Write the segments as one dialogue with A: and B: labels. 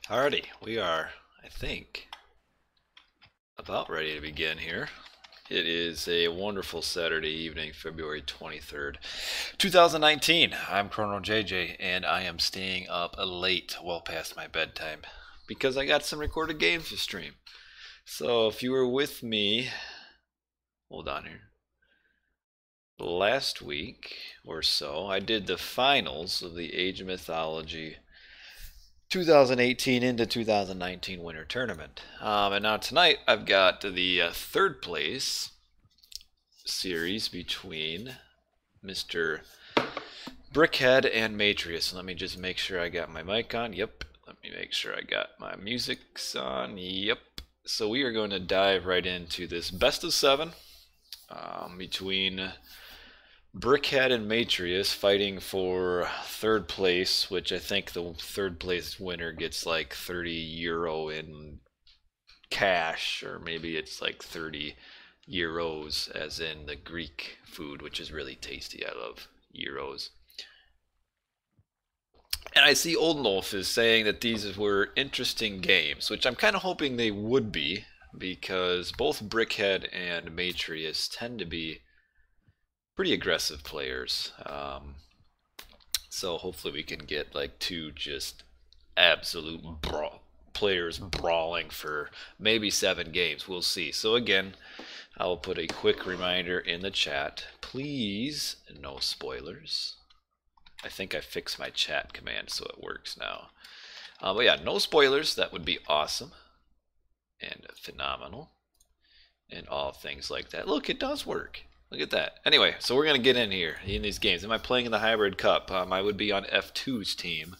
A: Alrighty, we are, I think, about ready to begin here. It is a wonderful Saturday evening, February 23rd, 2019. I'm Chrono JJ, and I am staying up late, well past my bedtime, because I got some recorded games to stream. So if you were with me, hold on here, last week or so, I did the finals of the Age of Mythology 2018 into 2019 Winter Tournament. And now tonight I've got the third place series between Mr. Brickhead and Matrius. Let me just make sure I got my mic on. Yep. Let me make sure I got my music on. Yep. So we are going to dive right into this best of seven between Brickhead and Matrius fighting for third place, which I think the third place winner gets like 30 euro in cash, or maybe it's like 30 euros as in the Greek food, which is really tasty. I love euros. And I see Oldenolf is saying that these were interesting games, which I'm kind of hoping they would be, because both Brickhead and Matrius tend to be pretty aggressive players. So hopefully we can get like two just absolute players brawling for maybe 7 games. We'll see. So again, I will put a quick reminder in the chat. Please, no spoilers. I think I fixed my chat command so it works now. But yeah, no spoilers. That would be awesome and phenomenal and all things like that. Look, it does work. Look at that. Anyway, so we're going to get in here in these games. Am I playing in the Hybrid Cup? I would be on F2's team.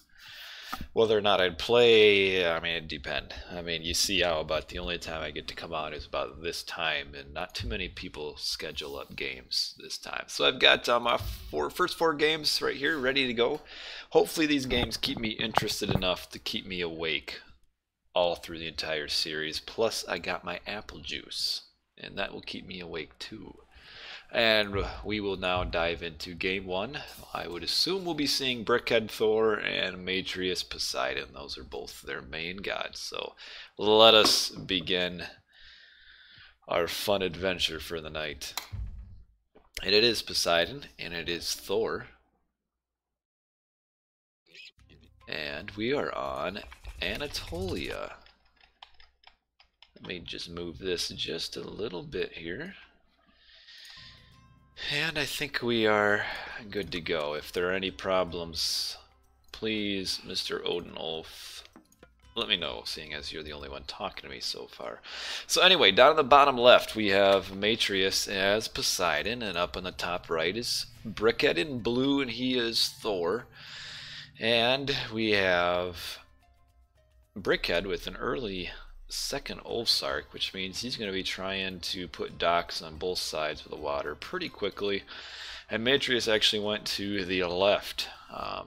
A: Whether or not I'd play, I mean, it'd depend. I mean, you see how about the only time I get to come on is about this time, and not too many people schedule up games this time. So I've got my first 4 games right here ready to go. Hopefully these games keep me interested enough to keep me awake all through the entire series. Plus, I got my apple juice, and that will keep me awake too. And we will now dive into game 1. I would assume we'll be seeing Brickhead Thor and Matrius Poseidon. Those are both their main gods. So let us begin our fun adventure for the night. And it is Poseidon, and it is Thor. And we are on Anatolia. Let me just move this just a little bit here. And I think we are good to go. If there are any problems, please, Mr. Oldenolf, let me know, seeing as you're the only one talking to me so far. So anyway, down in the bottom left, we have Matrius as Poseidon, and up in the top right is Brickhead in blue, and he is Thor. And we have Brickhead with an early second Ulfsark, which means he's going to be trying to put docks on both sides of the water pretty quickly. And Matrius actually went to the left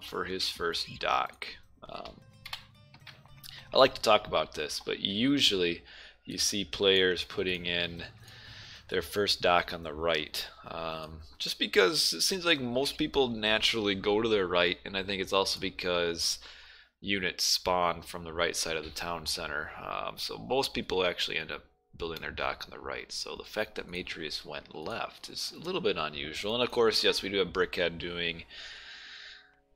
A: for his first dock. I like to talk about this, but usually you see players putting in their first dock on the right, just because it seems like most people naturally go to their right, and I think it's also because units spawn from the right side of the town center. So most people actually end up building their dock on the right. So the fact that Matrius went left is a little bit unusual. And of course, yes, we do have Brickhead doing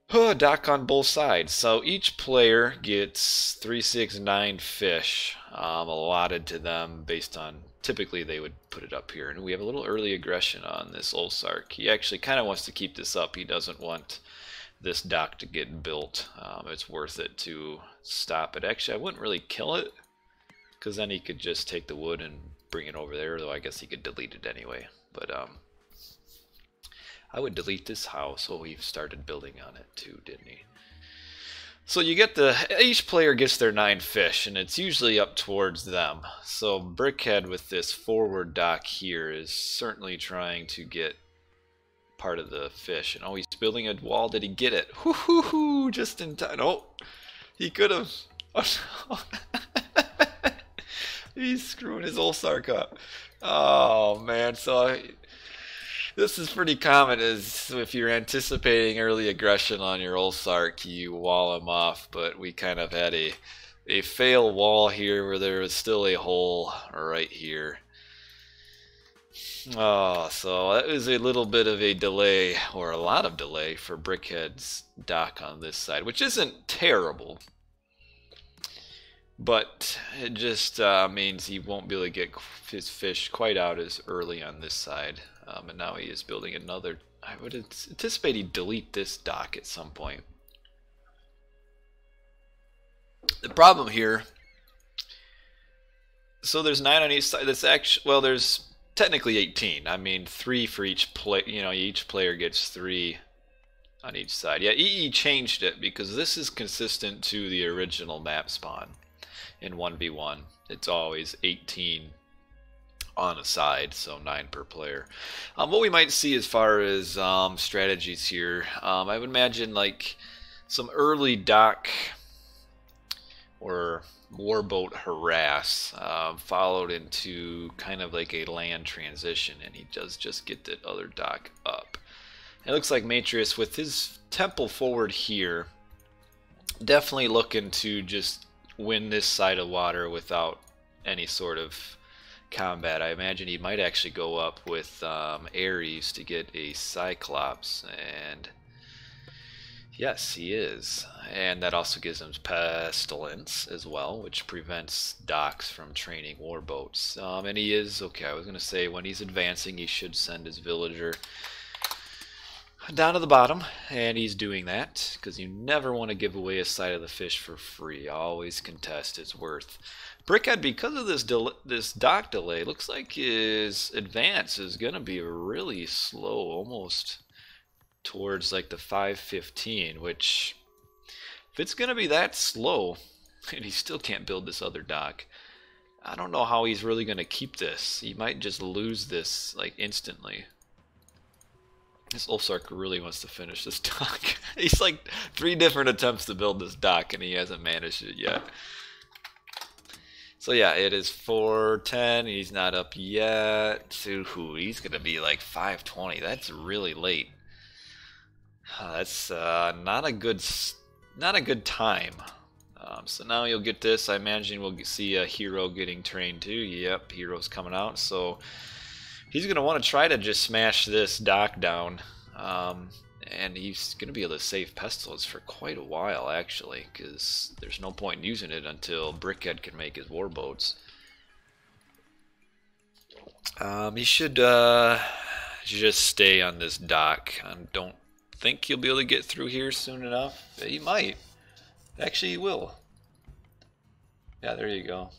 A: dock on both sides. So each player gets 3, 6, 9 fish allotted to them based on, typically they would put it up here. And we have a little early aggression on this Ulfsark. He actually kind of wants to keep this up. He doesn't want this dock to get built. It's worth it to stop it. Actually, I wouldn't really kill it, because then he could just take the wood and bring it over there, though I guess he could delete it anyway. But I would delete this house. Oh, he started building on it too, didn't he? So you get each player gets their 9 fish, and it's usually up towards them. So Brickhead with this forward dock here is certainly trying to get part of the fish. And oh, he's building a wall. Did he get it? Hoo hoo hoo! Just in time. Oh, he could have. Oh, no. He's screwing his Ulfsark up. Oh man! So this is pretty common. Is if you're anticipating early aggression on your Ulfsark, you wall him off. But we kind of had a a fail wall here where there was still a hole right here. Oh, so that was a little bit of a delay, or a lot of delay, for Brickhead's dock on this side, which isn't terrible. But it just means he won't be able to get his fish quite out as early on this side. And now he is building another. I would anticipate he'd delete this dock at some point. The problem here, so there's 9 on each side. That's actually, well, there's technically 18. I mean, 3 for each play. You know, each player gets 3 on each side. Yeah, EE changed it because this is consistent to the original map spawn in 1v1. It's always 18 on a side, so 9 per player. What we might see as far as strategies here, I would imagine like some early dock or warboat harass followed into kind of like a land transition, and he does just get that other dock up. It looks like Matrius with his temple forward here definitely looking to just win this side of water without any sort of combat. I imagine he might actually go up with Ares to get a Cyclops, and yes, he is. And that also gives him Pestilence as well, which prevents docks from training warboats. And he is, okay, I was going to say when he's advancing he should send his villager down to the bottom, and he's doing that because you never want to give away a side of the fish for free. Always contest its worth. Brickhead, because of this dock delay, looks like his advance is going to be really slow, almost towards like the 515, which if it's going to be that slow and he still can't build this other dock, I don't know how he's really going to keep this. He might just lose this like instantly. This Ulfsark really wants to finish this dock. He's like 3 different attempts to build this dock and he hasn't managed it yet. So yeah, it is 4:10. He's not up yet. Ooh, he's gonna be like 5:20. That's really late. That's not a good time. So now you'll get this. I imagine we'll see a hero getting trained too. Yep, hero's coming out. So he's going to want to try to just smash this dock down. And he's going to be able to save Pestilence for quite a while, actually, because there's no point in using it until Brickhead can make his warboats. He should just stay on this dock. I don't think he'll be able to get through here soon enough. He might. Actually, he will. Yeah, there you go.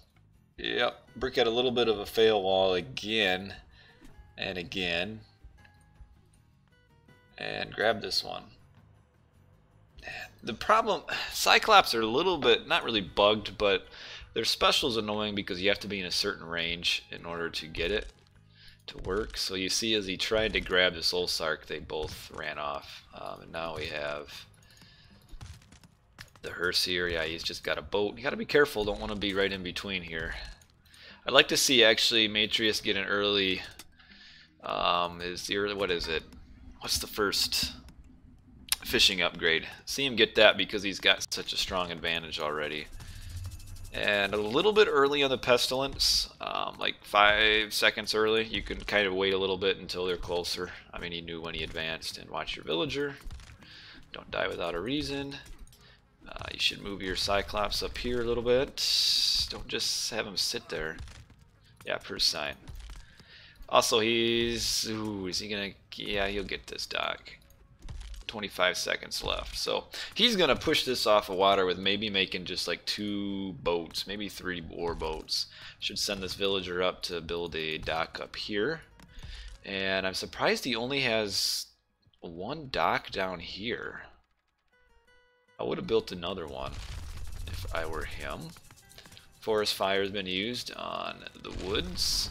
A: Yep, Brickhead a little bit of a fail wall again. And again, and grab this one. The problem, Cyclops are a little bit, not really bugged, but their special is annoying because you have to be in a certain range in order to get it to work. So you see as he tried to grab this Ulfsark, they both ran off. And now we have the hearse here. Yeah, he's just got a boat. You got to be careful, don't want to be right in between here. I'd like to see actually Matrius get an early what is it? What's the first fishing upgrade? See him get that because he's got such a strong advantage already. And a little bit early on the Pestilence, like 5 seconds early. You can kind of wait a little bit until they're closer. I mean, he knew when he advanced. And watch your villager. Don't die without a reason. You should move your Cyclops up here a little bit. Don't just have him sit there. Yeah, per sign. Also, is he gonna, yeah, he'll get this dock. 25 seconds left. So he's gonna push this off of water with maybe making just like 2 boats, maybe 3 war boats. Should send this villager up to build a dock up here. And I'm surprised he only has 1 dock down here. I would have built another one if I were him. Forest fire has been used on the woods.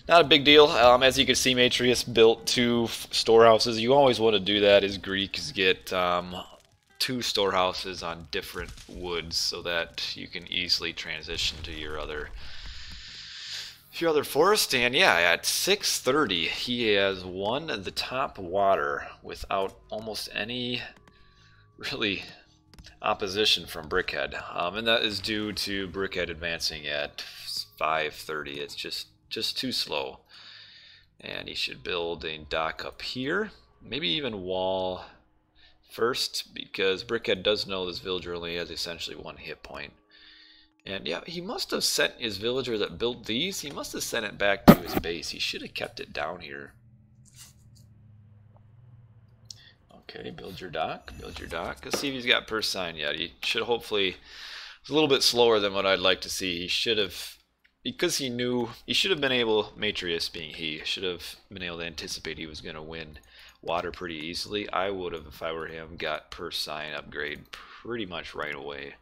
A: Not a big deal. As you can see, Matrius built 2 storehouses. You always want to do that as Greeks, get 2 storehouses on different woods so that you can easily transition to your other forest. And yeah, at 6:30 he has won the top water without almost any really opposition from Brickhead, and that is due to Brickhead advancing at 5:30. It's just too slow, and he should build a dock up here, maybe even wall first, because Brickhead does know this villager only has essentially 1 hit point. And yeah, he must have sent his villager that built these, he must have sent it back to his base. He should have kept it down here. Okay, build your dock, build your dock. Let's see if he's got purse sign yet. He should hopefully, it's a little bit slower than what I'd like to see. He should have, because he knew, he should have been able, Matrius being he, should have been able to anticipate he was going to win water pretty easily. I would have, if I were him, got purse sign upgrade pretty much right away.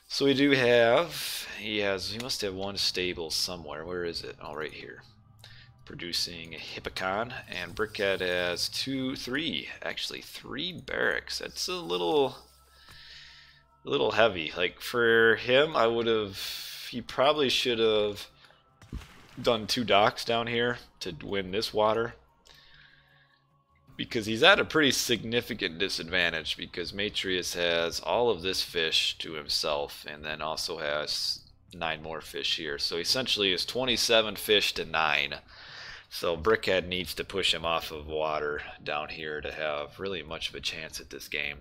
A: So we do have, he must have 1 stable somewhere. Where is it? Oh, right here. Producing a Hippocon, and Brickhead has 3 barracks. That's a little heavy. Like for him, he probably should have done 2 docks down here to win this water, because he's at a pretty significant disadvantage, because Matrius has all of this fish to himself and then also has 9 more fish here. So essentially it's 27 fish to 9. So Brickhead needs to push him off of water down here to have really much of a chance at this game.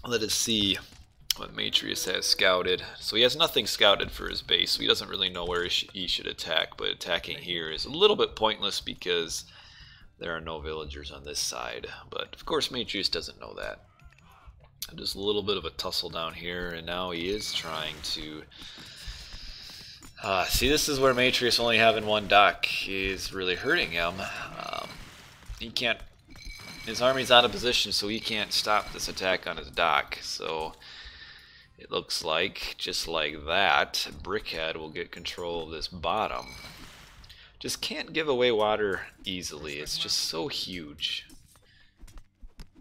A: Let us see what Matrius has scouted. So he has nothing scouted for his base, so he doesn't really know where he should attack, but attacking here is a little bit pointless because there are no villagers on this side. But of course Matrius doesn't know that. Just a little bit of a tussle down here, and now he is trying to see, this is where Matrius only having 1 dock is really hurting him. He can't, his army's out of position, so he can't stop this attack on his dock. So it looks like, just like that, Brickhead will get control of this bottom. Just can't give away water easily, it's just so huge.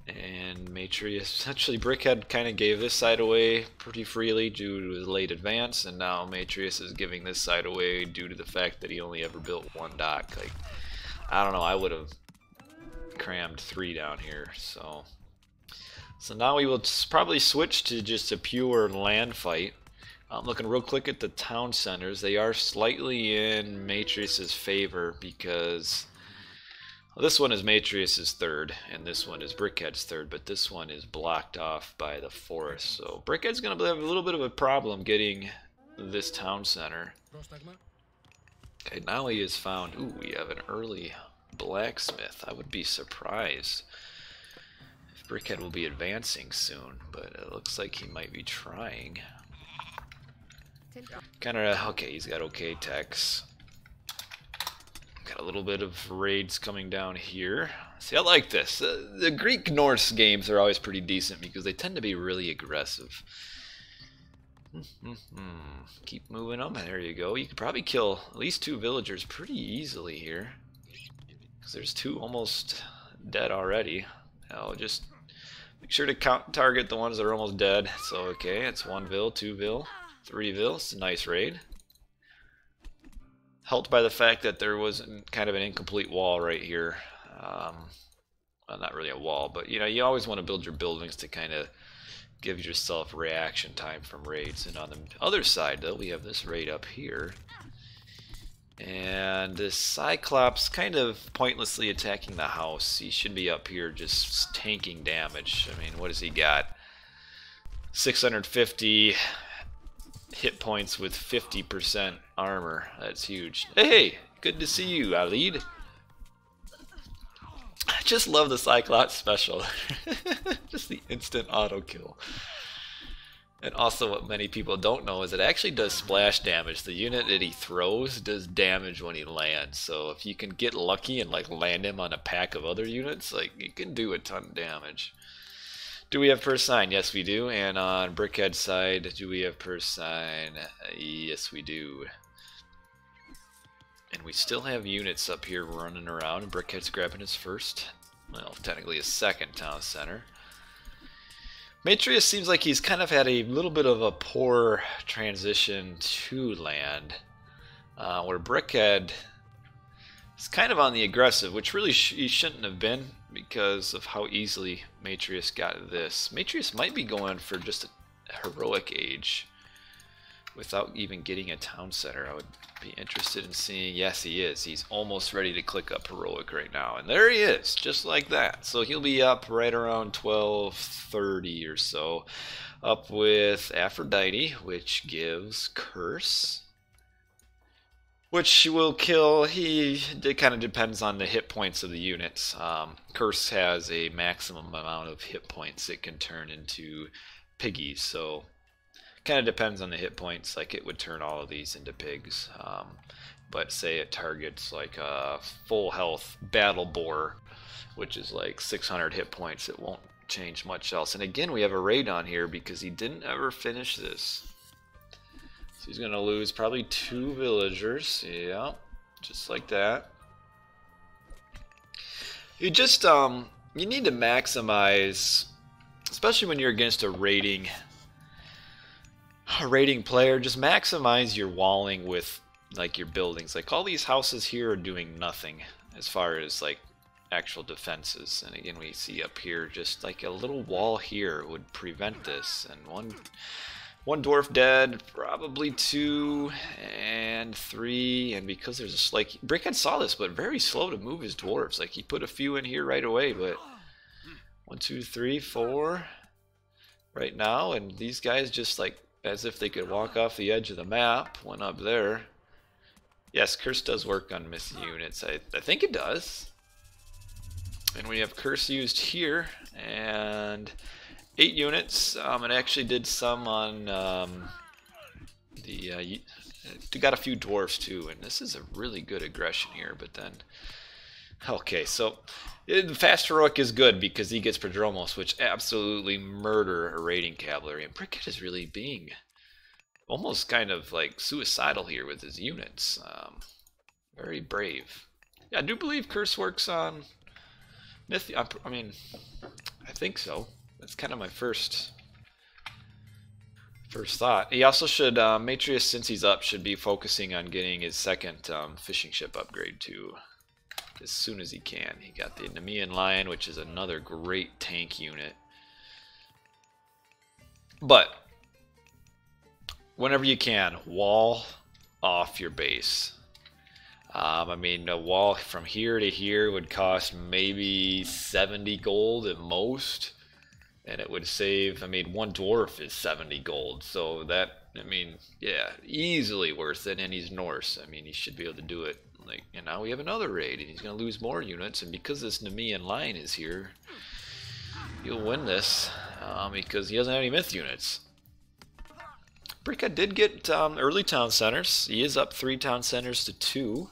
A: And Matrius, actually Brickhead kind of gave this side away pretty freely due to his late advance, and now Matrius is giving this side away due to the fact that he only ever built 1 dock. Like, I don't know, I would have crammed 3 down here. So now we will probably switch to just a pure land fight. I'm looking real quick at the town centers. They are slightly in Matrius's favor, because this one is Matrius's 3rd, and this one is Brickhead's 3rd, but this one is blocked off by the forest. So Brickhead's going to have a little bit of a problem getting this town center. Okay, now he has found, ooh, we have an early blacksmith. I would be surprised if Brickhead will be advancing soon, but it looks like he might be trying. Okay, he's got okay techs. Got a little bit of raids coming down here. See, I like this. The Greek-Norse games are always pretty decent because they tend to be really aggressive. Keep moving them. There you go. You could probably kill at least 2 villagers pretty easily here, because there's 2 almost dead already. I'll just make sure to target the ones that are almost dead. So okay, it's 1 vill, 2 vill, 3 vill. It's a nice raid. Helped by the fact that there was kind of an incomplete wall right here. Well, not really a wall, but you know, you always want to build your buildings to kind of give yourself reaction time from raids. And on the other side, though, we have this raid up here. And this Cyclops kind of pointlessly attacking the house. He should be up here just tanking damage. I mean, what has he got? 650 hit points with 50% armor. That's huge. Hey, good to see you, Alid. I just love the Cyclops special. Just the instant auto kill. And also what many people don't know is it actually does splash damage. The unit that he throws does damage when he lands. So if you can get lucky and like land him on a pack of other units, like you can do a ton of damage. Do we have purse sign? Yes, we do. And on Brickhead's side, do we have purse sign? Yes, we do. And we still have units up here running around. And Brickhead's grabbing his first, well, technically his 2nd town center. Matrius seems like he's kind of had a little bit of a poor transition to land, where Brickhead is kind of on the aggressive, which really he shouldn't have been. because of how easily Matrius got this. Matrius might be going for just a heroic age without even getting a town center. I would be interested in seeing. Yes, he is. He's almost ready to click up heroic right now, and there he is, just like that. So he'll be up right around 1230 or so, up with Aphrodite, which gives Curse, which will kill. It kind of depends on the hit points of the units. Curse has a maximum amount of hit points it can turn into piggies, so kind of depends on the hit points. Like, it would turn all of these into pigs, but say it targets like a full health battle boar, which is like 600 hit points, it won't change much else. And again, we have a raid on here because he didn't ever finish this. So he's going to lose probably 2 villagers. Yeah, just like that. You just, you need to maximize, especially when you're against a raiding player, just maximize your walling with like your buildings. Like, all these houses here are doing nothing as far as like actual defenses. And again, we see up here just like a little wall here would prevent this. And one dwarf dead, probably 2 and 3, and because there's a like Brickhead saw this, but very slow to move his dwarves. Like, he put a few in here right away, but 1, 2, 3, 4 right now, and these guys just like as if they could walk off the edge of the map. One up there. Yes, Curse does work on myth units. I think it does. And we have Curse used here, and 8 units. It actually did some on got a few dwarfs too, and this is a really good aggression here. But then, okay, so the fast heroic is good because he gets Prodromos, which absolutely murder a raiding cavalry. And Brickhead is really being almost kind of like suicidal here with his units. Very brave. Yeah, I do believe Curse works on myth. I mean, I think so. That's kind of my first thought. He also should, Matrius, since he's up, should be focusing on getting his second fishing ship upgrade too, as soon as he can. He got the Nemean Lion, which is another great tank unit. But whenever you can, wall off your base. I mean, a wall from here to here would cost maybe 70 gold at most, and it would save, I mean, 1 dwarf is 70 gold, so that, I mean, yeah, easily worth it. And he's Norse. I mean, he should be able to do it. Like, and now we have another raid, and he's going to lose more units, and because this Nemean line is here, he'll win this, because he doesn't have any myth units. Brickhead did get early town centers. He is up 3 town centers to 2.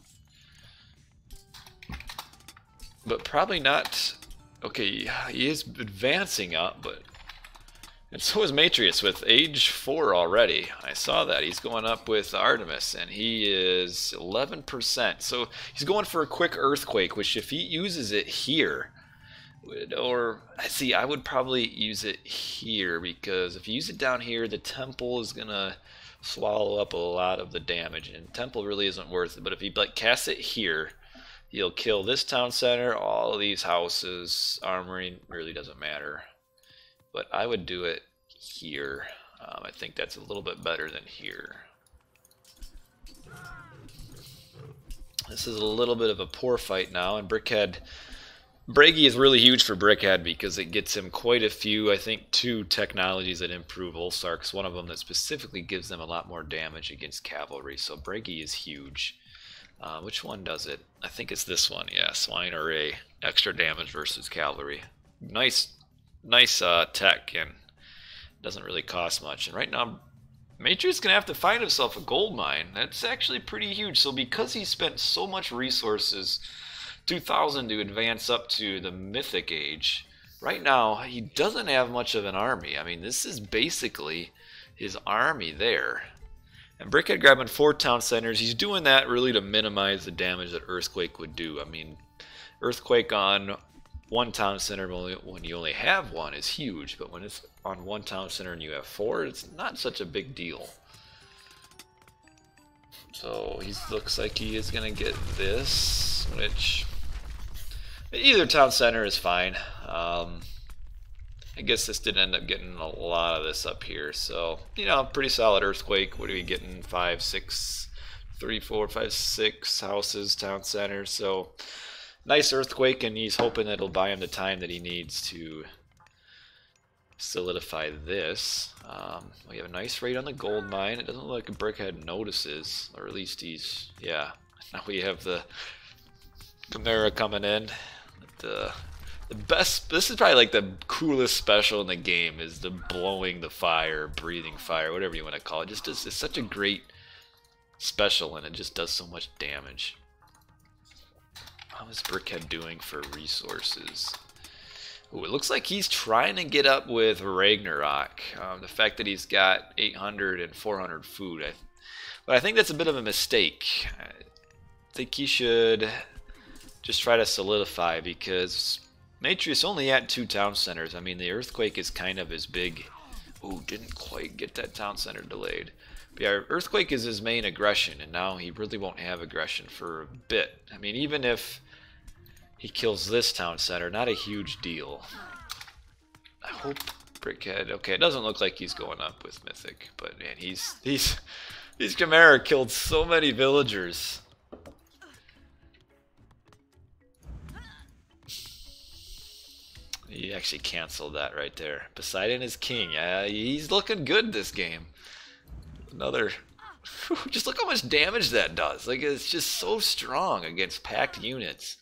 A: But probably not. Okay, he is advancing up, but. And so is Matrius with age 4 already. I saw that. He's going up with Artemis, and he is 11%. So he's going for a quick earthquake, which if he uses it here, or see, I would probably use it here, because if you use it down here, the temple is gonna swallow up a lot of the damage, and temple really isn't worth it. But if you like cast it here, you'll kill this town center, all of these houses, armory really doesn't matter. But I would do it here. I think that's a little bit better than here. This is a little bit of a poor fight now, and Brickhead. Bragi is really huge for Brickhead because it gets him quite a few, I think 2 technologies that improve Ulsarks. One of them that specifically gives them a lot more damage against cavalry. So Bragi is huge. Which one does it? I think it's this one. Yeah, Swine Array. Extra damage versus cavalry. Nice tech, and doesn't really cost much. And right now, Matrius is going to have to find himself a gold mine. That's actually pretty huge. So because he spent so much resources, 2,000 to advance up to the Mythic Age, right now he doesn't have much of an army. I mean, this is basically his army there. And Brickhead grabbing 4 town centers. He's doing that really to minimize the damage that Earthquake would do. I mean, Earthquake on 1 town center when you only have 1 is huge, but when it's on 1 town center and you have 4, it's not such a big deal. So he looks like he is going to get this, which Either town center is fine. I guess this did end up getting a lot of this up here. So, you know, pretty solid earthquake. What are we getting? 5, 6, 3, 4, 5, 6 houses, town center. So, nice earthquake, and he's hoping it'll buy him the time that he needs to solidify this. We have a nice rate on the gold mine. It doesn't look like Brickhead notices, or at least he's, yeah. Now we have the Chimera coming in. The best, this is probably like the coolest special in the game, is the blowing the fire, breathing fire, whatever you want to call it. Just does, it's such a great special, and it just does so much damage. How is Brickhead doing for resources? Ooh, it looks like he's trying to get up with Ragnarok. The fact that he's got 800 and 400 food. But I think that's a bit of a mistake. I think he should just try to solidify, because Matrius only at 2 town centers. I mean, the earthquake is kind of his big... Ooh, didn't quite get that town center delayed. But yeah, earthquake is his main aggression, and now he really won't have aggression for a bit. I mean, even if he kills this town center, not a huge deal. I hope Brickhead... Okay, it doesn't look like he's going up with Mythic, but man, he's Chimera killed so many villagers. He actually canceled that right there. Poseidon is king. He's looking good this game. Another... Just look how much damage that does. Like, it's just so strong against packed units.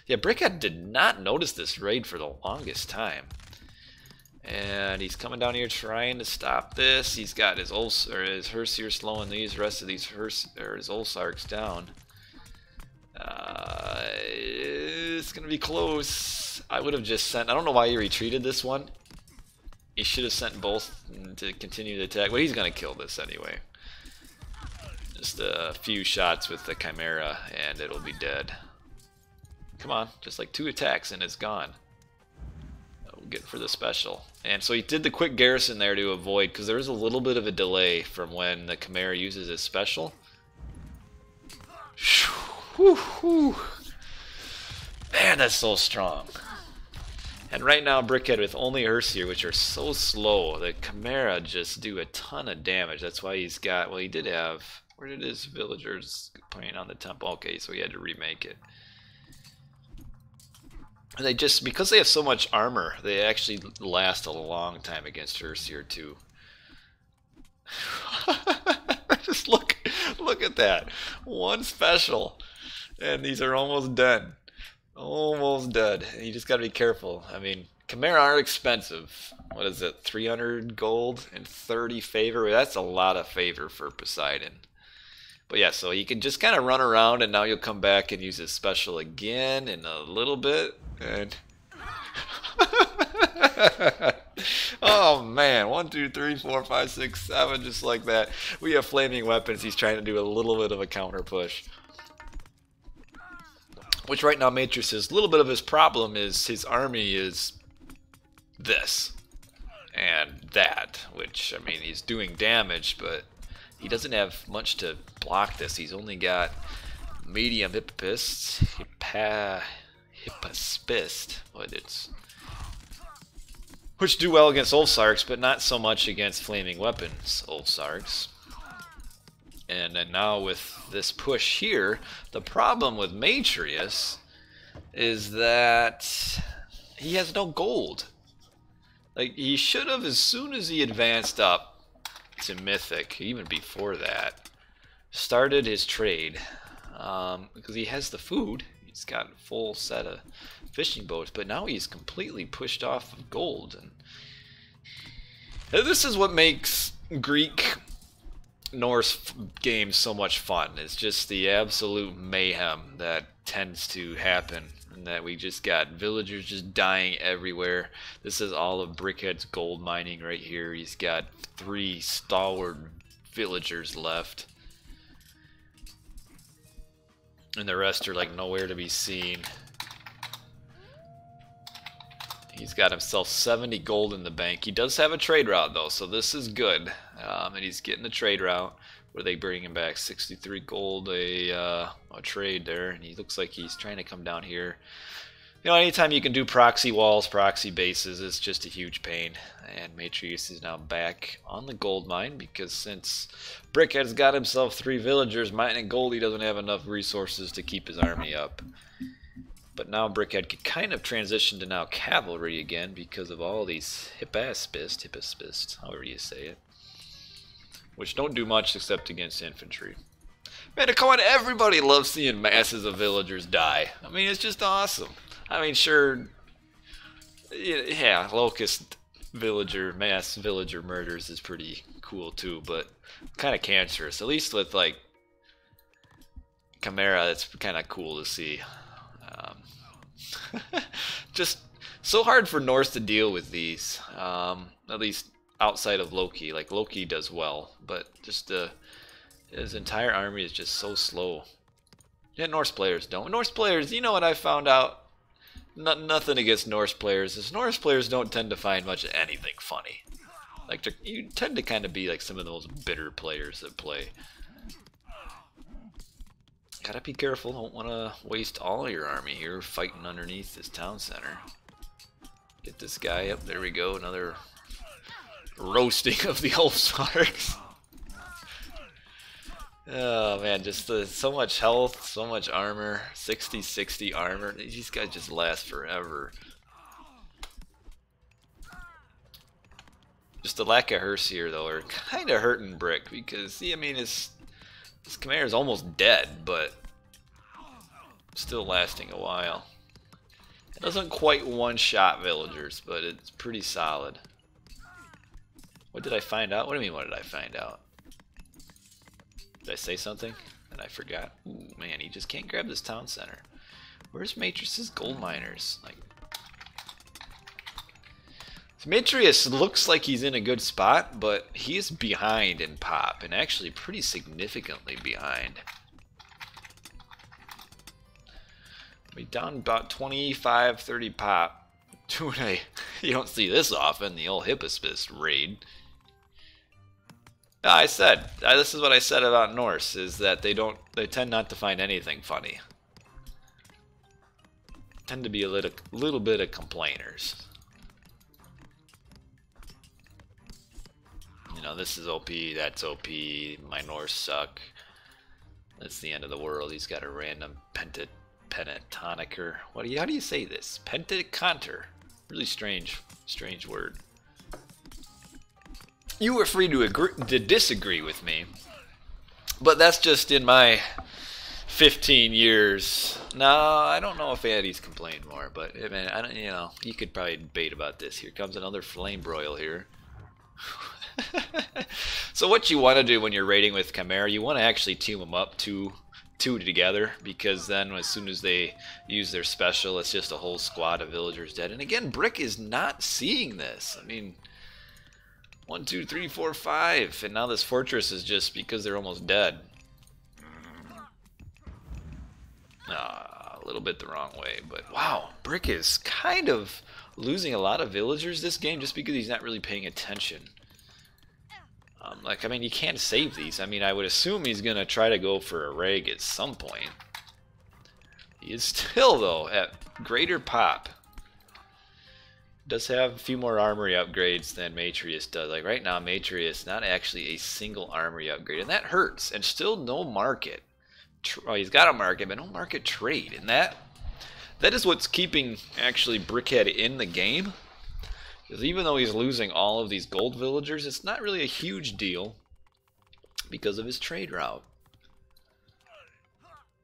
A: Yeah, Brickhead did not notice this raid for the longest time. And he's coming down here trying to stop this. He's got his Hersier slowing these rest of these his Olsarks down. It's gonna be close. I would have just sent... I don't know why he retreated this one. He should have sent both to continue the attack. But he's gonna kill this anyway. Just a few shots with the Chimera and it'll be dead. Come on, just like 2 attacks and it's gone. We'll get for the special. And so he did the quick garrison there to avoid, because there is a little bit of a delay from when the Chimera uses his special. Whew, whew. Man, that's so strong. And right now, Brickhead with only Hersier, which are so slow, the Chimera just do a ton of damage. That's why he's got... Well, he did have... Where did his villagers playing on the temple? Okay, so he had to remake it. And they just... Because they have so much armor, they actually last a long time against Hersier, too. Just look at that. One special. And these are almost dead. Almost dead. You just gotta be careful. I mean, Chimera are expensive. What is it? 300 gold and 30 favor? That's a lot of favor for Poseidon. But yeah, so he can just kind of run around, and now you'll come back and use his special again in a little bit. And oh man, 1, 2, 3, 4, 5, 6, 7, just like that. We have flaming weapons. He's trying to do a little bit of a counter push. Which right now, Matrix's little bit of his problem is his army is this and that, which, I mean, he's doing damage, but he doesn't have much to block this. He's only got medium Hippospist, which do well against Olsarks, but not so much against flaming weapons Olsarks. And then now with this push here, the problem with Matrius is that he has no gold. Like, he should have, as soon as he advanced up to Mythic, even before that, started his trade. Because he has the food. He's got a full set of fishing boats, but now he's completely pushed off of gold. And this is what makes Greek Norse games so much fun. It's just the absolute mayhem that tends to happen, and that we just got villagers just dying everywhere. This is all of Brickhead's gold mining right here. He's got 3 stalwart villagers left, and the rest are like nowhere to be seen. He's got himself 70 gold in the bank. He does have a trade route though, so this is good. And he's getting the trade route where they bring him back 63 gold a trade there. And he looks like he's trying to come down here, You know, anytime you can do proxy walls, proxy bases, it's just a huge pain. And Matrius is now back on the gold mine because since Brickhead's got himself 3 villagers mining gold, he doesn't have enough resources to keep his army up. But now Brickhead can kind of transition to now cavalry again because of all these hippaspist, however you say it, which don't do much except against infantry. Man, come on, everybody loves seeing masses of villagers die. I mean, it's just awesome. I mean, sure, yeah, locust mass villager murders is pretty cool too, but kind of cancerous. At least with like Chimera, that's kind of cool to see. Just so hard for Norse to deal with these, at least outside of Loki. Like Loki does well, but just his entire army is just so slow. Yeah, Norse players don't. Norse players, you know what I found out? Nothing against Norse players. Is Norse players don't tend to find much of anything funny. Like you tend to kind of be like some of the most bitter players that play. Gotta be careful. Don't want to waste all your army here fighting underneath this town center. Get this guy up. There we go. Another roasting of the Ulfsarks. Oh man, just so much health, so much armor, 60-60 armor. These guys just last forever. Just the lack of hearse here though are kind of hurting Brick because see, I mean his commander is almost dead, but still lasting a while. It doesn't quite one-shot villagers, but it's pretty solid. What did I find out? What do you mean? What did I find out? Did I say something and I forgot? Ooh, man, he just can't grab this town center. Where's Matrius's gold miners? Like, Matrius looks like he's in a good spot, but he's behind in pop, and actually pretty significantly behind. We're down about 25-30 pop. You don't see this often, the old Hippospist raid. This is what I said about Norse, is that they tend not to find anything funny. Tend to be a little bit of complainers. You know, this is OP, that's OP, my Norse suck. That's the end of the world. He's got a random pentatonicer. How do you say this? Pentaconter. Really strange word. You were free to disagree with me, but that's just in my 15 years. No, I don't know if Addie's complained more, but man, I don't. You know, you could probably debate about this. Here comes another flame broil here. So what you want to do when you're raiding with Chimera, you want to actually team them up two together, because then as soon as they use their special, it's just a whole squad of villagers dead. And again, Brick is not seeing this. I mean, 1, 2, 3, 4, 5, and now this fortress is just because they're almost dead. A little bit the wrong way, but wow, Brick is kind of losing a lot of villagers this game just because he's not really paying attention. Like, I mean, you can't save these. I mean, I would assume he's going to try to go for a reg at some point. He is still, though, at greater pop. Does have a few more armory upgrades than Matrius does. Like, right now, Matrius, not actually a single armory upgrade. And that hurts. And still no market. Oh, he's got a market, but no market trade. And that is what's keeping, actually, Brickhead in the game. Because even though he's losing all of these gold villagers, it's not really a huge deal because of his trade route.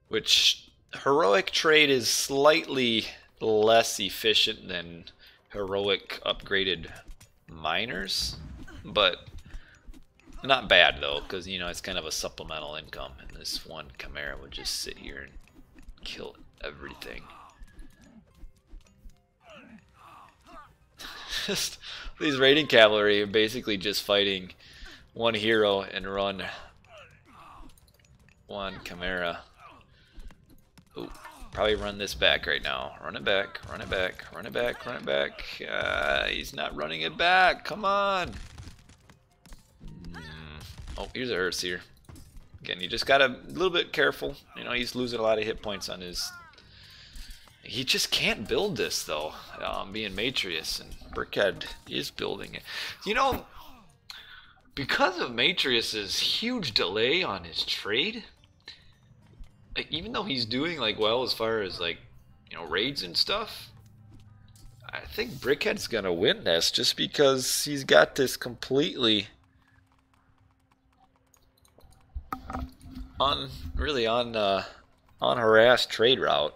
A: Which, heroic trade is slightly less efficient than heroic upgraded miners. But not bad though, because you know, it's kind of a supplemental income. And this one Chimera would just sit here and kill everything. These raiding cavalry are basically just fighting one hero and run one Chimera. Ooh, probably run this back right now. Run it back, run it back, run it back, run it back. He's not running it back. Come on. Oh, here's a hearse here. Again, you just got a little bit careful. You know, he's losing a lot of hit points on his He just can't build this though, being Matrius, and Brickhead is building it. You know, because of Matrius's huge delay on his trade, like, even though he's doing like well as far as like, you know, raids and stuff, I think Brickhead's gonna win this just because he's got this completely really unharassed trade route.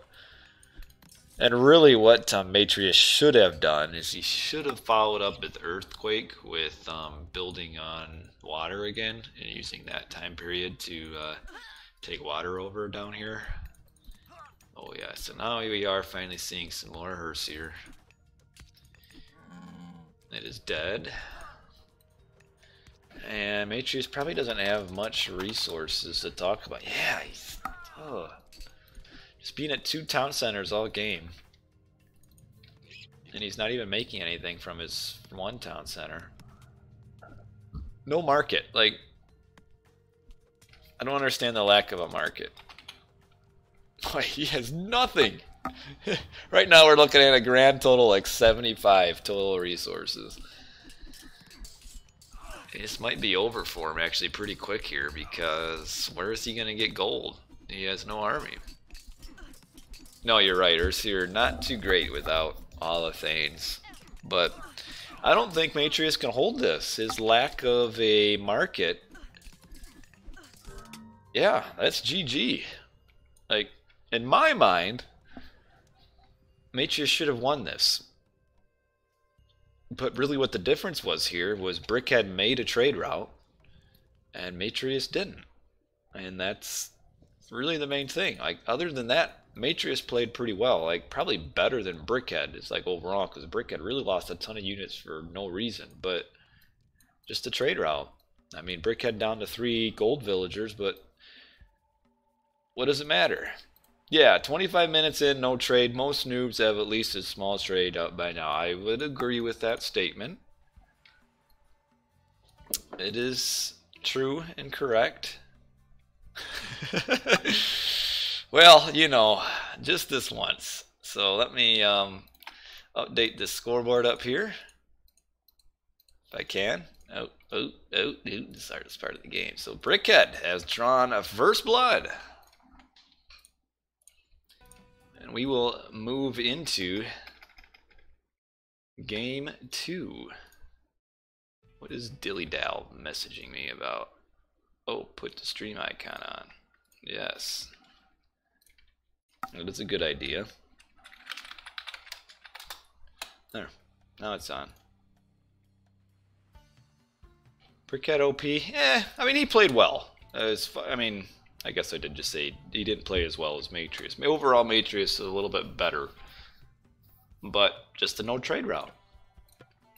A: And really what Matrius should have done is he should have followed up with Earthquake with building on water again and using that time period to take water over down here. Oh yeah, so now we are finally seeing some more hearse here. It is dead. And Matrius probably doesn't have much resources to talk about. Yeah, he's just being at 2 town centers all game. And he's not even making anything from his 1 town center. No market. Like, I don't understand the lack of a market. He has nothing. Right now we're looking at a grand total like 75 total resources. This might be over for him actually pretty quick here, because where is he going to get gold? He has no army. No, you're right, Earthseer not too great without all the Thanes. But I don't think Matrius can hold this. His lack of a market, yeah, that's GG. Like, in my mind, Matrius should have won this. But really what the difference was here was Brickhead made a trade route and Matrius didn't. And that's really the main thing. Like, other than that, Matrius played pretty well. Like, probably better than Brickhead is like overall, because Brickhead really lost a ton of units for no reason. But just a trade route. I mean, Brickhead down to 3 gold villagers, but what does it matter? Yeah, 25 minutes in, no trade. Most noobs have at least a small trade out by now. I would agree with that statement. It is true and correct. Well, you know, just this once. So let me update this scoreboard up here, if I can. This is part of the game. So Brickhead has drawn a first blood. And we will move into game 2. What is Dilly Dal messaging me about? Oh, put the stream icon on. Yes. That is a good idea. There. Now it's on. Brickhead OP. I mean, he played well. I mean, I guess I did just say he didn't play as well as Matrius. Overall, Matrius is a little bit better. But just a no trade route.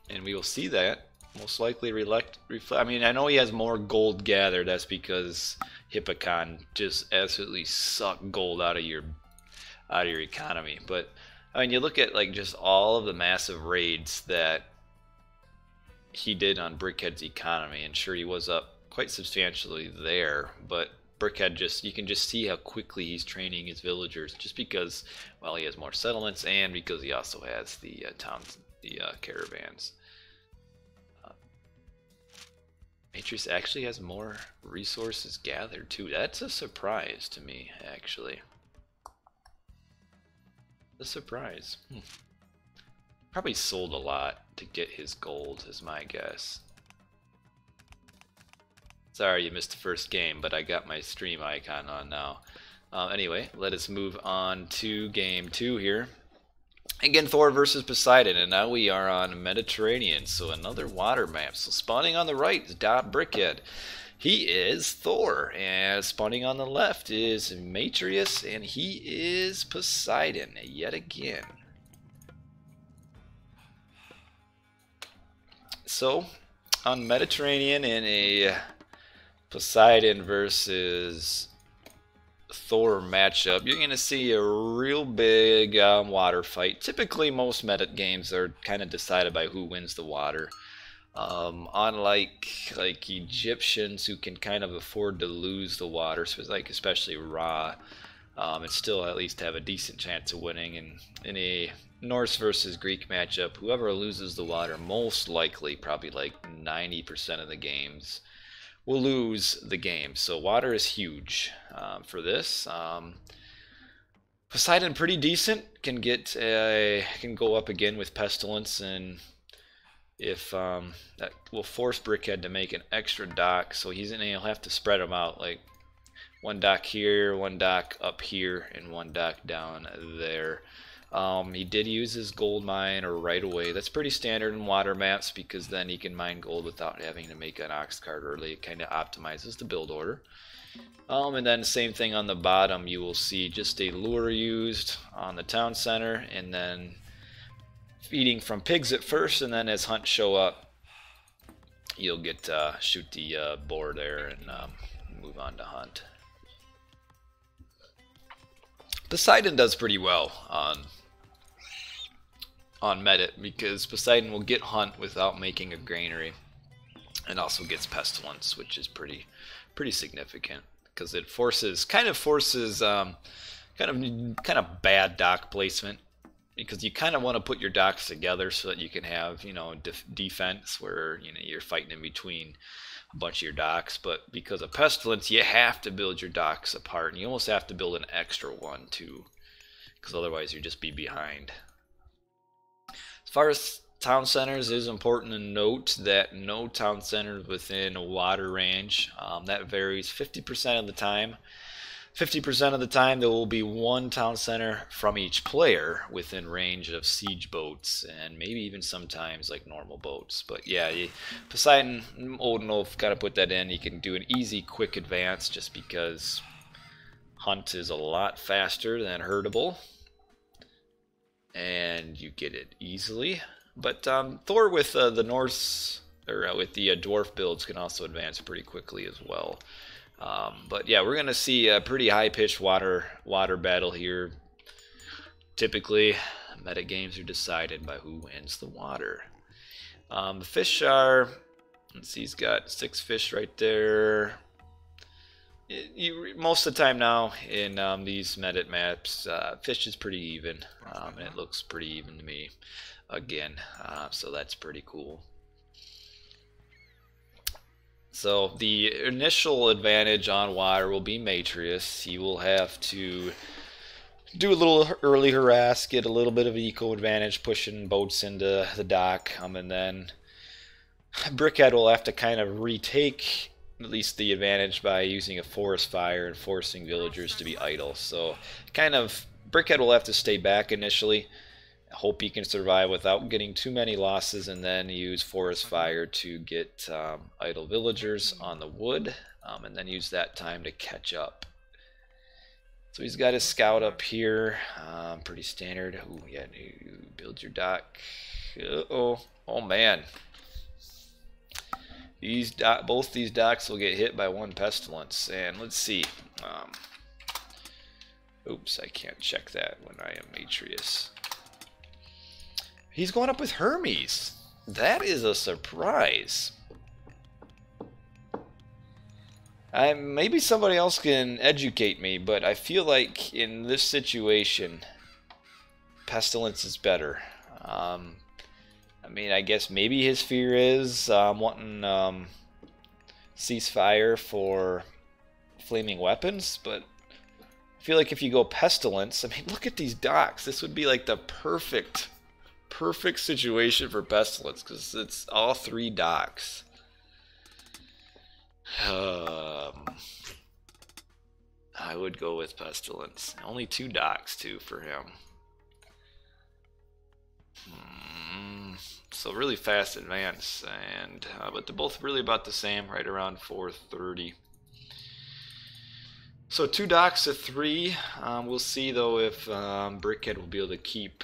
A: And we will see that. Most likely I mean, I know he has more gold gathered. That's because Hippocon just absolutely sucked gold out of your economy. But I mean, you look at like just all of the massive raids that he did on Brickhead's economy, and sure, he was up quite substantially there, but Brickhead you can just see how quickly he's training his villagers, just because, well, he has more settlements and because he also has the caravans. Matrius actually has more resources gathered too. That's a surprise to me, actually. A surprise. Probably sold a lot to get his gold, is my guess. Sorry you missed the first game, but I got my stream icon on now. Anyway, let us move on to game 2 here. Again, Thor versus Poseidon, and now we are on Mediterranean, so another water map. So spawning on the right is Brickhead. He is Thor, and spawning on the left is Matrius, and he is Poseidon yet again. So, on Mediterranean, in a Poseidon versus Thor matchup, you're going to see a real big water fight. Typically, most meta games are kind of decided by who wins the water. Unlike Egyptians who can kind of afford to lose the water, so especially Ra, and still at least have a decent chance of winning. And in a Norse versus Greek matchup, whoever loses the water, most likely, probably like 90% of the games, will lose the game. So water is huge for this. Poseidon pretty decent, can go up again with Pestilence, and if that will force Brickhead to make an extra dock, so he'll have to spread them out, like one dock here, one dock up here, and one dock down there. He did use his gold mine or right away. That's pretty standard in water maps because then he can mine gold without having to make an ox cart early. It kind of optimizes the build order. And then same thing on the bottom, you will see just a lure used on the town center, and then feeding from pigs at first, and then as hunts show up, you'll get shoot the boar there and move on to hunt. Poseidon does pretty well on Medit because Poseidon will get hunt without making a granary, and also gets Pestilence, which is pretty significant because it kind of forces bad dock placement, because you kind of want to put your docks together so that you can have defense where you're fighting in between a bunch of your docks. But because of Pestilence, you have to build your docks apart, and you almost have to build an extra one too, because otherwise you'd just be behind. As far as town centers, it is important to note that no town center within a water range. That varies 50% of the time. 50% of the time there will be one town center from each player within range of siege boats, and maybe even sometimes like normal boats. But yeah, Poseidon, Odinulf, gotta put that in. You can do an easy quick advance just because hunt is a lot faster than herdable, and you get it easily. But Thor with the Norse, or with the dwarf builds, can also advance pretty quickly as well. But yeah, we're gonna see a pretty high-pitched water battle here. Typically, meta games are decided by who wins the water. The fish are, let's see, he's got 6 fish right there. Most of the time now in these Medit maps, fish is pretty even, and it looks pretty even to me again, so that's pretty cool. So the initial advantage on water will be Matreus. He will have to do a little early harass, get a little bit of eco advantage, pushing boats into the dock, and then Brickhead will have to kind of retake at least the advantage by using a forest fire and forcing villagers to be idle. So kind of Brickhead will have to stay back initially, hope he can survive without getting too many losses, and then use forest fire to get idle villagers on the wood, and then use that time to catch up. So he's got his scout up here, pretty standard. Ooh, yeah, you build your dock. Oh man, both these docks will get hit by one Pestilence. And let's see, oops, I can't check that when I am Matreus. He's going up with Hermes. That is a surprise. Maybe somebody else can educate me, but I feel like in this situation, Pestilence is better. I mean, I guess maybe his fear is wanting ceasefire for flaming weapons, but I feel like if you go Pestilence, I mean, look at these docks. This would be like the perfect situation for Pestilence, because it's all 3 docks. I would go with Pestilence. Only 2 docks too for him. So really fast advance, and but they're both really about the same, right around 430. So 2 docks to 3. We'll see though if Brickhead will be able to keep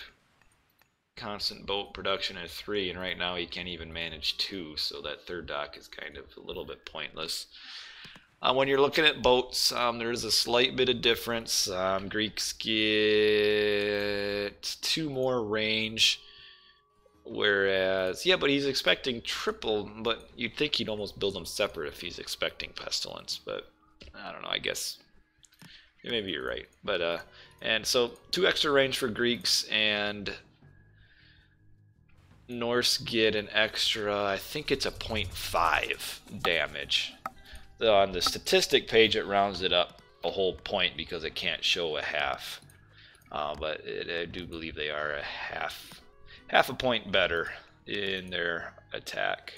A: constant boat production at 3, and right now he can't even manage 2, so that 3rd dock is kind of a little bit pointless. When you're looking at boats, there is a slight bit of difference. Greeks get 2 more range, whereas, yeah, but he's expecting triple, but you'd think he'd almost build them separate if he's expecting Pestilence, but I don't know, I guess maybe you're right. But and so 2 extra range for Greeks, and Norse get an extra, I think it's a 0.5 damage. Though on the statistic page it rounds it up a whole point because it can't show a half. But I do believe they are a half a point better in their attack.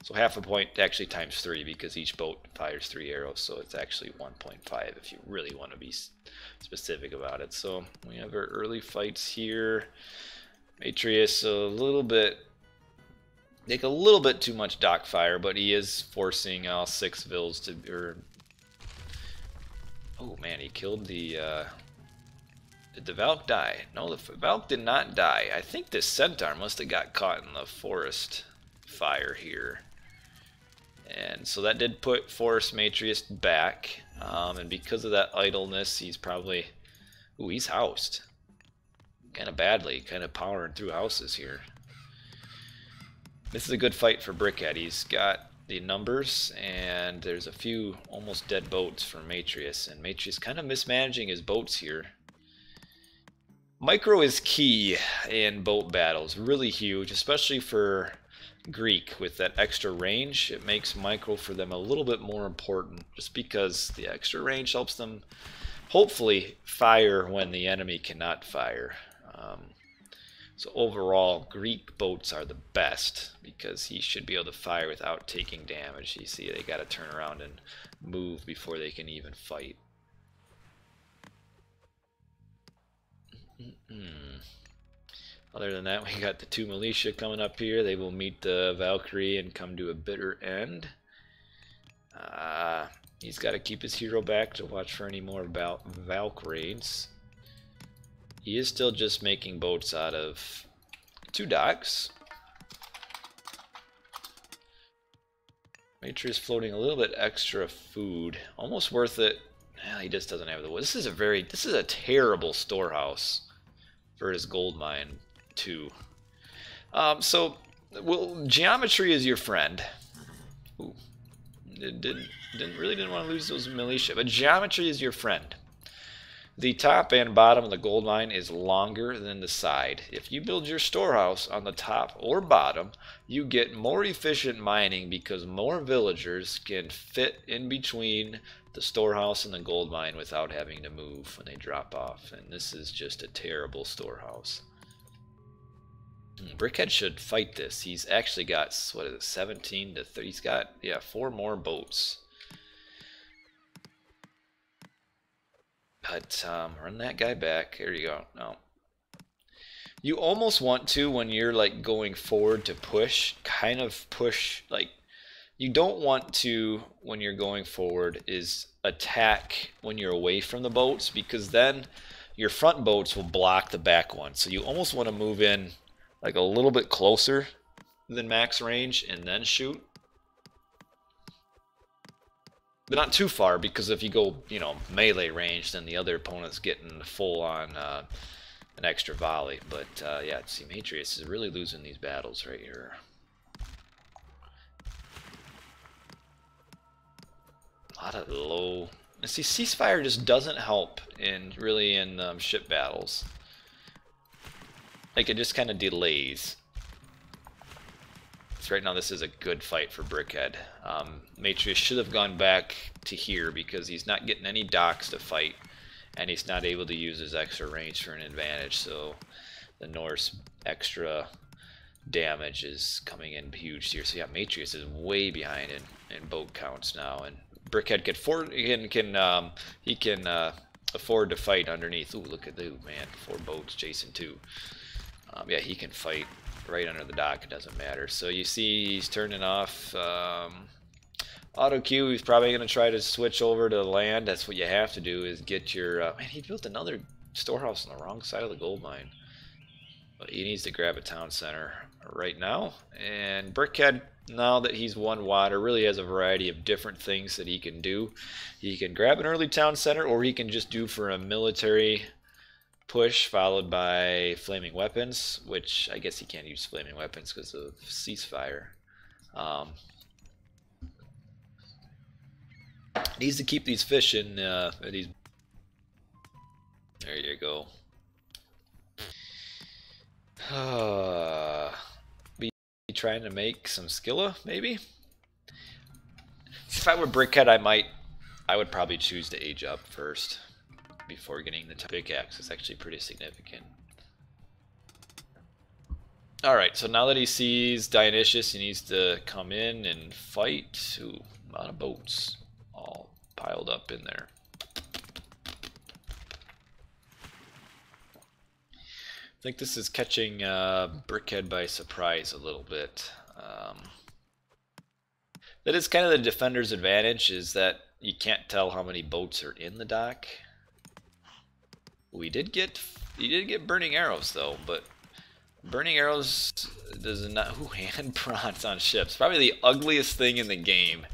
A: So half a point actually times 3 because each boat fires 3 arrows, so it's actually 1.5 if you really want to be specific about it. So we have our early fights here. Atreus take a little bit too much dock fire, but he is forcing all 6 vills to. Oh man, he killed the. Did the Valk die? No, the Valk did not die. I think this centaur must have got caught in the forest fire here. And so that did force Atreus back. And because of that idleness, he's probably. Ooh, he's housed. Kind of badly, kind of powering through houses here. This is a good fight for Brickhead. He's got the numbers, and there's a few almost dead boats for Atreus, and Atreus kind of mismanaging his boats here. Micro is key in boat battles, really huge, especially for Greek with that extra range. It makes micro for them a little bit more important, just because the extra range helps them hopefully fire when the enemy cannot fire. So overall, Greek boats are the best because he should be able to fire without taking damage. You see, they got to turn around and move before they can even fight. Other than that, we got the 2 militia coming up here. They will meet the Valkyrie and come to a bitter end. He's got to keep his hero back to watch for any more Valk raids. He is still just making boats out of 2 docks. Atreus floating a little bit extra food, almost worth it. He just doesn't have the wood. This is a terrible storehouse for his gold mine too. So, well, geometry is your friend. Ooh, didn't want to lose those militia, but geometry is your friend. The top and bottom of the gold mine is longer than the side. If you build your storehouse on the top or bottom, you get more efficient mining because more villagers can fit in between the storehouse and the gold mine without having to move when they drop off. And this is just a terrible storehouse. Brickhead should fight this. He's actually got, what is it, 17 to 30? He's got, yeah, 4 more boats. But run that guy back. There you go. No. You almost want to, when you're like going forward to push, kind of push, like you don't want to, when you're going forward, is attack when you're away from the boats, because then your front boats will block the back ones. So you almost want to move in like a little bit closer than max range and then shoot. But not too far, because if you go, you know, melee range, then the other opponent's getting full on an extra volley. But yeah, see, Atreus is really losing these battles right here. A lot of low. And see, ceasefire just doesn't help in ship battles. Like, it just kind of delays. So right now this is a good fight for Brickhead. Atreus should have gone back to here because he's not getting any docks to fight, and he's not able to use his extra range for an advantage, so the Norse extra damage is coming in huge here. So yeah, Atreus is way behind in boat counts now, and Brickhead can afford to fight underneath. Ooh, look at the man, 4 boats chasing 2. Yeah, he can fight right under the dock, it doesn't matter. So you see he's turning off auto queue. He's probably going to try to switch over to land. That's what you have to do, is get your man, he built another storehouse on the wrong side of the gold mine, but he needs to grab a town center right now. And Brickhead, now that he's won water, really has a variety of different things that he can do. He can grab an early town center, or he can just do for a military push followed by flaming weapons, which I guess he can't use flaming weapons because of ceasefire. Needs to keep these fish in these go. Be trying to make some Skilla, maybe? If I were Brickhead, I would probably choose to age up first before getting the pickaxe. It's actually pretty significant. Alright, so now that he sees Dionysius, he needs to come in and fight. Ooh, a lot of boats all piled up in there. I think this is catching Brickhead by surprise a little bit. That is kind of the defender's advantage, is that you can't tell how many boats are in the dock. He did get burning arrows though, but burning arrows does not. Ooh, and bronze on ships. Probably the ugliest thing in the game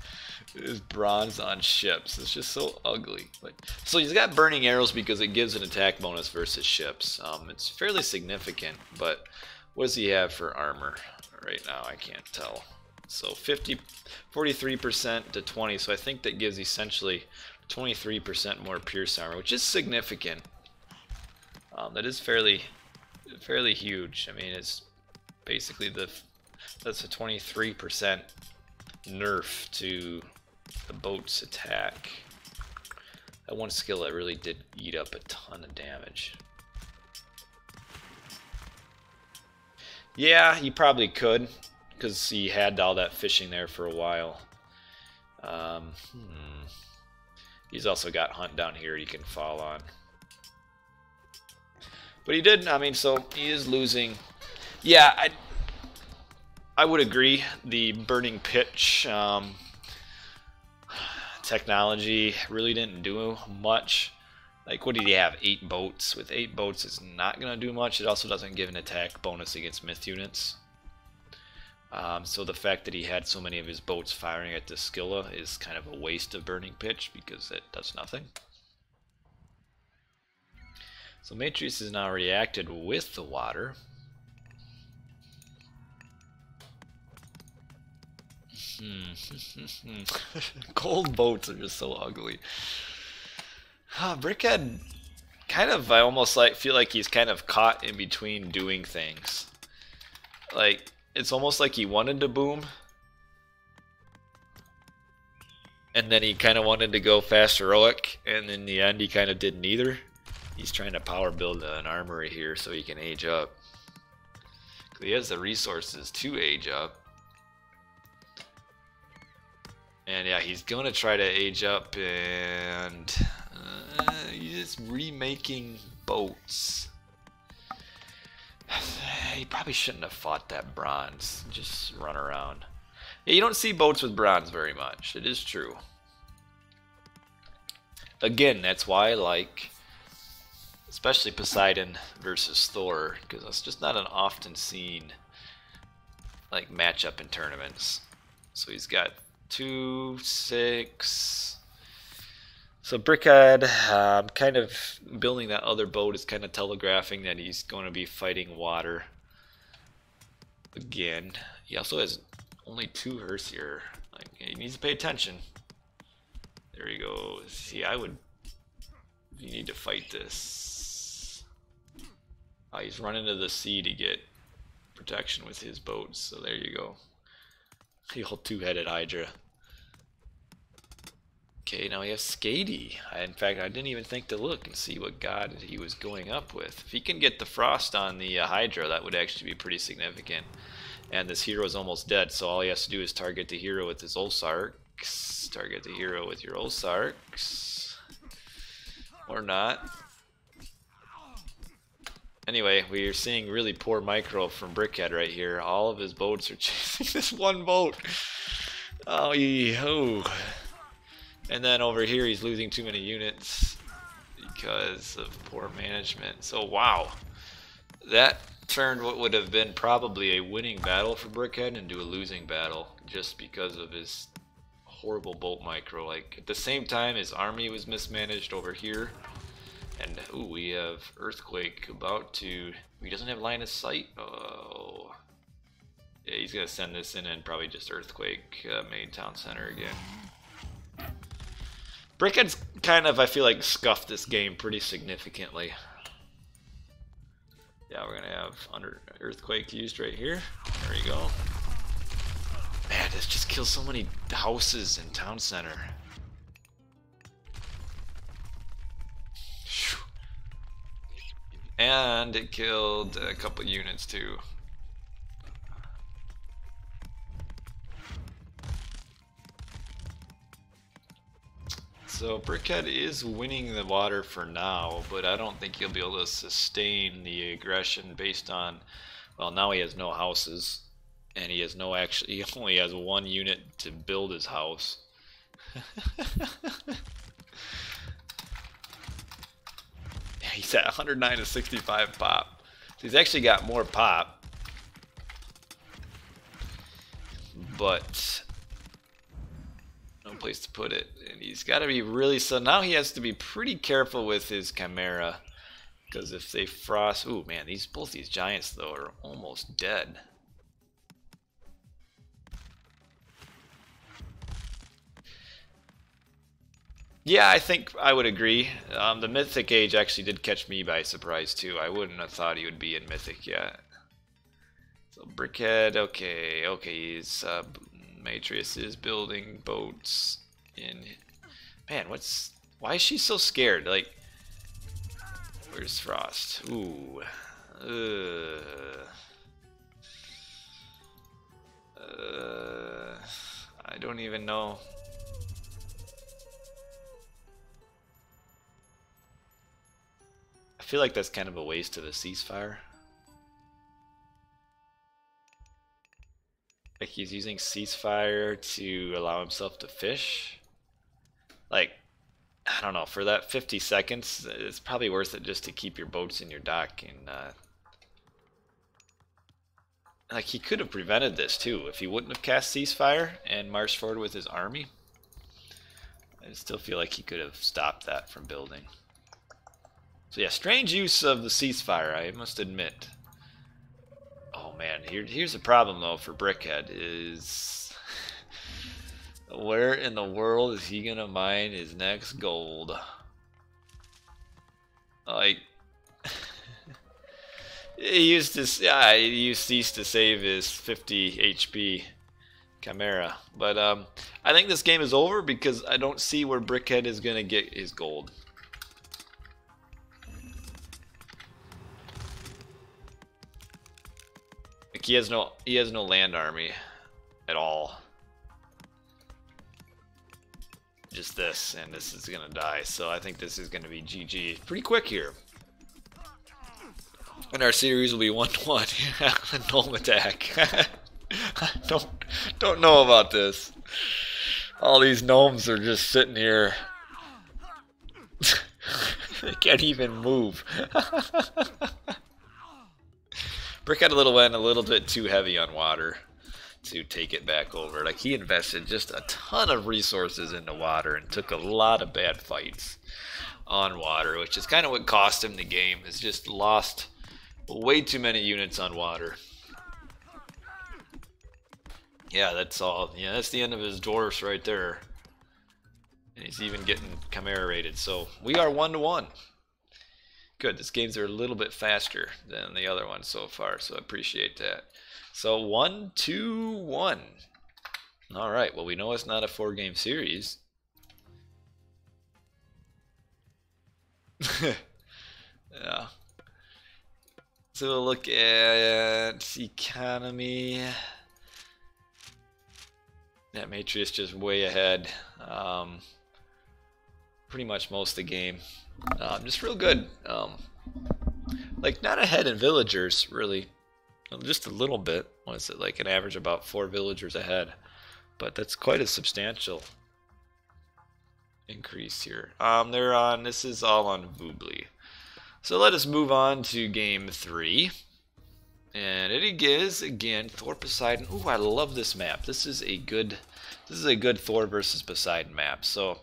A: is bronze on ships. It's just so ugly. But so he's got burning arrows because it gives an attack bonus versus ships. It's fairly significant, but what does he have for armor right now? I can't tell. So 43% to 20. So I think that gives essentially 23% more pierce armor, which is significant. That is fairly huge. I mean, it's basically that's a 23% nerf to the boat's attack. That one skill that really did eat up a ton of damage. Yeah, he probably could, because he had all that fishing there for a while. He's also got hunt down here he can fall on. But he did, I mean, so he is losing. Yeah, I would agree. The burning pitch technology really didn't do much. Like, what did he have? 8 boats. With 8 boats, it's not going to do much. It also doesn't give an attack bonus against myth units. So the fact that he had so many of his boats firing at the Skilla is kind of a waste of burning pitch because it does nothing. So Matrius has now reacted with the water. Cold boats are just so ugly. Brickhead, kind of, I almost feel like he's kind of caught in between doing things. Like, it's almost like he wanted to boom, and then he kind of wanted to go fast heroic, and in the end he kind of did neither. He's trying to power build an armory here so he can age up. He has the resources to age up. And yeah, he's going to try to age up, and he's remaking boats. He probably shouldn't have fought that bronze. Just run around. Yeah, you don't see boats with bronze very much. It is true. Again, that's why I like, especially Poseidon versus Thor, because it's just not an often seen like matchup in tournaments. So he's got 2, 6. So Brickhead, kind of building that other boat is kind of telegraphing that he's going to be fighting water again. He also has only 2 hearse here. Like, he needs to pay attention. There he goes. See, you need to fight this. Oh, he's running to the sea to get protection with his boats. So there you go. The old 2-headed Hydra. Okay, now we have Skady. In fact, I didn't even think to look and see what god he was going up with. If he can get the frost on the Hydra, that would actually be pretty significant. And this hero is almost dead, so all he has to do is target the hero with his Olsarks. Target the hero with your Olsarks. Or not. Anyway, we are seeing really poor micro from Brickhead right here. All of his boats are chasing this one boat. Oh, and then over here he's losing too many units because of poor management. So wow, that turned what would have been probably a winning battle for Brickhead into a losing battle just because of his horrible bolt micro. Like, at the same time, his army was mismanaged over here. And ooh, we have Earthquake about to. He doesn't have line of sight. Oh, yeah, he's gonna send this in and probably just Earthquake main town center again. Brickhead's kind of, I feel like, scuffed this game pretty significantly. Yeah, we're gonna have under earthquake used right here. There you go. Man, this just kills so many houses in town center. And it killed a couple units too. So Brickhead is winning the water for now, but I don't think he'll be able to sustain the aggression based on, well, now he has no houses, and he has no he only has one unit to build his house. He's at 109 to 65 pop. So he's actually got more pop, but no place to put it. And he's got to be really, so now he has to be pretty careful with his Chimera, because if they frost, ooh man, both these giants though are almost dead. Yeah, I think I would agree. The Mythic Age actually did catch me by surprise too. I wouldn't have thought he would be in Mythic yet. So Brickhead, okay, he's Matrius is building boats in. Man, why is she so scared? Like, where's Frost? Ooh, I don't even know. I feel like that's kind of a waste of a ceasefire. Like he's using ceasefire to allow himself to fish. Like, I don't know, for that 50 seconds, it's probably worth it just to keep your boats in your dock. And like, he could have prevented this too if he wouldn't have cast ceasefire and marched forward with his army. I still feel like he could have stopped that from building. So yeah, strange use of the ceasefire, I must admit. Oh man, here's the problem though for Brickhead is where in the world is he gonna mine his next gold? Like he used to cease to save his 50 HP Chimera, but I think this game is over because I don't see where Brickhead is gonna get his gold. Like he has no land army at all. Just this, and this is gonna die. So I think this is gonna be GG pretty quick here. And our series will be 1-1. Gnome attack. don't know about this. All these gnomes are just sitting here. They can't even move. Brickhead went a little bit too heavy on water to take it back over. Like he invested just a ton of resources into water and took a lot of bad fights on water, which is kind of what cost him the game. Is just lost way too many units on water. Yeah, that's all. Yeah, that's the end of his dwarfs right there. And he's even getting Chimera rated. So we are 1-1. Good, these games are a little bit faster than the other ones so far, so I appreciate that. So 1-2-1. All right, well, we know it's not a 4-game series. Yeah. So we'll look at economy. That Matrius just way ahead. Pretty much most of the game. Just real good. Like not ahead in villagers, really. Just a little bit. What is it, like an average about 4 villagers ahead? But that's quite a substantial increase here. This is all on Voobly. So let us move on to game 3. And it is again Thor Poseidon. Ooh, I love this map. This is a good Thor versus Poseidon map. So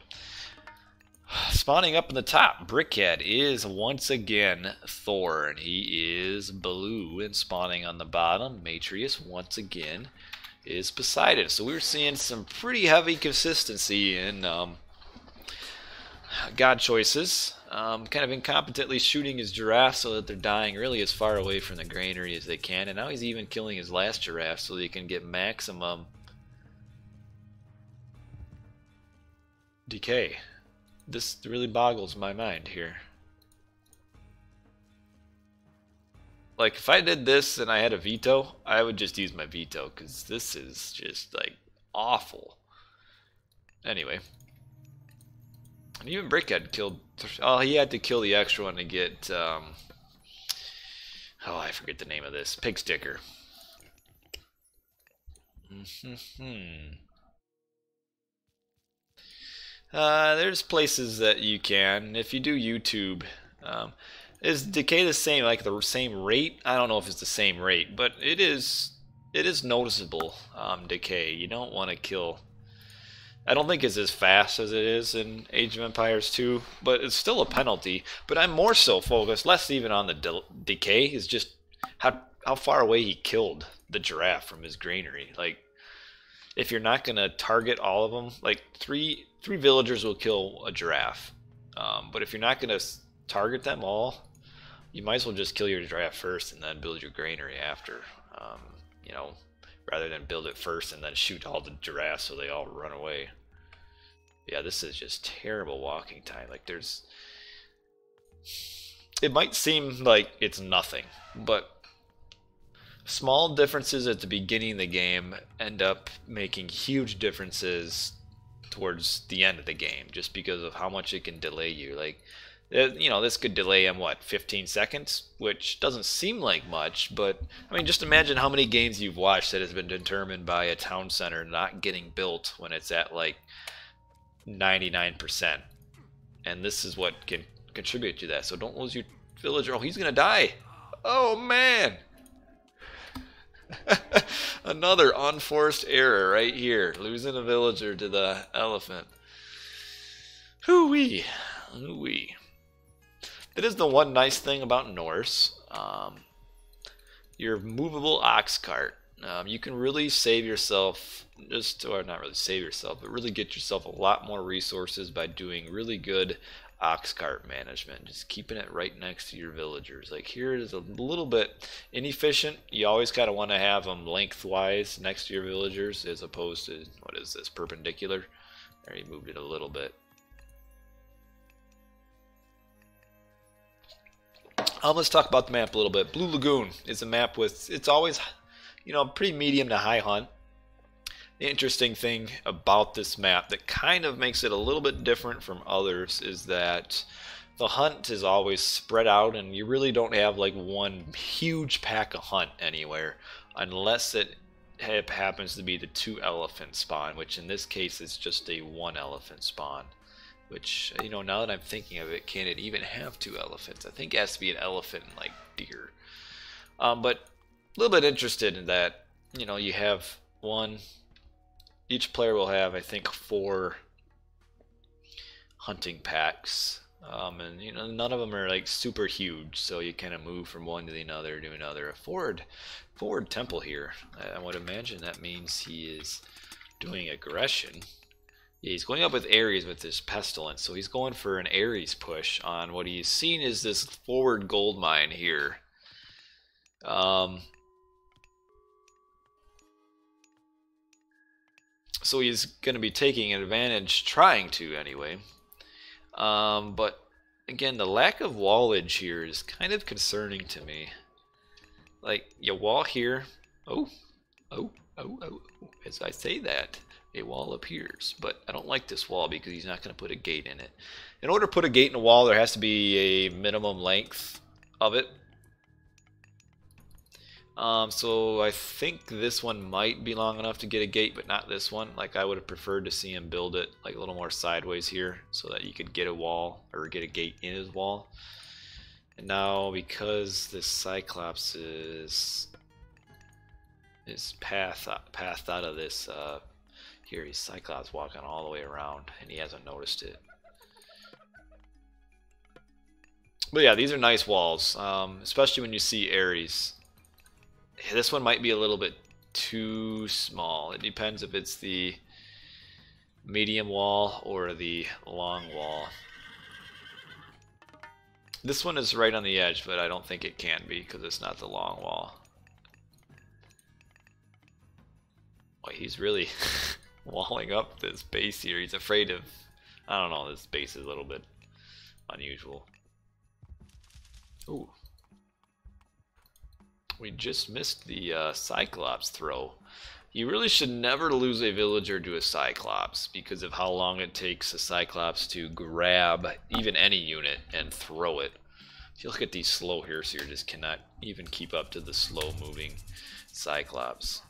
A: spawning up in the top, Brickhead is once again Thor, and he is blue. And spawning on the bottom, Matrius once again is Poseidon. So we're seeing some pretty heavy consistency in god choices. Kind of incompetently shooting his giraffe so that they're dying really as far away from the granary as they can. And now he's even killing his last giraffe so that he can get maximum decay. This really boggles my mind here. Like, if I did this and I had a veto, I would just use my veto, because this is just, like, awful. Anyway. And even Brickhead killed... Oh, he had to kill the extra one to get... oh, I forget the name of this. Pig Sticker. There's places that you can. If you do YouTube... is decay the same, like the same rate? I don't know if it's the same rate, but it is noticeable, decay. You don't want to kill... I don't think it's as fast as it is in Age of Empires 2, but it's still a penalty. But I'm more so focused, less even on the decay, is just how far away he killed the giraffe from his granary. Like, if you're not going to target all of them, like three villagers will kill a giraffe. But if you're not going to target them all, you might as well just kill your giraffe first and then build your granary after. You know, rather than build it first and then shoot all the giraffes so they all run away. Yeah, this is just terrible walking time. Like, there's... It might seem like it's nothing, but small differences at the beginning of the game end up making huge differences towards the end of the game, just because of how much it can delay you. Like, you know, this could delay him, what, 15 seconds? Which doesn't seem like much, but, I mean, just imagine how many games you've watched that has been determined by a town center not getting built when it's at, like, 99%. And this is what can contribute to that. So don't lose your villager. Oh, he's gonna die! Oh, man! Another unforced error right here. Losing a villager to the elephant. Hoo-wee. Hoo-wee. That is the one nice thing about Norse. Your movable ox cart. You can really save yourself, or not really save yourself, but really get yourself a lot more resources by doing really good ox cart management. Just keeping it right next to your villagers. Like, here it is a little bit inefficient. You always kind of want to have them lengthwise next to your villagers as opposed to, what is this, perpendicular? I already moved it a little bit. Let's talk about the map a little bit. Blue Lagoon is a map with, it's always, you know, pretty medium to high hunt. The interesting thing about this map that kind of makes it a little bit different from others is that the hunt is always spread out, and you really don't have like one huge pack of hunt anywhere unless it happens to be the 2 elephant spawn, which in this case is just a 1 elephant spawn. Which, you know, now that I'm thinking of it, can it even have 2 elephants? I think it has to be an elephant and, like, deer. But a little bit interested in that, you know, you have one, each player will have, I think, 4 hunting packs. And, you know, none of them are, like, super huge, so you kind of move from one to the other to another. A forward temple here. I would imagine that means he is doing aggression. Yeah, he's going up with Ares with this pestilence, so he's going for an Ares push on what he's seen is this forward gold mine here. So he's going to be taking advantage, trying to anyway. But again, the lack of wallage here is kind of concerning to me. Like, you wall here. Oh, as I say that, a wall appears, but I don't like this wall because he's not going to put a gate in it. In order to put a gate in a wall, there has to be a minimum length of it. So I think this one might be long enough to get a gate, but not this one. Like, I would have preferred to see him build it like a little more sideways here so that you could get a wall or get a gate in his wall. And now, because this Cyclops is path out of this here, he's Cyclops walking all the way around and he hasn't noticed it. But yeah, these are nice walls, especially when you see Ares. This one might be a little bit too small. It depends if it's the medium wall or the long wall. This one is right on the edge, but I don't think it can be because it's not the long wall. Boy, he's really walling up this base here. He's afraid of... I don't know, this base is a little bit unusual. Ooh. We just missed the Cyclops throw. You really should never lose a villager to a Cyclops because of how long it takes a Cyclops to grab even any unit and throw it. If you look at these slow here, so you just cannot even keep up to the slow moving Cyclops.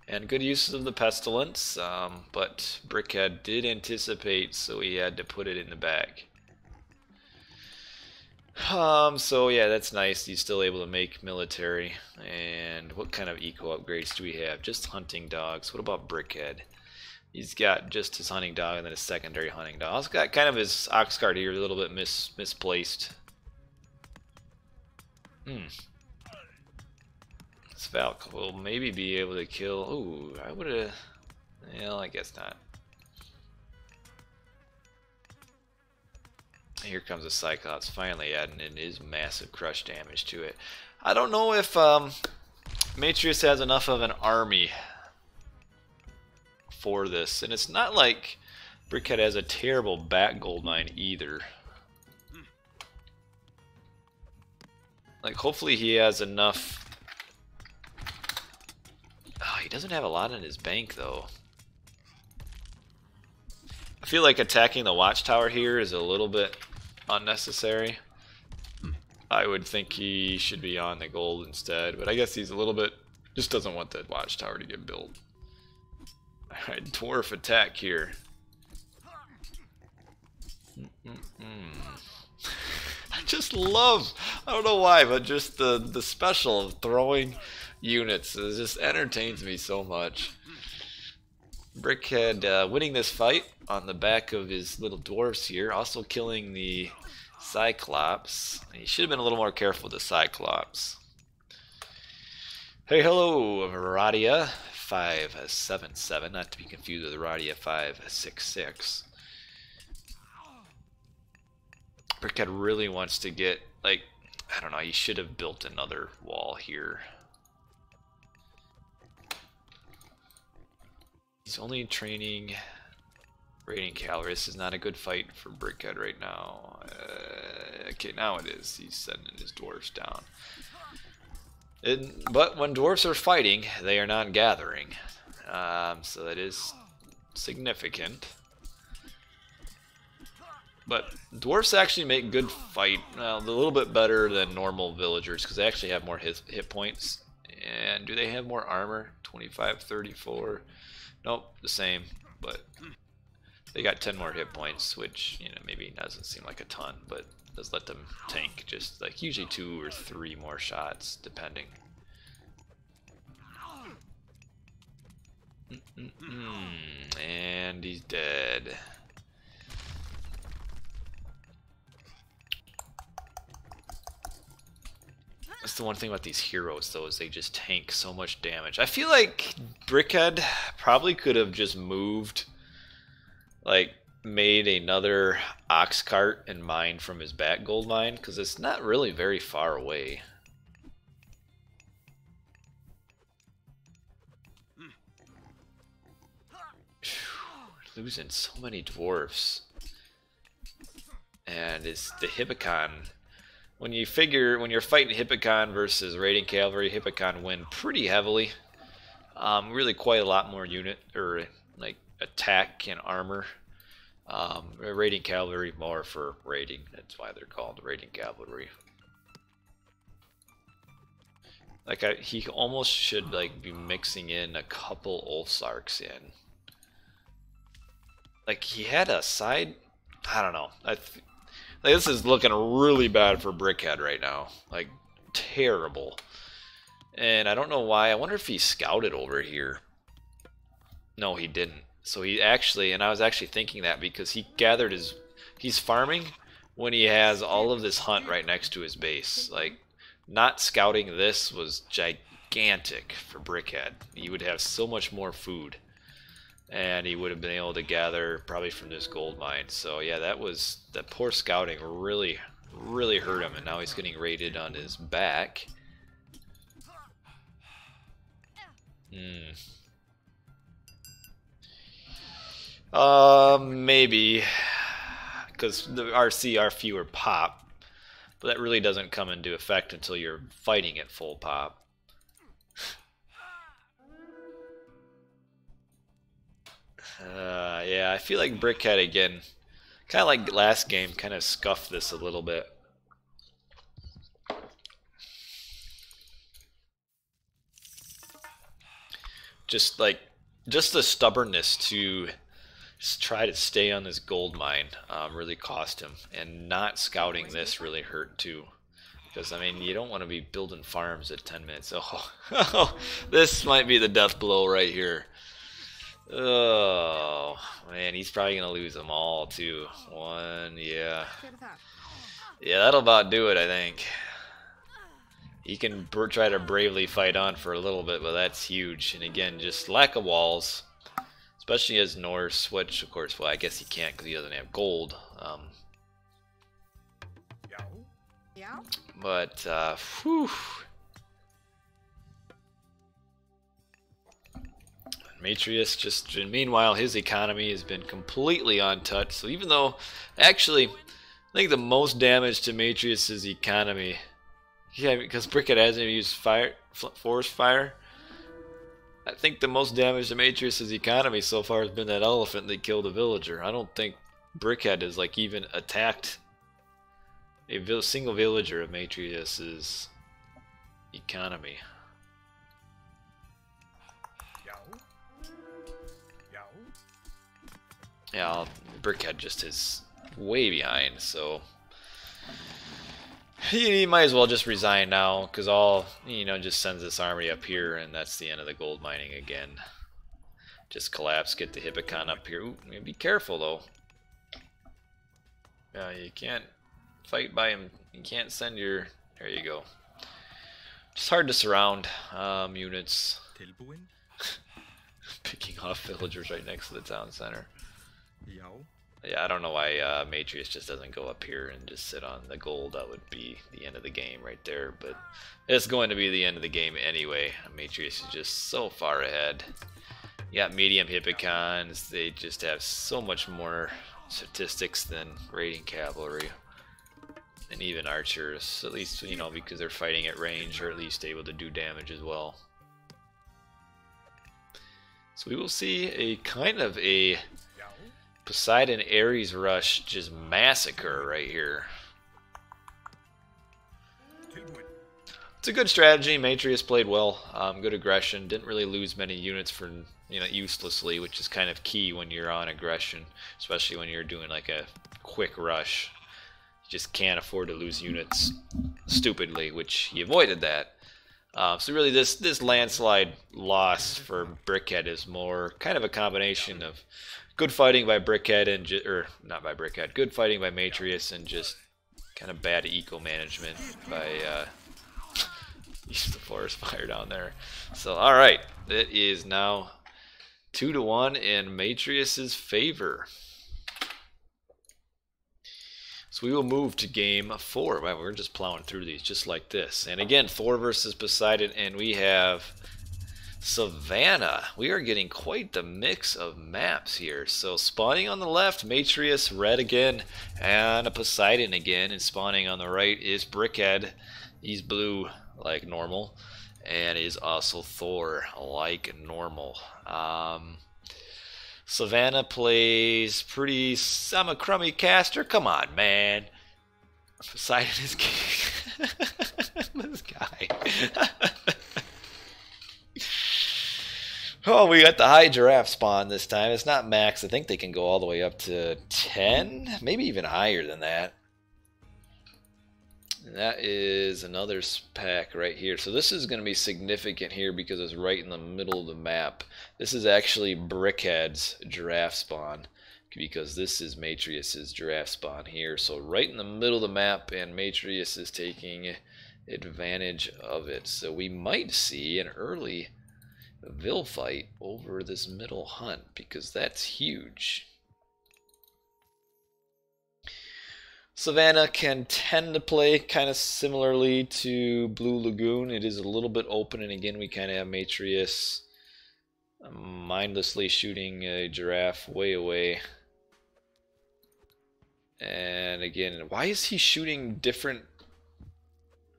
A: And good uses of the Pestilence, but Brickhead did anticipate, so he had to put it in the bag. So yeah, that's nice. He's still able to make military. And what kind of eco upgrades do we have? Just hunting dogs. What about Brickhead? He's got just his hunting dog and then a secondary hunting dog. He's got kind of his ox cart here, a little bit misplaced. This Valk will maybe be able to kill. Ooh, I would have. Well, I guess not. Here comes the Cyclops finally adding in his massive crush damage to it. I don't know if Matrius has enough of an army for this. And it's not like Brickhead has a terrible bat gold mine either. Like, hopefully he has enough. Oh, he doesn't have a lot in his bank though. I feel like attacking the watchtower here is a little bit unnecessary. I would think he should be on the gold instead, but I guess he's a little bit, just doesn't want that watchtower to get built. Alright, dwarf attack here. I just love, I don't know why, but just the special of throwing units, it just entertains me so much. Brickhead winning this fight on the back of his little dwarfs here, also killing the Cyclops. He should have been a little more careful with the Cyclops. Hey, hello, Radia 577, not to be confused with Radia 566. Brickhead really wants to get, like, I don't know, he should have built another wall here. He's only training raiding cavalry. This is not a good fight for Brickhead right now. Okay, now it is. He's sending his dwarves down. But when dwarves are fighting, they are not gathering. So that is significant. But dwarves actually make good fight. Well, a little bit better than normal villagers because they actually have more hit points. And do they have more armor? 25, 34. Nope, the same, but they got 10 more hit points, which, you know, maybe doesn't seem like a ton, but does let them tank just like usually 2 or 3 more shots, depending. And he's dead. That's the one thing about these heroes, though, is they just tank so much damage. I feel like Brickhead probably could have just moved, like, made another ox cart and mined from his bat gold mine, because it's not really very far away. Losing so many dwarfs. And it's the Hippocon. When you figure, when you're fighting Hippocon versus raiding cavalry, Hippocon win pretty heavily. Really quite a lot more unit, or like attack and armor. Raiding cavalry more for raiding. That's why they're called raiding cavalry. Like he almost should like be mixing in a couple Ulfsarks in. Like he had a side, I don't know. Like, this is looking really bad for Brickhead right now. Like, terrible. And I don't know why. I wonder if he scouted over here. No, he didn't. So he actually, and I was actually thinking that because he gathered his, he's farming when he has all of this hunt right next to his base. Like, not scouting this was gigantic for Brickhead. He would have so much more food. and he would have been able to gather probably from this gold mine. So yeah, that poor scouting really hurt him, and now he's getting raided on his back. Maybe because the RC are fewer pop, but that really doesn't come into effect until you're fighting at full pop. Yeah, I feel like Brickhead again, kind of like last game, kind of scuffed this a little bit. Just the stubbornness to try to stay on this gold mine really cost him, and not scouting this really hurt too. Because I mean, you don't want to be building farms at 10 minutes. Oh, this might be the death blow right here. Oh man, he's probably gonna lose them all too. One, yeah, that'll about do it, I think. He can try to bravely fight on for a little bit, but that's huge. And again, just lack of walls, especially as Norse, which of course, well, I guess he can't because he doesn't have gold. But whew. Demetrius just, meanwhile, his economy has been completely untouched. So even though, actually, I think the most damage to Demetrius's economy, yeah, because Brickhead hasn't used forest fire. I think the most damage to Demetrius's economy so far has been that elephant that killed a villager. I don't think Brickhead has like even attacked a single villager of Demetrius's economy. Yeah, Brickhead just is way behind, so he might as well just resign now, because just sends this army up here, and that's the end of the gold mining again. Just collapse, get the Hippocon up here. Ooh, be careful though. Yeah, you can't fight by him. You can't send your. There you go. Just hard to surround units. Picking off villagers right next to the town center. Yeah, I don't know why Matrius just doesn't go up here and just sit on the gold. That would be the end of the game right there, but it's going to be the end of the game anyway. Matrius is just so far ahead. You got medium Hippocons. They just have so much more statistics than raiding cavalry. And even archers, at least, because they're fighting at range, or at least able to do damage as well. So we will see a kind of a Poseidon Ares rush just massacre right here. It's a good strategy. Matrius played well. Good aggression. Didn't really lose many units for uselessly, which is kind of key when you're on aggression, especially when you're doing like a quick rush. You just can't afford to lose units stupidly, which he avoided that. So really, this landslide loss for Brickhead is more kind of a combination of good fighting by Brickhead and not by Brickhead, good fighting by Matrius, and just kind of bad eco management by use the forest fire down there. So all right, it is now 2-1 in Matrius's favor. So we will move to game 4. Wow, we're just plowing through these just like this. And again, Thor versus Poseidon, and we have Savannah. We are getting quite the mix of maps here. So spawning on the left, Matrius, red again, and a Poseidon again. And spawning on the right is Brickhead. He's blue like normal, and is also Thor like normal. Savannah plays pretty. I'm a crummy caster. Come on, man. Poseidon is king. This guy. Oh, we got the high giraffe spawn this time. It's not max. I think they can go all the way up to 10, maybe even higher than that. And that is another pack right here. So this is going to be significant here because it's right in the middle of the map. This is actually Brickhead's giraffe spawn, because this is Matrius's giraffe spawn here. So right in the middle of the map, and Matrius is taking advantage of it. So we might see an early Vil fight over this middle hunt because that's huge. Savannah can tend to play kind of similarly to Blue Lagoon. It is a little bit open, and again, we kind of have Matrius mindlessly shooting a giraffe way away. And again, why is he shooting different?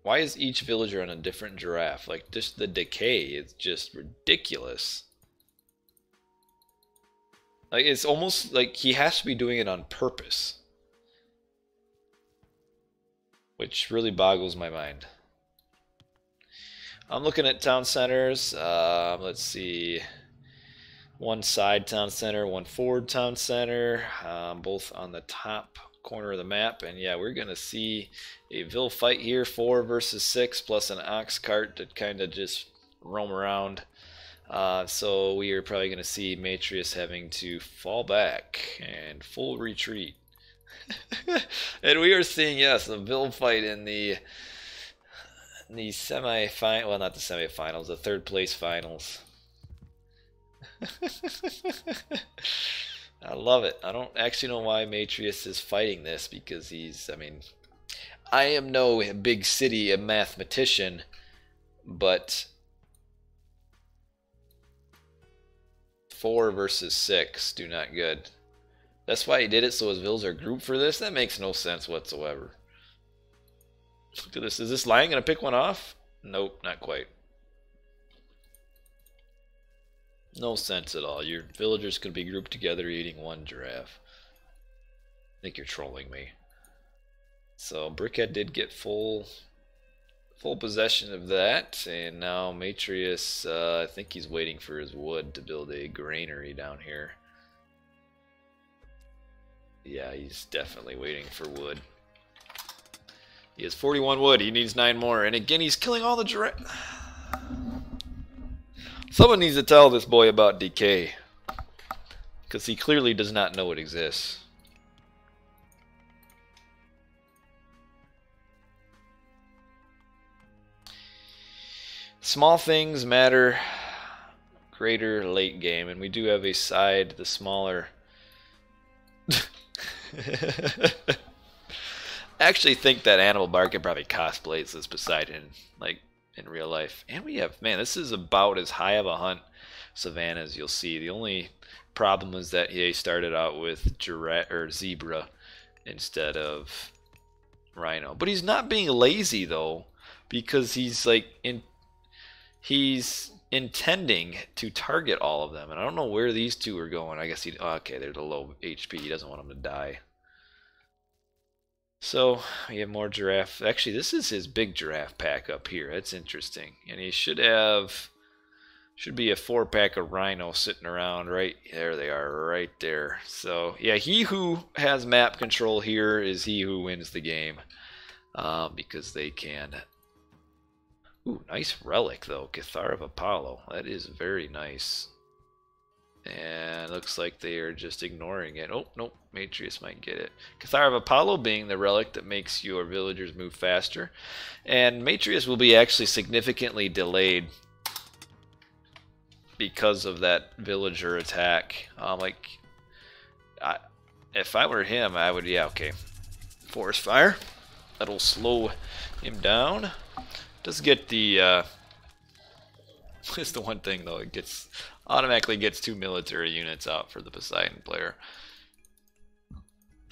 A: Why is each villager on a different giraffe? Like, just the decay is just ridiculous. Like, it's almost like he has to be doing it on purpose. Which really boggles my mind. I'm looking at town centers. Let's see. One side town center, one forward town center, both on the top corner of the map. And yeah, we're going to see a Vil fight here, 4 versus 6, plus an ox cart to kind of just roam around. So we are probably going to see Matrius having to fall back and full retreat. And we are seeing, yes, the Vil fight in the semi-final, well, not the semi-finals, the third place finals. I love it. I don't actually know why Matrius is fighting this, because he's, I mean, I am no big city mathematician, but 4 versus 6 do not good. That's why he did it, so his Vils are grouped for this? That makes no sense whatsoever. Look at this. Is this lion going to pick one off? Nope, not quite. No sense at all. Your villagers could be grouped together eating one giraffe. I think you're trolling me. So Brickhead did get full possession of that, and now Matrius, I think he's waiting for his wood to build a granary down here. Yeah, he's definitely waiting for wood. He has 41 wood. He needs 9 more. And again, he's killing all the giraffe. Someone needs to tell this boy about decay, because he clearly does not know it exists. Small things matter greater late game, and we do have a side, the smaller... I actually think that Animal Bark probably cosplays this Poseidon, like, in real life. And we have, man, this is about as high of a hunt savannah as you'll see. The only problem was that he started out with giraffe or zebra instead of rhino. But he's not being lazy though, because he's like he's intending to target all of them. And I don't know where these two are going. I guess okay, they're the low HP. He doesn't want them to die. So we have more giraffe. Actually, this is his big giraffe pack up here. That's interesting. And he should be a 4-pack of rhino sitting around right there. They are right there. So yeah, he who has map control here is he who wins the game, because they can. Ooh, nice relic though, Cathar of Apollo. That is very nice. And looks like they are just ignoring it. Oh, nope, Matrius might get it. Cathar of Apollo being the relic that makes your villagers move faster. And Matrius will be actually significantly delayed because of that villager attack. If I were him, I would, yeah, okay. Forest Fire. That'll slow him down. Does get the, it's the one thing though, it automatically gets 2 military units out for the Poseidon player.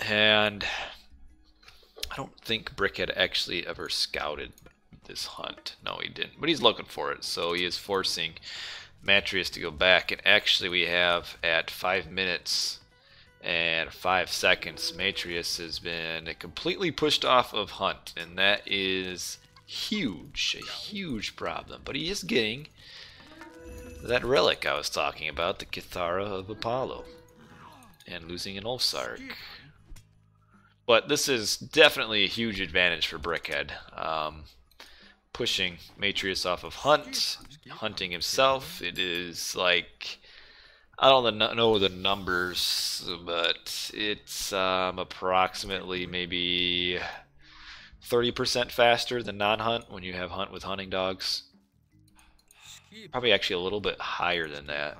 A: And I don't think Brickhead actually ever scouted this hunt. No, he didn't. But he's looking for it, so he is forcing Matrius to go back. And actually we have at 5 minutes and 5 seconds, Matrius has been completely pushed off of hunt. And that is huge, a huge problem. But he is getting that relic I was talking about, the Cathara of Apollo, and losing an Ulfsark. But this is definitely a huge advantage for Brickhead. Pushing Matrius off of hunt, hunting himself. It is like, I don't know the numbers, but it's approximately maybe 30% faster than non-hunt when you have hunt with hunting dogs. Probably actually a little bit higher than that.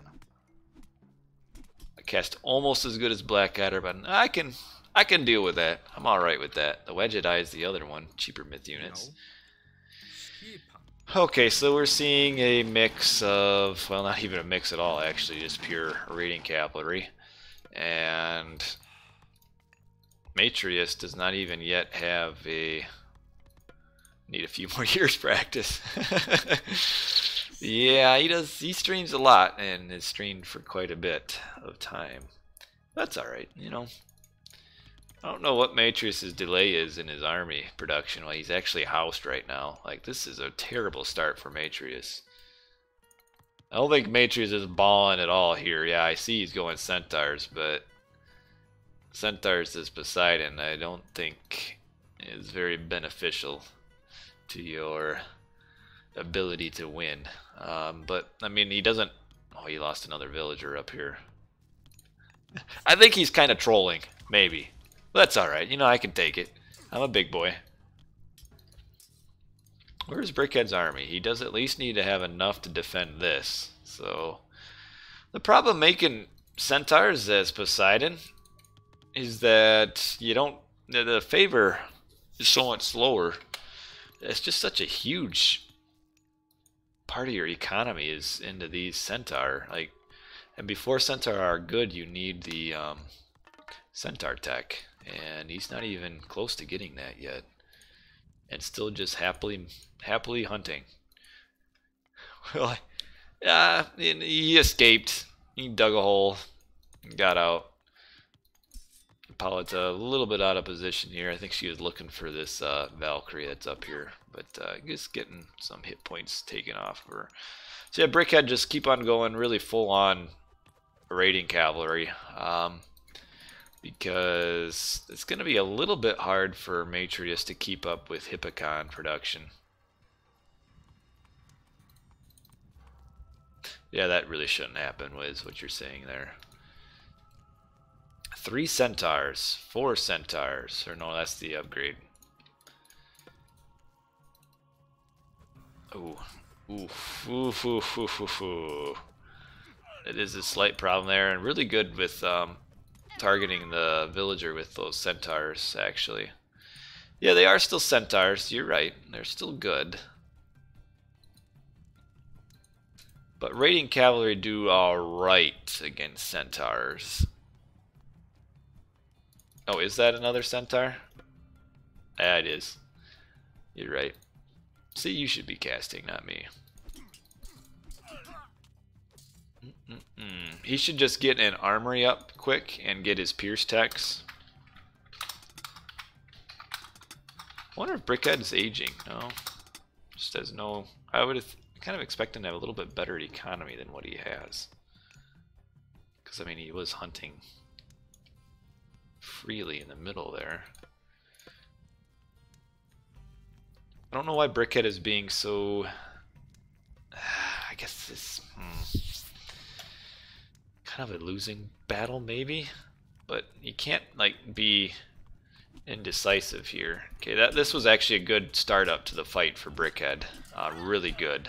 A: I cast almost as good as Blackadder, but I can deal with that. I'm alright with that. The Wedged Eye is the other one. Cheaper myth units. Okay, so we're seeing a mix of, well, not even a mix at all, actually, just pure raiding cavalry. And Matrius does not even yet have a... Need a few more years practice. Yeah, he streams a lot, and has streamed for quite a bit of time. That's alright, you know. I don't know what Matrius's delay is in his army production while he's actually housed right now. Like, this is a terrible start for Matrius. I don't think Matrius is balling at all here. Yeah, I see he's going Centaurs, but Centaurs is Poseidon. I don't think is very beneficial to your ability to win. But, I mean, he doesn't... Oh, he lost another villager up here. I think he's kind of trolling, maybe. That's alright, you know, I can take it. I'm a big boy. Where's Brickhead's army? He does at least need to have enough to defend this. So, the problem making Centaurs as Poseidon is that you don't... The favor is so much slower. It's just such a huge part of your economy is into these Centaur. Like, and before Centaur are good, you need the Centaur tech. And he's not even close to getting that yet. And still just happily hunting. Well, yeah, he escaped. He dug a hole, got out. Pauletta a little bit out of position here. I think she was looking for this Valkyrie that's up here, but just getting some hit points taken off of her. So yeah, Brickhead just keep on going, really full on raiding cavalry. Because it's going to be a little bit hard for Matrius to keep up with Hippocon production. Yeah, that really shouldn't happen, is what you're saying there. 3 Centaurs, 4 Centaurs, or no, that's the upgrade. Ooh, oof, oof, oof, oof, oof, oof. It is a slight problem there, and really good with targeting the villager with those Centaurs, actually. Yeah, they are still Centaurs, you're right. They're still good. But raiding cavalry do alright against Centaurs. Oh, is that another Centaur? Yeah, it is. You're right. See, you should be casting, not me. He should just get an armory up quick and get his pierce techs. I wonder if Brickhead is aging. No, just has no. I would have kind of expect him to have a little bit better economy than what he has. Because I mean, he was hunting freely in the middle there. I don't know why Brickhead is being so. I guess this. Kind of a losing battle, maybe, but you can't like be indecisive here. Okay, this was actually a good start up to the fight for Brickhead. Really good,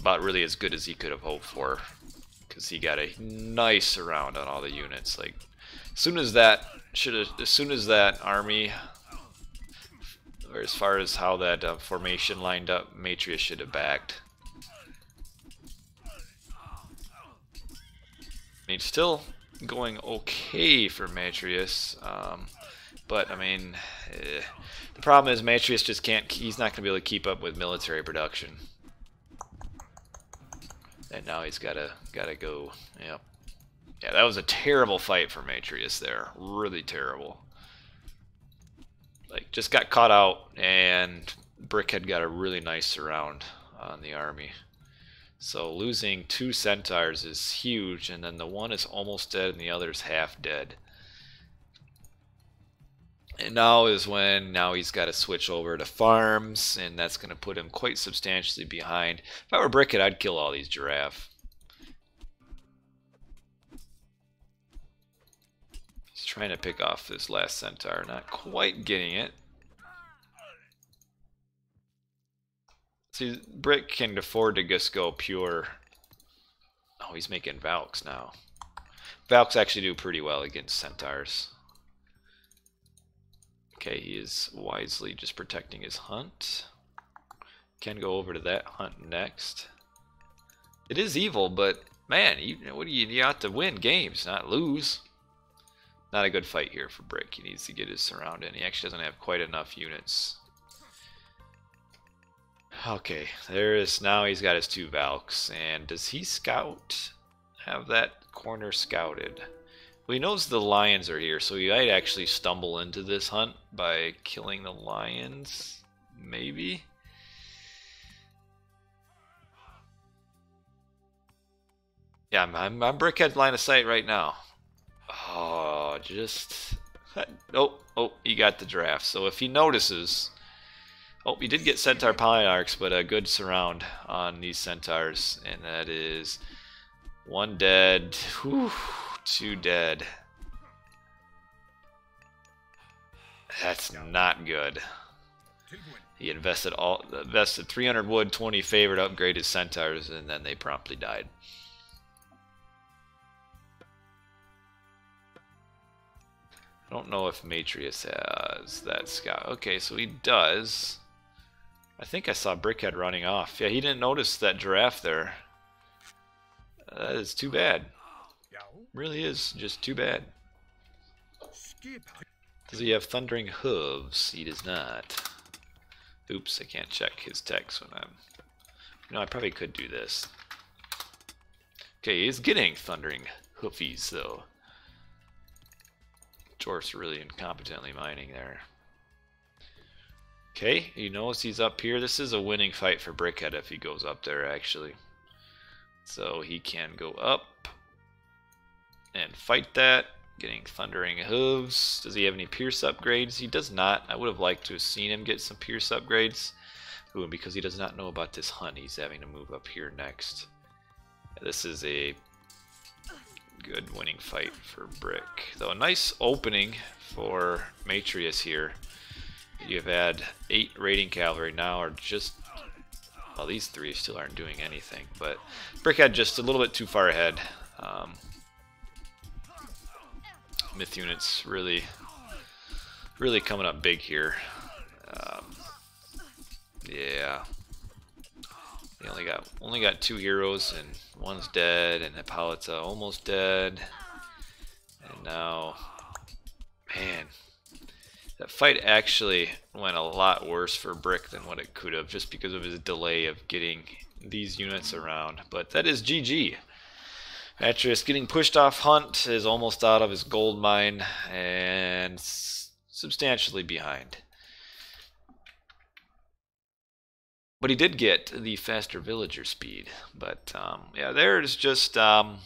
A: about really as good as he could have hoped for, because he got a nice surround on all the units. Like, as soon as that army, or as far as how that formation lined up, Matrius should have backed. I mean, still going okay for Matrius, but I mean, the problem is Matrius just can't. He's not going to be able to keep up with military production, and now he's gotta go. Yep. Yeah, that was a terrible fight for Matrius there. Really terrible. Like, just got caught out, and Brickhead got a really nice surround on the army. So losing 2 Centaurs is huge, and then the one is almost dead and the other is half dead. And now is when he's got to switch over to farms, and that's going to put him quite substantially behind. If I were Brickhead, I'd kill all these giraffe. He's trying to pick off this last Centaur, not quite getting it. See, Brick can afford to just go pure. Oh, he's making Valks now. Valks actually do pretty well against Centaurs. Okay, he is wisely just protecting his hunt. Can go over to that hunt next. It is evil, but man, you have to win games, not lose. Not a good fight here for Brick. He needs to get his surround in. He actually doesn't have quite enough units. Okay, there is, now he's got his 2 Valks. And does he scout? Have that corner scouted? Well, he knows the lions are here, so he might actually stumble into this hunt by killing the lions. Maybe? Yeah, I'm Brickhead line of sight right now. Oh, just... Oh, he got the draft. So if he notices... Oh, he did get Centaur Polyarchs, but a good surround on these Centaurs. And that is 1 dead. Whew, 2 dead. That's not good. He invested 300 wood, 20 favor to upgrade his Centaurs, and then they promptly died. I don't know if Matrius has that scout. Okay, so he does. I think I saw Brickhead running off. Yeah, he didn't notice that giraffe there. That is too bad. Really is just too bad. Does he have thundering hooves? He does not. Oops, I can't check his text when I'm... No, I probably could do this. Okay, he's getting thundering hoofies, though. Jorf's really incompetently mining there. Okay, he knows he's up here. This is a winning fight for Brickhead if he goes up there, actually. So he can go up and fight that. Getting thundering hooves. Does he have any pierce upgrades? He does not. I would have liked to have seen him get some pierce upgrades. Ooh, because he does not know about this hunt, he's having to move up here next. This is a good winning fight for Brick. Though a nice opening for Matrius here. You've had 8 raiding cavalry now, are just... Well, these 3 still aren't doing anything, but Brickhead just a little bit too far ahead. Myth units really coming up big here. Yeah. They only got 2 heroes, and one's dead, and Hippolyta almost dead. And now, man, that fight actually went a lot worse for Brick than what it could have, just because of his delay of getting these units around. But that is GG. Atreus getting pushed off hunt, is almost out of his gold mine, and substantially behind. But he did get the faster villager speed. But yeah, there's just kind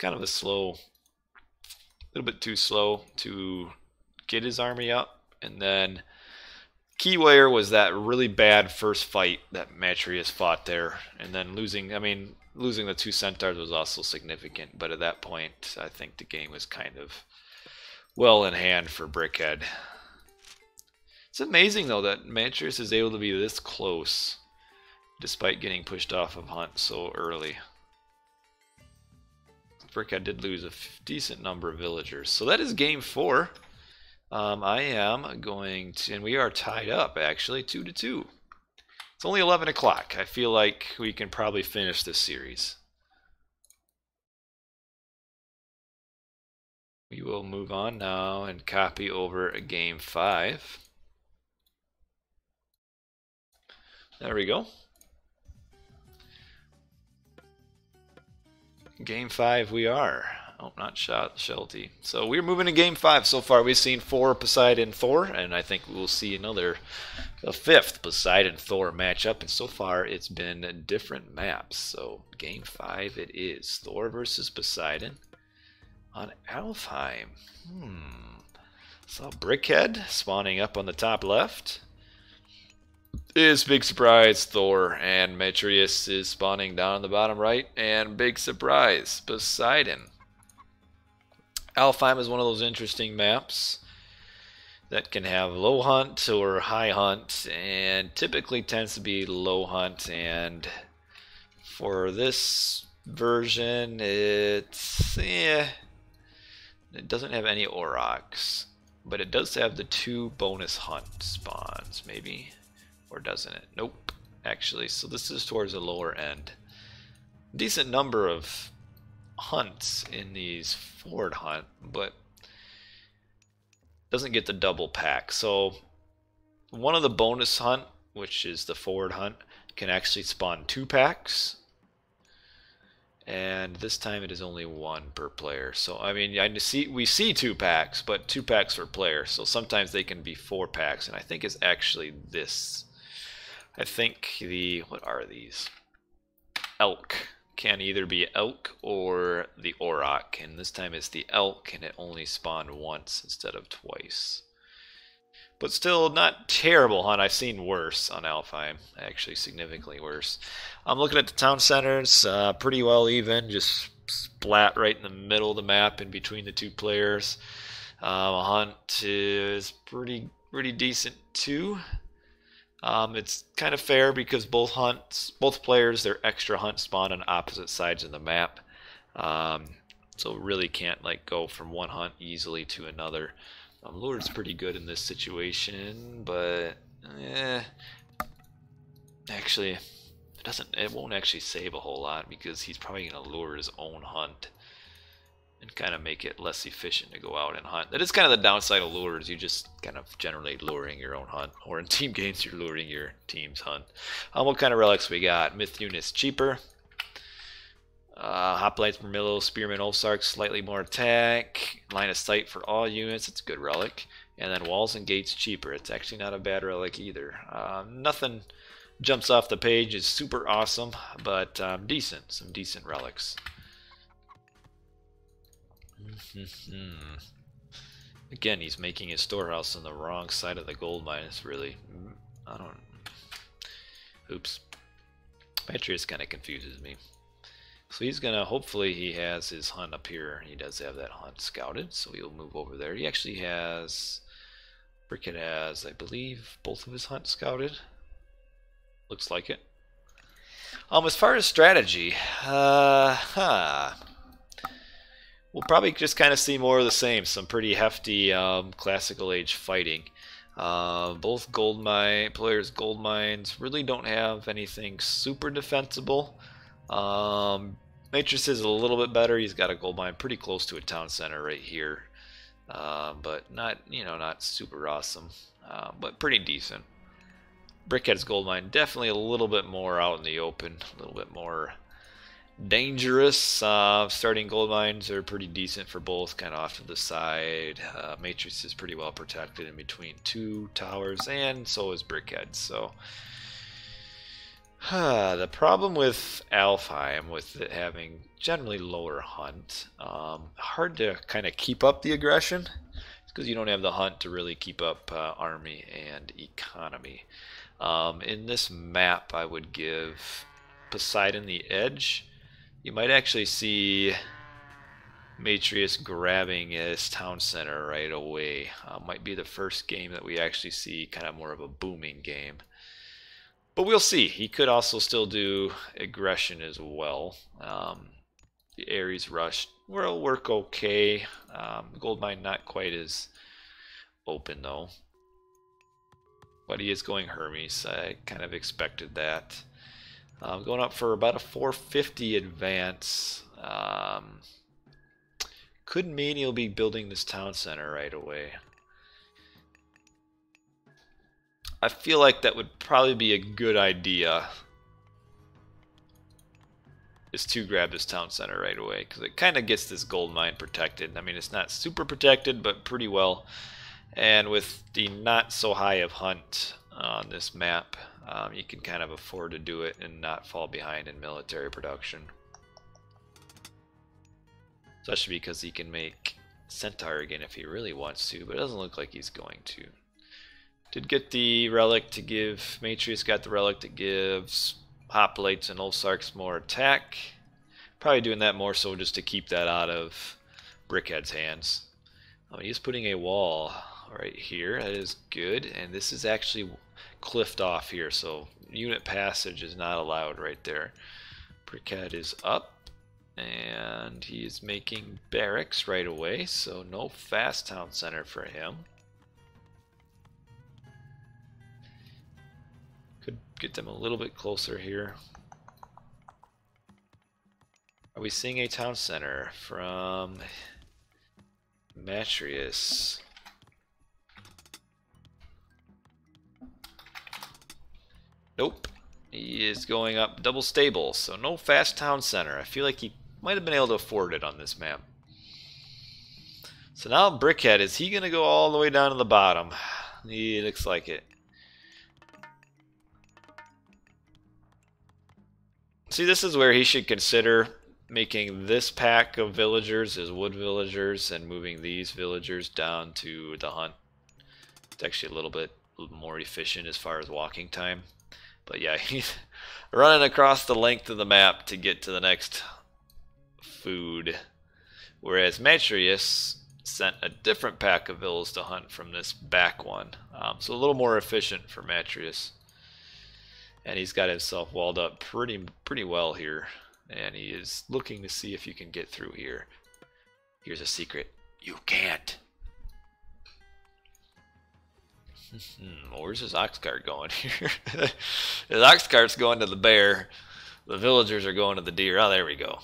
A: of a slow, a little bit too slow to get his army up. And then Keywire was that really bad first fight that Matrius fought there, and then losing the 2 centaurs was also significant. But at that point, I think the game was kind of well in hand for Brickhead. It's amazing, though, that Matrius is able to be this close despite getting pushed off of hunt so early. Brickhead did lose a decent number of villagers. So that is game 4. I am going to, and we are tied up, actually, 2-2. It's only 11 o'clock. I feel like we can probably finish this series. We will move on now and copy over game 5. There we go. Game 5 we are. Oh, not Shelty. So we're moving to game 5 so far. We've seen 4 Poseidon Thor, and I think we'll see a 5th Poseidon Thor matchup. And so far it's been different maps. So game 5 it is. Thor versus Poseidon on Alfheim. So Brickhead spawning up on the top left is big surprise Thor, and Matrius is spawning down on the bottom right, and big surprise Poseidon. Alfheim is one of those interesting maps that can have low hunt or high hunt, and typically tends to be low hunt. And for this version, it doesn't have any Aurochs, but it does have the 2 bonus hunt spawns, maybe, or doesn't it? Nope, actually. So this is towards the lower end. Decent number of hunts in these forward hunt, but doesn't get the double pack. So one of the bonus hunt, which is the forward hunt, can actually spawn 2 packs, and this time it is only 1 per player. So I mean, we see 2 packs, but 2 packs per player. So sometimes they can be 4 packs, and I think it's actually this. I think what are these? Elk. Can either be elk or the auroch, and this time it's the elk, and it only spawned once instead of twice. But still not terrible hunt. I've seen worse on Alfheim, actually significantly worse. I'm looking at the town centers, pretty well even, just splat right in the middle of the map in between the 2 players. Hunt is pretty decent too. It's kind of fair because both players, their extra hunt spawn on opposite sides of the map. So really can't like go from one hunt easily to another. Lure's pretty good in this situation, but actually it won't actually save a whole lot because he's probably gonna lure his own hunt and kind of make it less efficient to go out and hunt. That is kind of the downside of lures. You just kind of generally luring your own hunt, or in team games you're luring your team's hunt. What kind of relics we got? Myth units cheaper. Hoplites, Murmillo, Spearman, Ulfsark, slightly more attack. Line of sight for all units, it's a good relic. And then walls and gates cheaper. It's actually not a bad relic either. Nothing jumps off the page is super awesome, but decent. Some decent relics. Again, he's making his storehouse on the wrong side of the gold mine. It's really, oops. Patrius kind of confuses me. So he's gonna, hopefully he has his hunt up here. He does have that hunt scouted, so he'll move over there. He actually has, Brickhead has, I believe, both of his hunts scouted. Looks like it. As far as strategy, we'll probably just kind of see more of the same. Some pretty hefty classical age fighting. Both gold mines really don't have anything super defensible. Matrix is a little bit better. He's got a gold mine pretty close to a town center right here, but not not super awesome, but pretty decent. Brickhead's gold mine definitely a little bit more out in the open, a little bit more dangerous. Starting gold mines are pretty decent for both, kind of off to the side. Matrix is pretty well protected in between 2 towers, and so is Brickhead. So the problem with Alfheim, with it having generally lower hunt, hard to kind of keep up the aggression. It's because you don't have the hunt to really keep up army and economy. In this map, I would give Poseidon the edge. You might actually see Matrius grabbing his town center right away. Might be the first game that we actually see kind of more of a booming game. But we'll see. He could also still do aggression as well. The Ares rush will work okay. Gold mine not quite as open though. But he is going Hermes. I kind of expected that. Going up for about a 450 advance. Could mean he'll be building this town center right away. I feel like that would probably be a good idea, is to grab this town center right away, because it kind of gets this gold mine protected. I mean, it's not super protected, but pretty well. And with the not so high of hunt on this map, you can kind of afford to do it and not fall behind in military production. Especially because he can make Centaur again if he really wants to, but it doesn't look like he's going to. Did get the relic to give, Matrius got the relic that gives Hoplites and Ulfsarks more attack. Probably doing that more so just to keep that out of Brickhead's hands. He's putting a wall right here. That is good. And this is actually cliffed off here, so unit passage is not allowed right there. Brickhead is up, and he is making barracks right away, so no fast town center for him. Could get them a little bit closer here. Are we seeing a town center from Matrius? Nope. He is going up double stable, so no fast town center. I feel like he might have been able to afford it on this map. So now Brickhead, is he going to go all the way down to the bottom? He looks like it. See, this is where he should consider making this pack of villagers as wood villagers and moving these villagers down to the hunt. It's actually a little bit more efficient as far as walking time. But yeah, he's running across the length of the map to get to the next food. Whereas Matrius sent a different pack of villas to hunt from this back one. So a little more efficient for Matrius. And he's got himself walled up pretty well here. And he is looking to see if you can get through here. Here's a secret. You can't. Where's his ox cart going here? His ox cart's going to the bear. The villagers are going to the deer. Oh, there we go.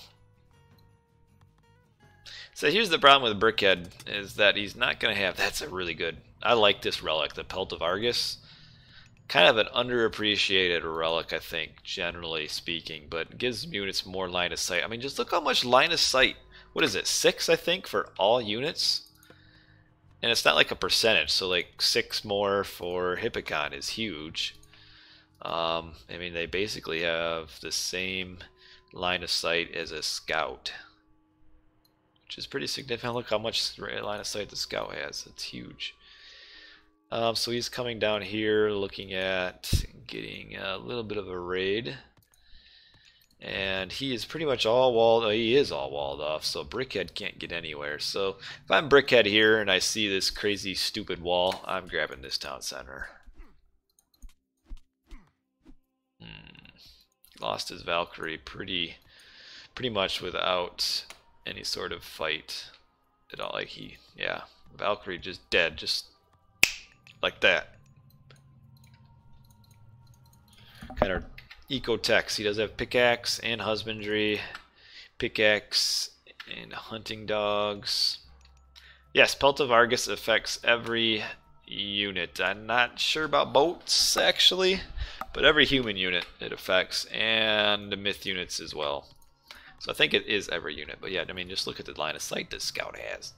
A: So here's the problem with Brickhead, is that he's not going to have... That's a really good... I like this relic, the Pelt of Argus. Kind of an underappreciated relic, I think, generally speaking, but gives units more line of sight. I mean, just look how much line of sight. What is it, 6, I think, for all units? And it's not like a percentage, so like 6 more for Hippocon is huge. I mean, they basically have the same line of sight as a scout, which is pretty significant. Look how much line of sight the scout has. It's huge. So he's coming down here looking at getting a little bit of a raid. And he is pretty much all walled. Oh, he is all walled off, so Brickhead can't get anywhere. So if I'm Brickhead here and I see this crazy stupid wall, I'm grabbing this town center. Lost his Valkyrie pretty much without any sort of fight at all. Like yeah, Valkyrie just dead, just like that. Kind of Eco-techs. He does have pickaxe and husbandry, pickaxe and hunting dogs. Yes, Pelt of Argus affects every unit. I'm not sure about boats actually, but every human unit it affects, and the myth units as well. So I think it is every unit, but yeah, I mean, just look at the line of sight this scout has.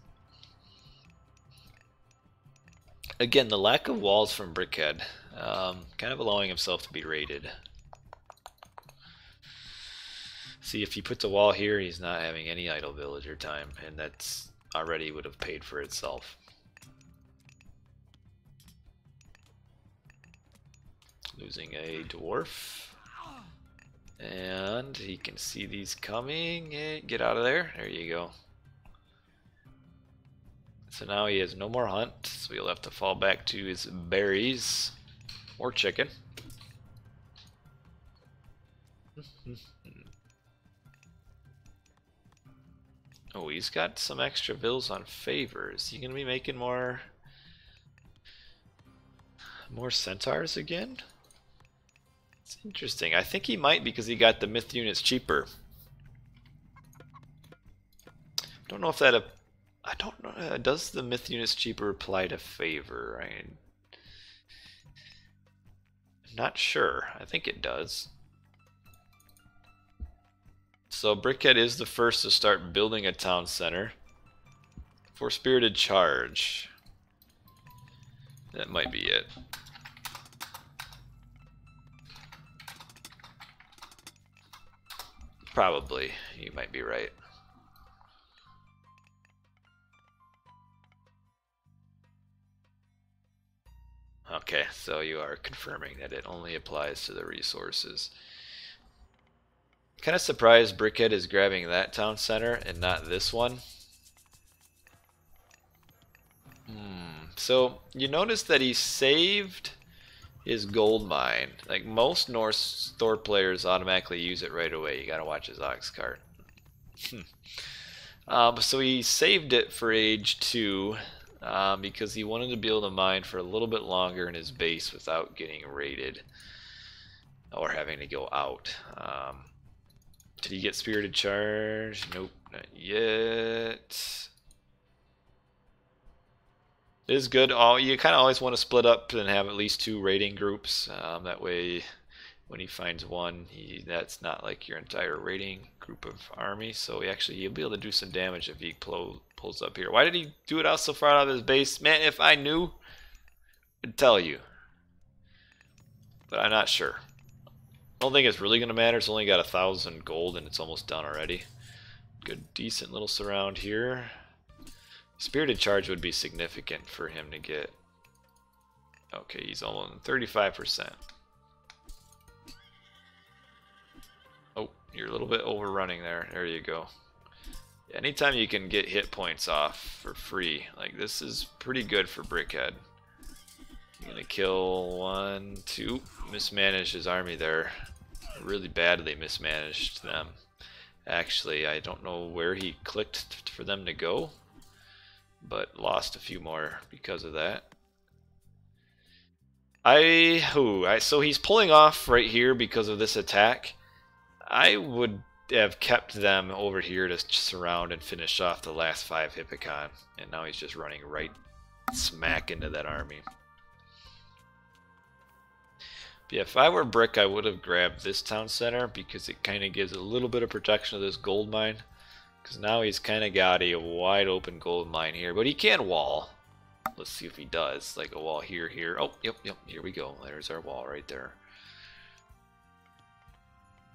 A: Again, the lack of walls from Brickhead, kind of allowing himself to be raided. See, if he puts a wall here, he's not having any idle villager time, and that's already would have paid for itself. Losing a dwarf. And he can see these coming. Get out of there. There you go. So now he has no more hunt, so he'll have to fall back to his berries or chicken. Oh, he's got some extra bills on favors. Is he gonna be making more centaurs again? It's interesting. I think he might, because he got the myth units cheaper. Don't know if that I don't know. Does the myth units cheaper apply to favor? I'm not sure. I think it does. So Brickhead is the first to start building a town center for Spirited Charge. That might be it. Probably. You might be right. Okay, so you are confirming that it only applies to the resources. Kind of surprised Brickhead is grabbing that town center and not this one. So you notice that he saved his gold mine. Like most Norse Thor players automatically use it right away. You gotta watch his ox cart. So he saved it for age 2 because he wanted to be able to mine for a little bit longer in his base without getting raided or having to go out. Did he get Spirited Charge? Nope, not yet. It is good. You kind of always want to split up and have at least 2 raiding groups. That way, when he finds one, that's not like your entire raiding group of army. So he'll be able to do some damage if he pulls up here. Why did he do it out so far out of his base? Man, if I knew, I'd tell you. But I'm not sure. I don't think it's really going to matter. It's only got 1,000 gold and it's almost done already. Good, decent little surround here. Spirited Charge would be significant for him to get. Okay, he's almost 35%. Oh, you're a little bit overrunning there. There you go. Anytime you can get hit points off for free, like this is pretty good for Brickhead. You're gonna kill 1, 2. Mismanaged his army there. Really badly mismanaged them. Actually, I don't know where he clicked for them to go, but lost a few more because of that. So he's pulling off right here because of this attack. I would have kept them over here to surround and finish off the last 5 Hippocon, and now he's just running right smack into that army. But yeah, if I were Brick, I would have grabbed this town center because it kind of gives a little bit of protection to this gold mine. Because now he's kind of got a wide open gold mine here, but he can wall. Let's see if he does, like a wall here, here. Oh, yep, here we go. There's our wall right there.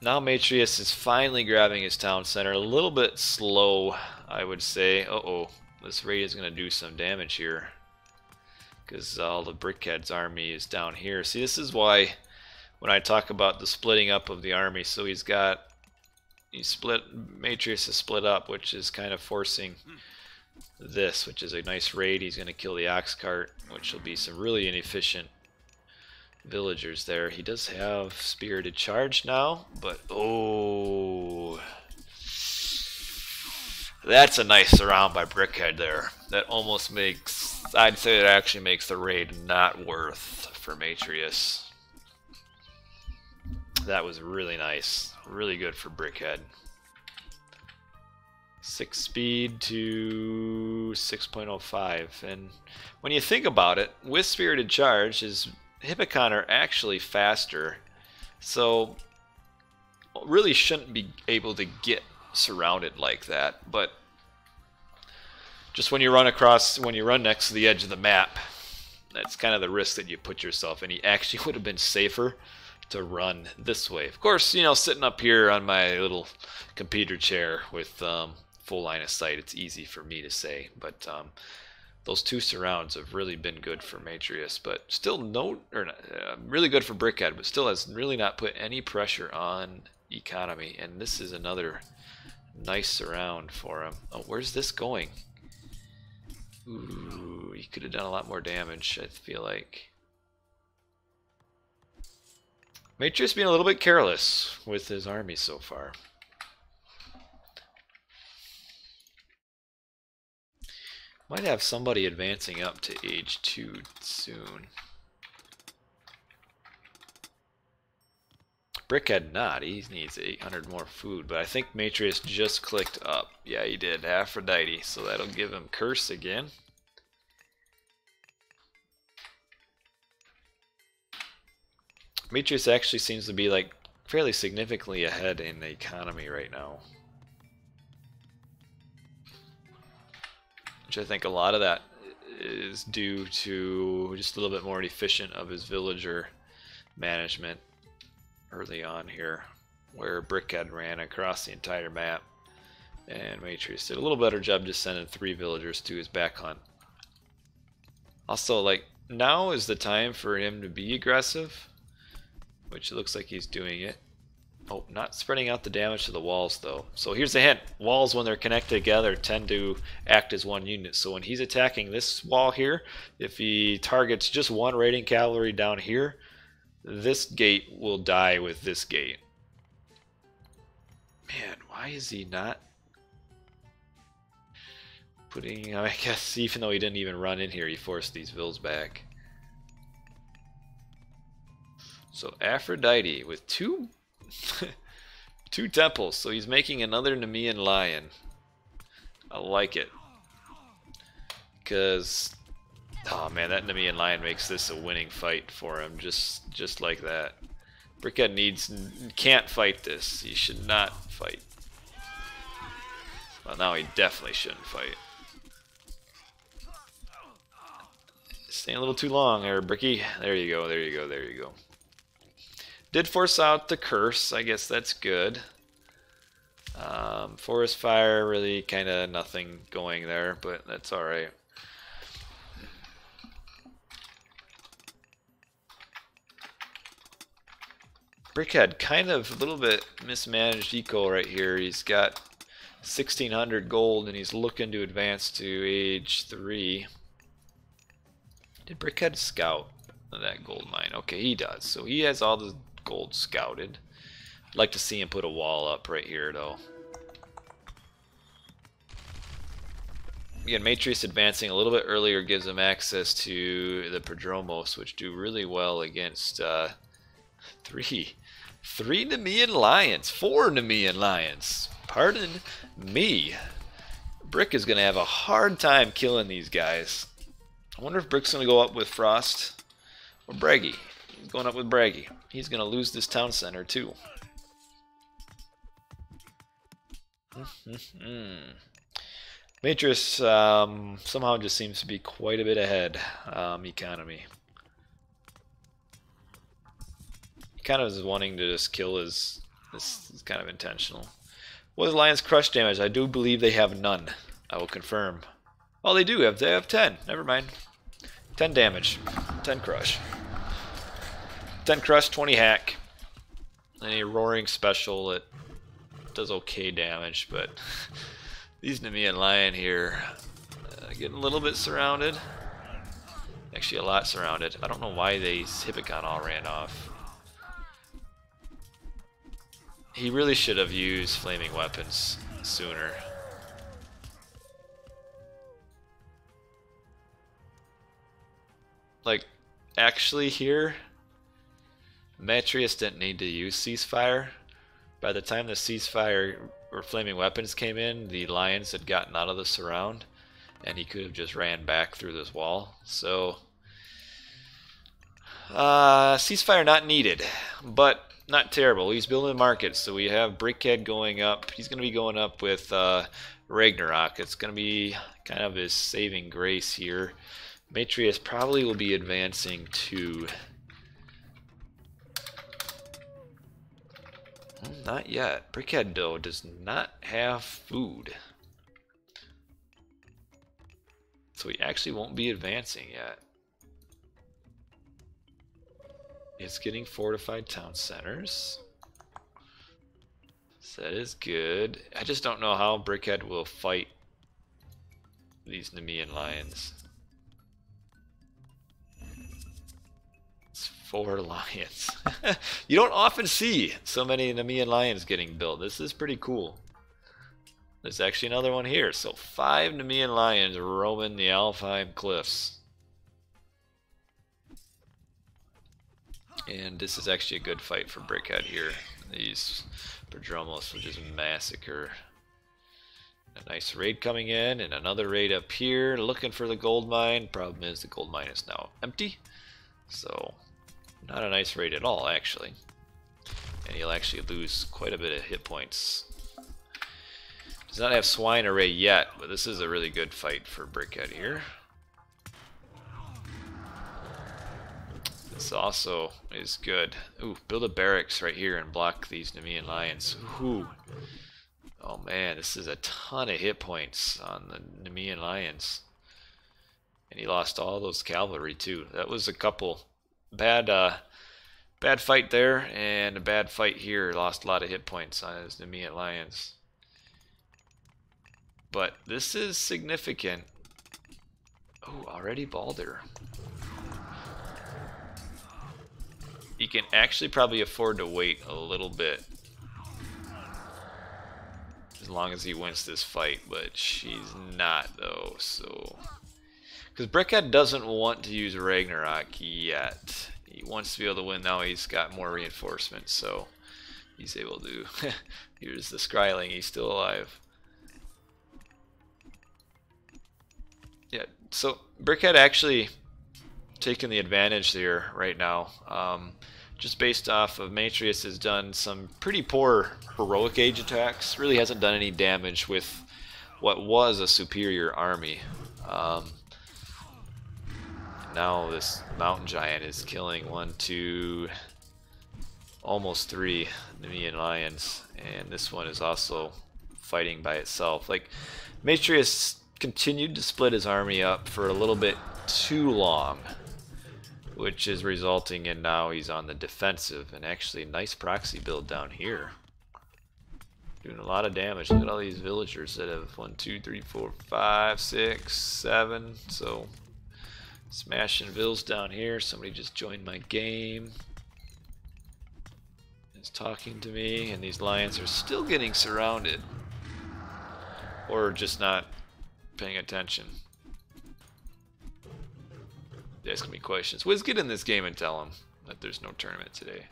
A: Now Matrius is finally grabbing his town center. A little bit slow, I would say. Uh-oh, this raid is going to do some damage here. Because all the Brickhead's army is down here. See, this is why when I talk about the splitting up of the army, so Matrius is split up, which is kind of forcing this, which is a nice raid. He's going to kill the ox cart, which will be some really inefficient villagers there. He does have Spirited Charge now, but oh, that's a nice surround by Brickhead there. That almost makes, I'd say it actually makes the raid not worth for Matrius. That was really nice. Really good for Brickhead. 6 speed to 6.05. And when you think about it, with Spirited Charge, his Hippocon are actually faster. So really shouldn't be able to get surrounded like that. But just when you run next to the edge of the map, that's kind of the risk that you put yourself in. He actually would have been safer to run this way. Of course, you know, sitting up here on my little computer chair with full line of sight, it's easy for me to say, but those 2 surrounds have really been good for Matrius, but still really good for Brickhead, but still has really not put any pressure on economy. And this is another nice surround for him. Oh, where's this going? Ooh, he could have done a lot more damage, I feel like. Matrius being a little bit careless with his army so far. Might have somebody advancing up to age 2 soon. Brickhead not. He needs 800 more food, but I think Matrius just clicked up. Yeah, he did. Aphrodite, so that'll give him Curse again. Matrius actually seems to be like fairly significantly ahead in the economy right now. Which I think a lot of that is due to just a little bit more efficient of his villager management early on here, where Brickhead ran across the entire map and Matrius did a little better job just sending 3 villagers to his back hunt. Also, like, now is the time for him to be aggressive, which looks like he's doing it. Oh, not spreading out the damage to the walls though. So here's the hint. Walls, when they're connected together, tend to act as one unit. So when he's attacking this wall here, if he targets just one raiding cavalry down here, this gate will die with this gate. Man, why is he not putting... I guess even though he didn't even run in here, he forced these vills back. So Aphrodite with two temples. So he's making another Nemean lion. I like it. Because, oh man, that Nemean lion makes this a winning fight for him. Just like that. Brickhead can't fight this. He should not fight. Well, now he definitely shouldn't fight. Staying a little too long there, Bricky. There you go, there you go, there you go. Did force out the curse. I guess that's good. Forest fire, really kind of nothing going there, but that's alright. Brickhead, kind of a little bit mismanaged eco right here. He's got 1600 gold and he's looking to advance to age 3. Did Brickhead scout that gold mine? Okay, he does. So he has all the gold scouted. I'd like to see him put a wall up right here though. Again, Matrius advancing a little bit earlier gives him access to the Prodromos, which do really well against three Nemean lions, 4 Nemean lions. Pardon me. Brick is going to have a hard time killing these guys. I wonder if Brick's going to go up with Frost or Braggy. He's going up with Braggy. He's going to lose this town center too. Matrix somehow just seems to be quite a bit ahead economy. He kind of is wanting to just kill his... This is kind of intentional. What is Lion's crush damage? I do believe they have none. I will confirm. Oh, they do have. They have 10. Never mind. 10 damage. 10 crush. 10 crush, 20 hack. And a roaring special that does okay damage, but these Nemean lion here getting a little bit surrounded. Actually, a lot surrounded. I don't know why they Hippicon all ran off. He really should have used flaming weapons sooner. Like, actually here, Matrius didn't need to use ceasefire. By the time the ceasefire or flaming weapons came in, the lions had gotten out of the surround, and he could have just ran back through this wall. So, ceasefire not needed, but not terrible. He's building markets, so we have Brickhead going up. He's going to be going up with Ragnarok. It's going to be kind of his saving grace here. Matrius probably will be advancing to... Not yet. Brickhead, though, does not have food. So he actually won't be advancing yet. It's getting fortified town centers. So that is good. I just don't know how Brickhead will fight these Nemean lions. It's 4 lions. You don't often see so many Nemean lions getting built. This is pretty cool. There's actually another one here. So 5 Nemean lions roaming the Alfheim cliffs. And this is actually a good fight for Brickhead here. These Prodromos will just massacre. A nice raid coming in, and another raid up here, looking for the gold mine. Problem is the gold mine is now empty. So, not a nice raid at all, actually. And he'll actually lose quite a bit of hit points. Does not have Swine Array yet, but this is a really good fight for Brickhead here. This also is good. Ooh, build a barracks right here and block these Nemean lions. Ooh. Oh man, this is a ton of hit points on the Nemean lions. And he lost all those cavalry too. That was a couple bad Bad fight there, and a bad fight here. Lost a lot of hit points on his Nemean Lions. But this is significant. Oh, already Balder. He can actually probably afford to wait a little bit. As long as he wins this fight, but she's not though, so... Because Brickhead doesn't want to use Ragnarok yet. He wants to be able to win now. He's got more reinforcements, so he's able to... Here's the Skryling, he's still alive. Yeah, so Brickhead actually taking the advantage there right now. Just based off of Matreus has done some pretty poor heroic age attacks. Really hasn't done any damage with what was a superior army. Now this mountain giant is killing 1, 2, almost 3 Nemean lions, and this one is also fighting by itself. Like, Matreus continued to split his army up for a little bit too long, which is resulting in now he's on the defensive. And actually, nice proxy build down here, doing a lot of damage. Look at all these villagers that have 1, 2, 3, 4, 5, 6, 7. So smashing vills down here. Somebody just joined my game. Is talking to me, and these lions are still getting surrounded, or just not paying attention. Asking me questions. Wiz, get in this game and tell him that there's no tournament today.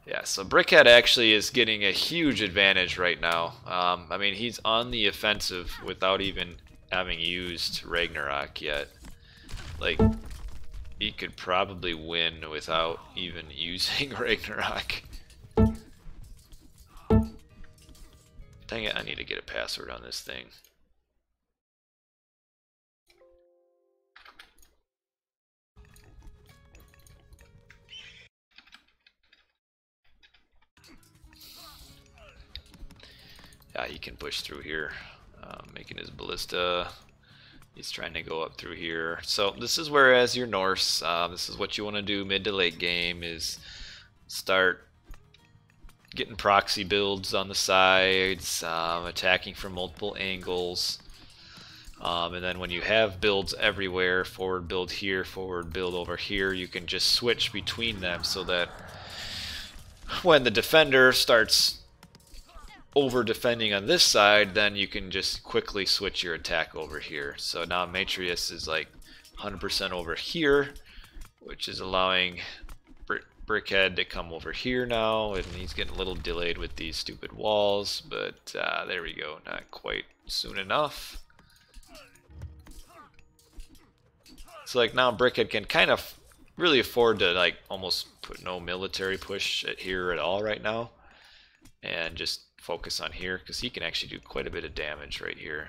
A: Yeah, so Brickhead actually is getting a huge advantage right now. I mean, he's on the offensive without even having used Ragnarok yet. Like, he could probably win without even using Ragnarok. Dang it, I need to get a password on this thing. Yeah, he can push through here, making his ballista. He's trying to go up through here. So this is where, as your Norse, this is what you want to do mid to late game, is start getting proxy builds on the sides, attacking from multiple angles. And then when you have builds everywhere, forward build here, forward build over here, you can just switch between them so that when the defender starts over defending on this side, then you can just quickly switch your attack over here. So now Matreus is like 100% over here, which is allowing Brickhead to come over here now, and he's getting a little delayed with these stupid walls, but there we go, not quite soon enough. So like now Brickhead can kind of really afford to like almost put no military push here at all right now, and just focus on here, because he can actually do quite a bit of damage right here.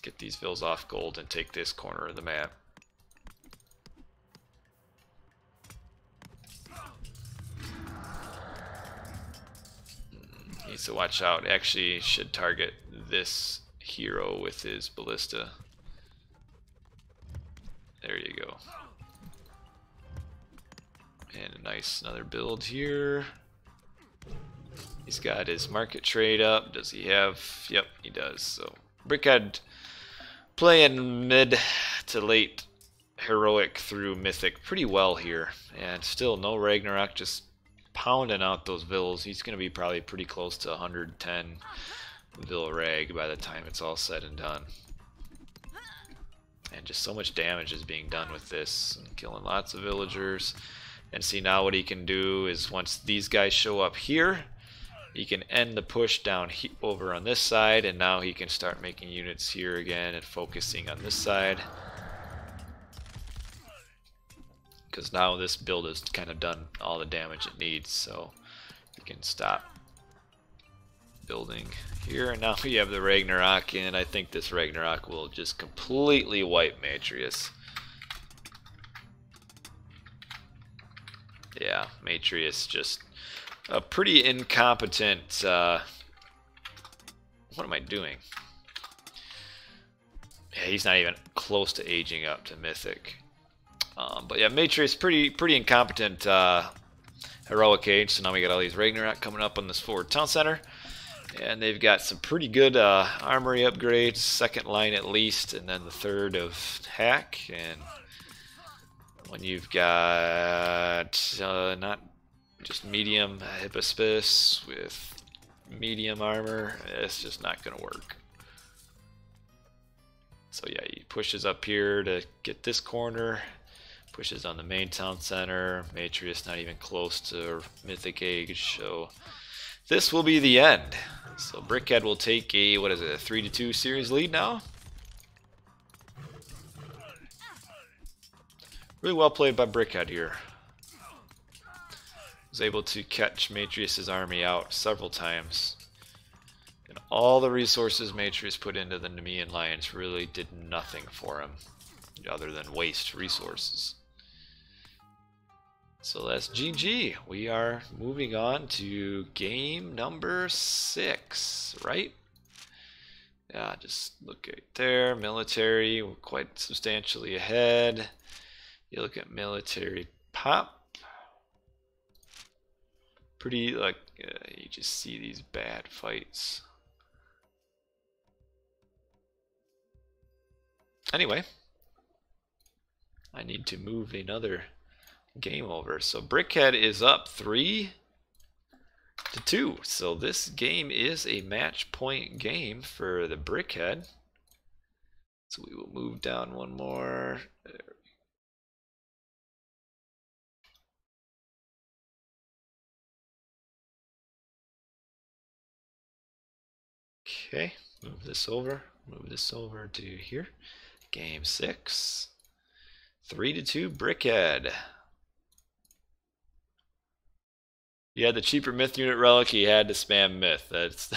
A: Get these vills off gold and take this corner of the map. Needs to watch out. Actually should target this hero with his ballista. There you go. And a nice another build here. He's got his market trade up. Does he have? Yep, he does. So Brickhead playing mid to late heroic through mythic pretty well here, and still no Ragnarok, just pounding out those vills. He's going to be probably pretty close to 110 vill rag by the time it's all said and done. And just so much damage is being done with this, and killing lots of villagers. And see, now what he can do is once these guys show up here, he can end the push down over on this side, and now he can start making units here again and focusing on this side. Because now this build has kind of done all the damage it needs, so you can stop building here. And now we have the Ragnarok, and I think this Ragnarok will just completely wipe Matreus. Yeah, Matreus just a pretty incompetent, what am I doing? Yeah, he's not even close to aging up to Mythic. But yeah, Matrius pretty incompetent heroic age. So now we got all these Ragnarok coming up on this forward town center. And they've got some pretty good armory upgrades, second line at least, and then the third of hack. And when you've got not just medium hibiscus with medium armor, it's just not going to work. So yeah, he pushes up here to get this corner, pushes on the main town center. Matrius not even close to Mythic Age, so this will be the end. So Brickhead will take a, what is it, a 3-2 series lead now? Really well played by Brickhead here. Was able to catch Matrius's army out several times. And all the resources Matrius put into the Nemean Lions really did nothing for him, other than waste resources. So that's GG. We are moving on to game number 6, right? Yeah, just look right there. Military, we're quite substantially ahead. You look at military pop. Pretty, like, you just see these bad fights. Anyway, I need to move another game over. So Brickhead is up 3-2. So this game is a match point game for the Brickhead. So we will move down one more. Okay, move this over to here. Game 6. 3-2 Brickhead. You had the cheaper myth unit relic, you had to spam myth. That's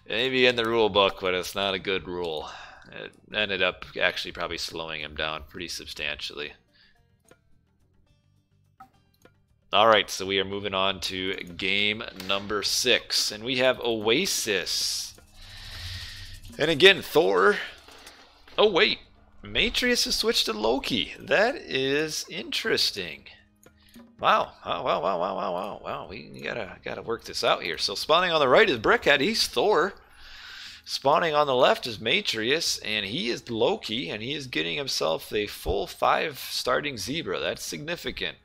A: maybe in the rule book, but it's not a good rule. It ended up actually probably slowing him down pretty substantially. Alright, so we are moving on to game number 6, and we have Oasis. And again, Thor. Oh wait, Matrius has switched to Loki. That is interesting. Wow, wow. We gotta work this out here. So spawning on the right is Brickhead, he's Thor. Spawning on the left is Matrius, and he is Loki, and he is getting himself a full 5 starting zebra. That's significant,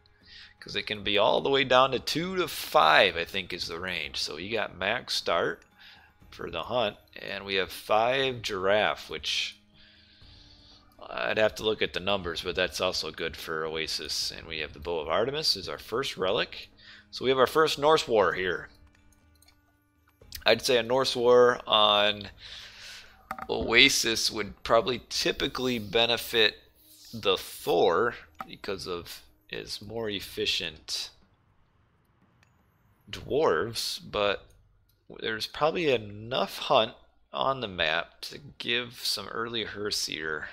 A: because it can be all the way down to 2 to 5, I think is the range. So you got max start for the hunt, and we have 5 giraffe, which I'd have to look at the numbers, but that's also good for Oasis. And we have the Bow of Artemis is our first relic. So we have our first Norse War here. I'd say a Norse War on Oasis would probably typically benefit the Thor because of his more efficient dwarves, but there's probably enough hunt on the map to give some early Herseer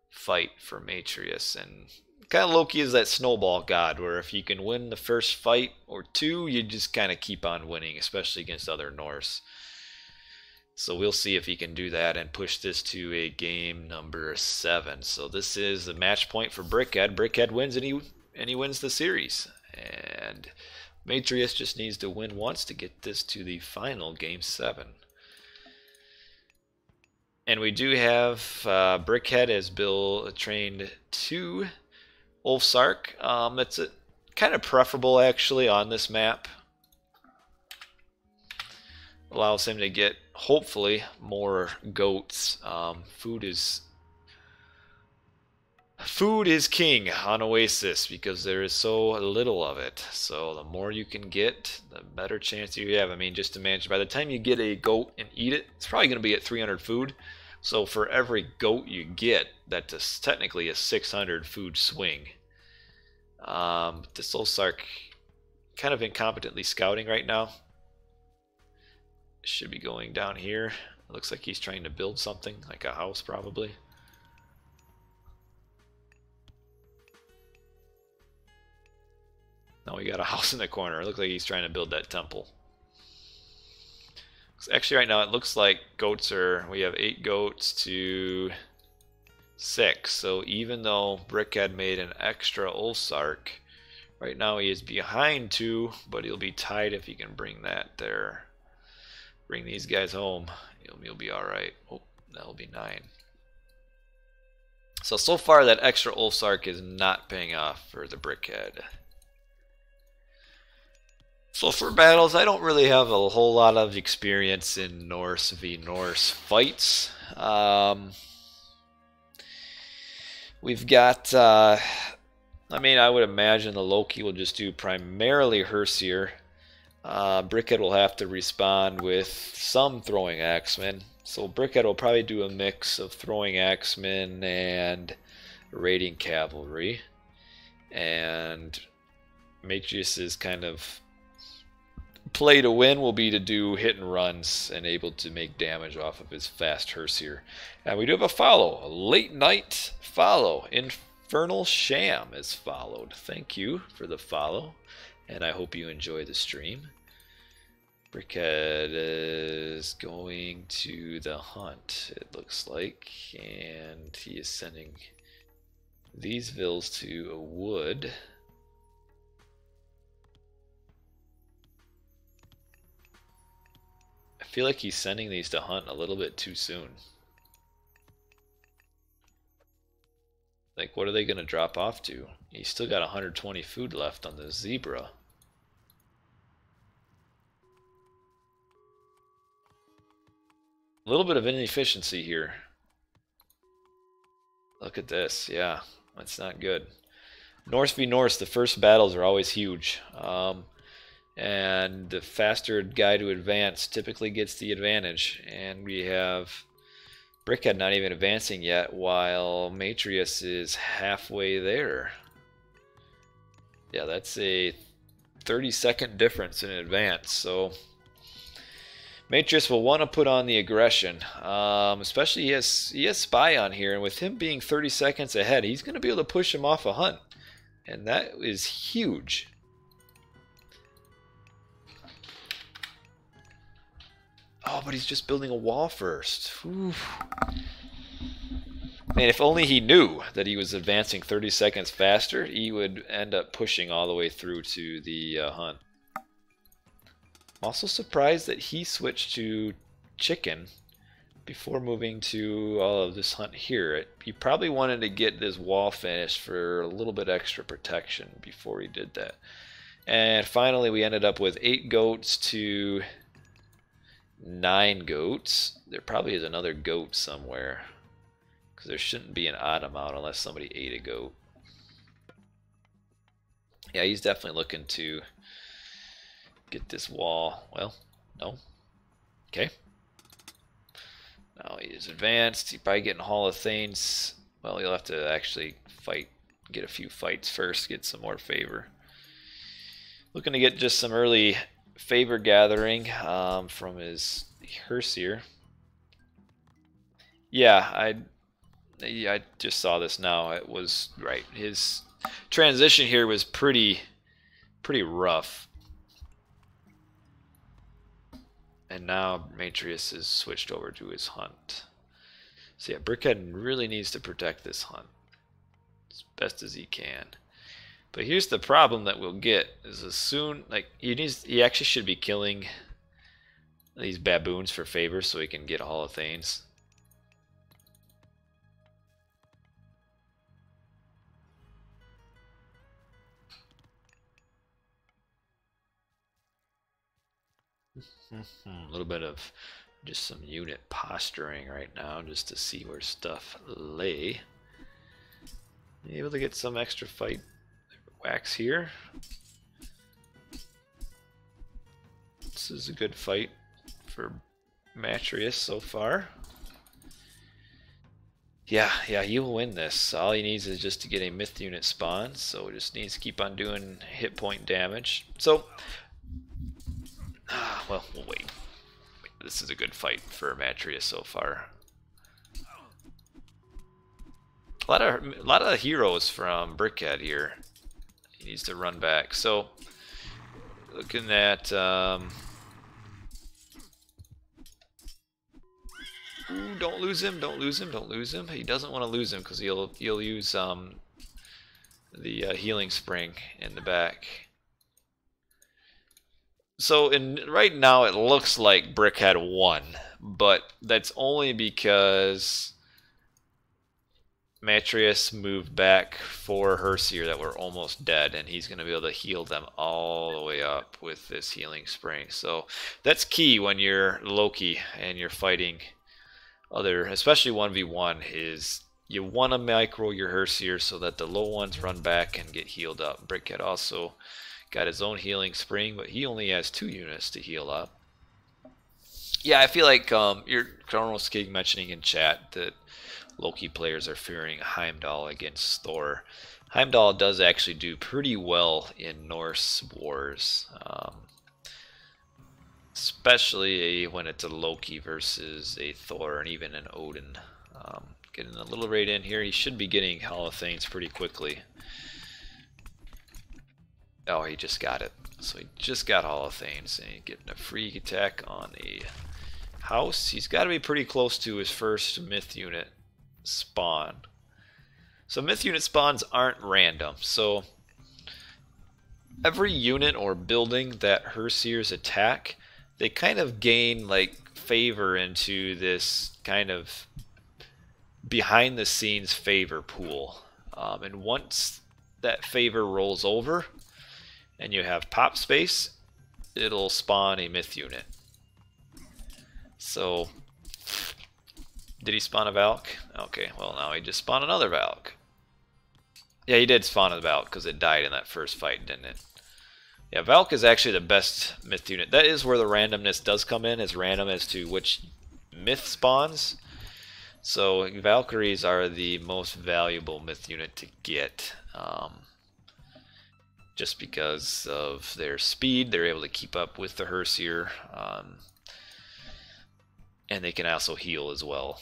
A: fight for Matrius. And kind of Loki is that snowball god where if you can win the first fight or two, you just kind of keep on winning, especially against other Norse. So we'll see if he can do that and push this to a game number 7. So this is the match point for Brickhead. Brickhead wins and he wins the series. And Matrius just needs to win once to get this to the final game 7. And we do have Brickhead as Bill trained 2 Ulfsark. It's kind of preferable actually on this map. Allows him to get hopefully more goats. Food is king on Oasis because there is so little of it. So the more you can get, the better chance you have. I mean, just imagine by the time you get a goat and eat it, it's probably going to be at 300 food. So for every goat you get, that's technically a 600 food swing. This Ulfsark kind of incompetently scouting right now. Should be going down here. It looks like he's trying to build something, like a house probably. Now we got a house in the corner. It looks like he's trying to build that temple. Actually right now it looks like goats are, we have 8 goats to 6. So even though Brickhead made an extra Ulsark, right now he is behind 2, but he'll be tied if he can bring that there. Bring these guys home. You'll be alright. Oh, that'll be 9. So far that extra Ulfsark is not paying off for the Brickhead. So for battles, I don't really have a whole lot of experience in Norse v Norse fights. We've got, I mean, I would imagine the Loki will just do primarily Herseer. Brickhead will have to respond with some throwing axemen. So Brickhead will probably do a mix of throwing axemen and raiding cavalry. And Matrius's kind of play to win will be to do hit and runs and able to make damage off of his fast Herseer. And we do have a follow, a late night follow. Infernal Sham is followed. Thank you for the follow, and I hope you enjoy the stream. Brickhead is going to the hunt, it looks like, and he is sending these vills to a wood. I feel like he's sending these to hunt a little bit too soon. Like, what are they going to drop off to? He's still got 120 food left on the zebra. A little bit of inefficiency here. Look at this. Yeah, that's not good. Norse v Norse, the first battles are always huge. And the faster guy to advance typically gets the advantage. And we have Brickhead not even advancing yet, while Matrius is halfway there. Yeah, that's a 30-second difference in advance. So Matrius will want to put on the aggression, especially he has Spy on here, and with him being 30 seconds ahead, he's going to be able to push him off a hunt, and that is huge. Oh, but he's just building a wall first. Oof. Man, if only he knew that he was advancing 30 seconds faster, he would end up pushing all the way through to the hunt. I'm also surprised that he switched to chicken before moving to all of this hunt here. He probably wanted to get this wall finished for a little bit extra protection before he did that. And finally we ended up with 8 goats to 9 goats. There probably is another goat somewhere, because there shouldn't be an odd amount unless somebody ate a goat. Yeah, he's definitely looking to get this wall. Well, no. Okay. Now he's advanced. He's probably getting Hall of Thanes. Well, he'll have to actually fight, get a few fights first, get some more favor. Looking to get just some early favor gathering from his Herseer. Yeah, I just saw this now. It was right. His transition here was pretty rough. And now Matrius is switched over to his hunt. So yeah, Brickhead really needs to protect this hunt as best as he can. But here's the problem that we'll get is as soon, like, he actually should be killing these baboons for favor so he can get Hall of Thanes. A little bit of just some unit posturing right now just to see where stuff lay. Able to get some extra fight wax here. This is a good fight for Matrius so far. Yeah, he will win this. All he needs is just to get a myth unit spawn, so just needs to keep on doing hit point damage. So, well, we'll wait. This is a good fight for Matrius so far. A lot of heroes from Brickhead here. He needs to run back. So, looking at Ooh, don't lose him, don't lose him, don't lose him. He doesn't want to lose him because he'll use the healing spring in the back. So right now it looks like Brickhead won, but that's only because Matrius moved back 4 Herseer that were almost dead, and he's going to be able to heal them all the way up with this healing spring. So that's key when you're Loki and you're fighting other, especially 1v1, is you want to micro your Herseer so that the low ones run back and get healed up. Brickhead also got his own healing spring, but he only has 2 units to heal up. Yeah, I feel like your Chronos King mentioning in chat that Loki players are fearing Heimdall against Thor. Heimdall does actually do pretty well in Norse wars, especially when it's a Loki versus a Thor and even an Odin. Getting a little raid in here. He should be getting Hall of Thanes pretty quickly. Oh, he just got it. So he just got Hall of Thanes, and he's getting a free attack on a house. He's got to be pretty close to his first myth unit spawn. So myth unit spawns aren't random. So every unit or building that Herseers attack, they kind of gain like favor into this kind of behind the scenes favor pool. And once that favor rolls over and you have pop space, it'll spawn a myth unit. So did he spawn a Valk? Okay, well now he just spawned another Valk. Yeah, he did spawn a Valk because it died in that first fight, didn't it? Yeah, Valk is actually the best myth unit. That is where the randomness does come in, is random as to which myth spawns. So Valkyries are the most valuable myth unit to get. Just because of their speed, they're able to keep up with the Herseer. And they can also heal as well.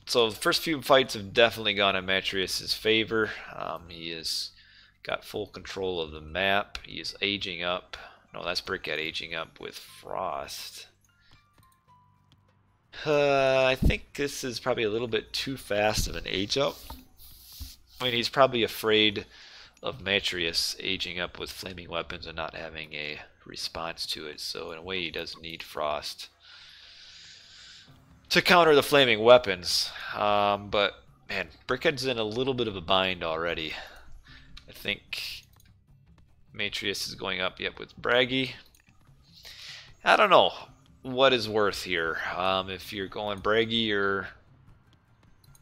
A: So the first few fights have definitely gone in Matrius' favor. He has got full control of the map. He is aging up. No, that's Brickhead aging up with Frost. I think this is probably a little bit too fast of an age up. I mean, he's probably afraid of Matrius aging up with flaming weapons and not having a response to it. So in a way, he does need Frost to counter the flaming weapons. But man, Brickhead's in a little bit of a bind already. I think Matrius is going up yet with Braggy. I don't know what is worth here. If you're going Braggy or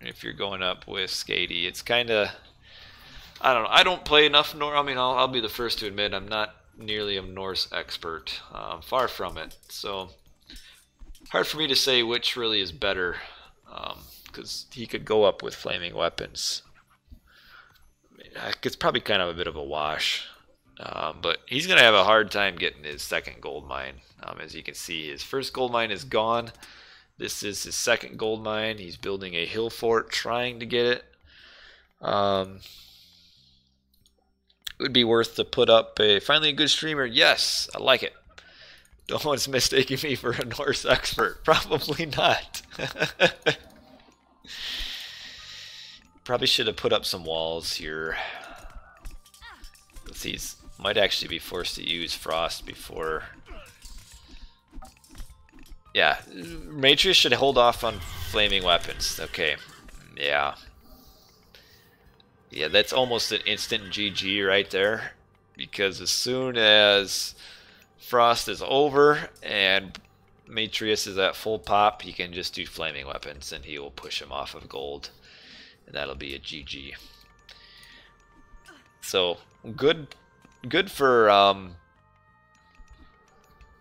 A: if you're going up with Skady, it's kind of, I don't know. I don't play enough Norse. I mean, I'll be the first to admit I'm not nearly a Norse expert. Far from it. So hard for me to say which really is better, because he could go up with flaming weapons. I mean, it's probably kind of a bit of a wash. But he's going to have a hard time getting his second gold mine. As you can see, his first gold mine is gone. This is his second gold mine. He's building a hill fort, trying to get it. It would be worth to put up a finally a good streamer. Yes, I like it. No one's mistaking me for a Norse expert. Probably not. Probably should have put up some walls here. Let's see. Might actually be forced to use Frost before. Yeah, Matrius should hold off on flaming weapons. Okay, yeah. Yeah, that's almost an instant GG right there. Because as soon as Frost is over and Matrius is at full pop, he can just do flaming weapons and he will push him off of gold. And that'll be a GG. So, good for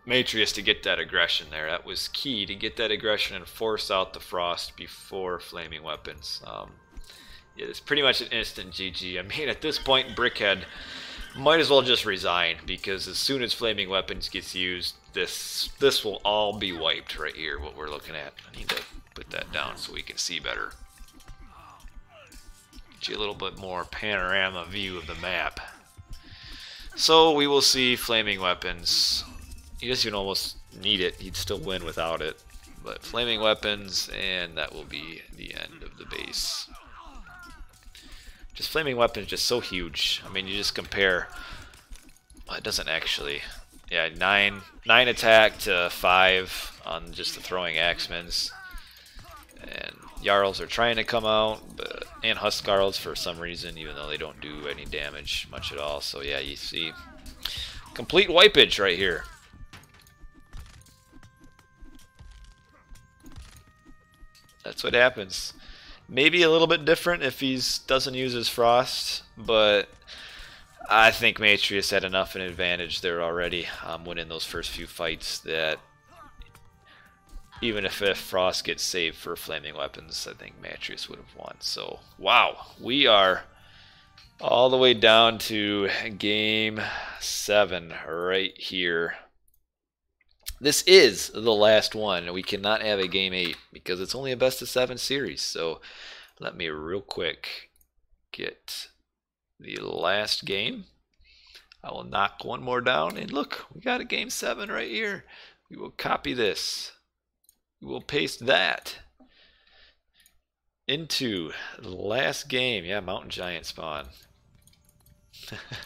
A: Matrius to get that aggression there. That was key, to get that aggression and force out the Frost before flaming weapons. Yeah, it's pretty much an instant GG. I mean, at this point, Brickhead might as well just resign, because as soon as flaming weapons gets used, this will all be wiped right here, what we're looking at. I need to put that down so we can see better. Get you a little bit more panorama view of the map. So we will see flaming weapons. He doesn't even almost need it. He'd still win without it. But flaming weapons, and that will be the end of the base. Just flaming weapons, just so huge. I mean, you just compare. Well, it doesn't actually. Yeah, 9 attack to 5 on just the throwing axemans. And Jarls are trying to come out, but and Huskarls for some reason, even though they don't do any damage much at all. So yeah, you see complete wipeage right here. That's what happens. Maybe a little bit different if he doesn't use his frost, but I think Matreus had enough of an advantage there already, winning those first few fights, that even if frost gets saved for flaming weapons, I think Matreus would have won. So wow, we are all the way down to game 7 right here. This is the last one. We cannot have a game 8 because it's only a best of 7 series. So let me real quick get the last game. I will knock one more down, and look, we got a game 7 right here. We will copy this. We will paste that into the last game. Yeah, mountain giant spawn.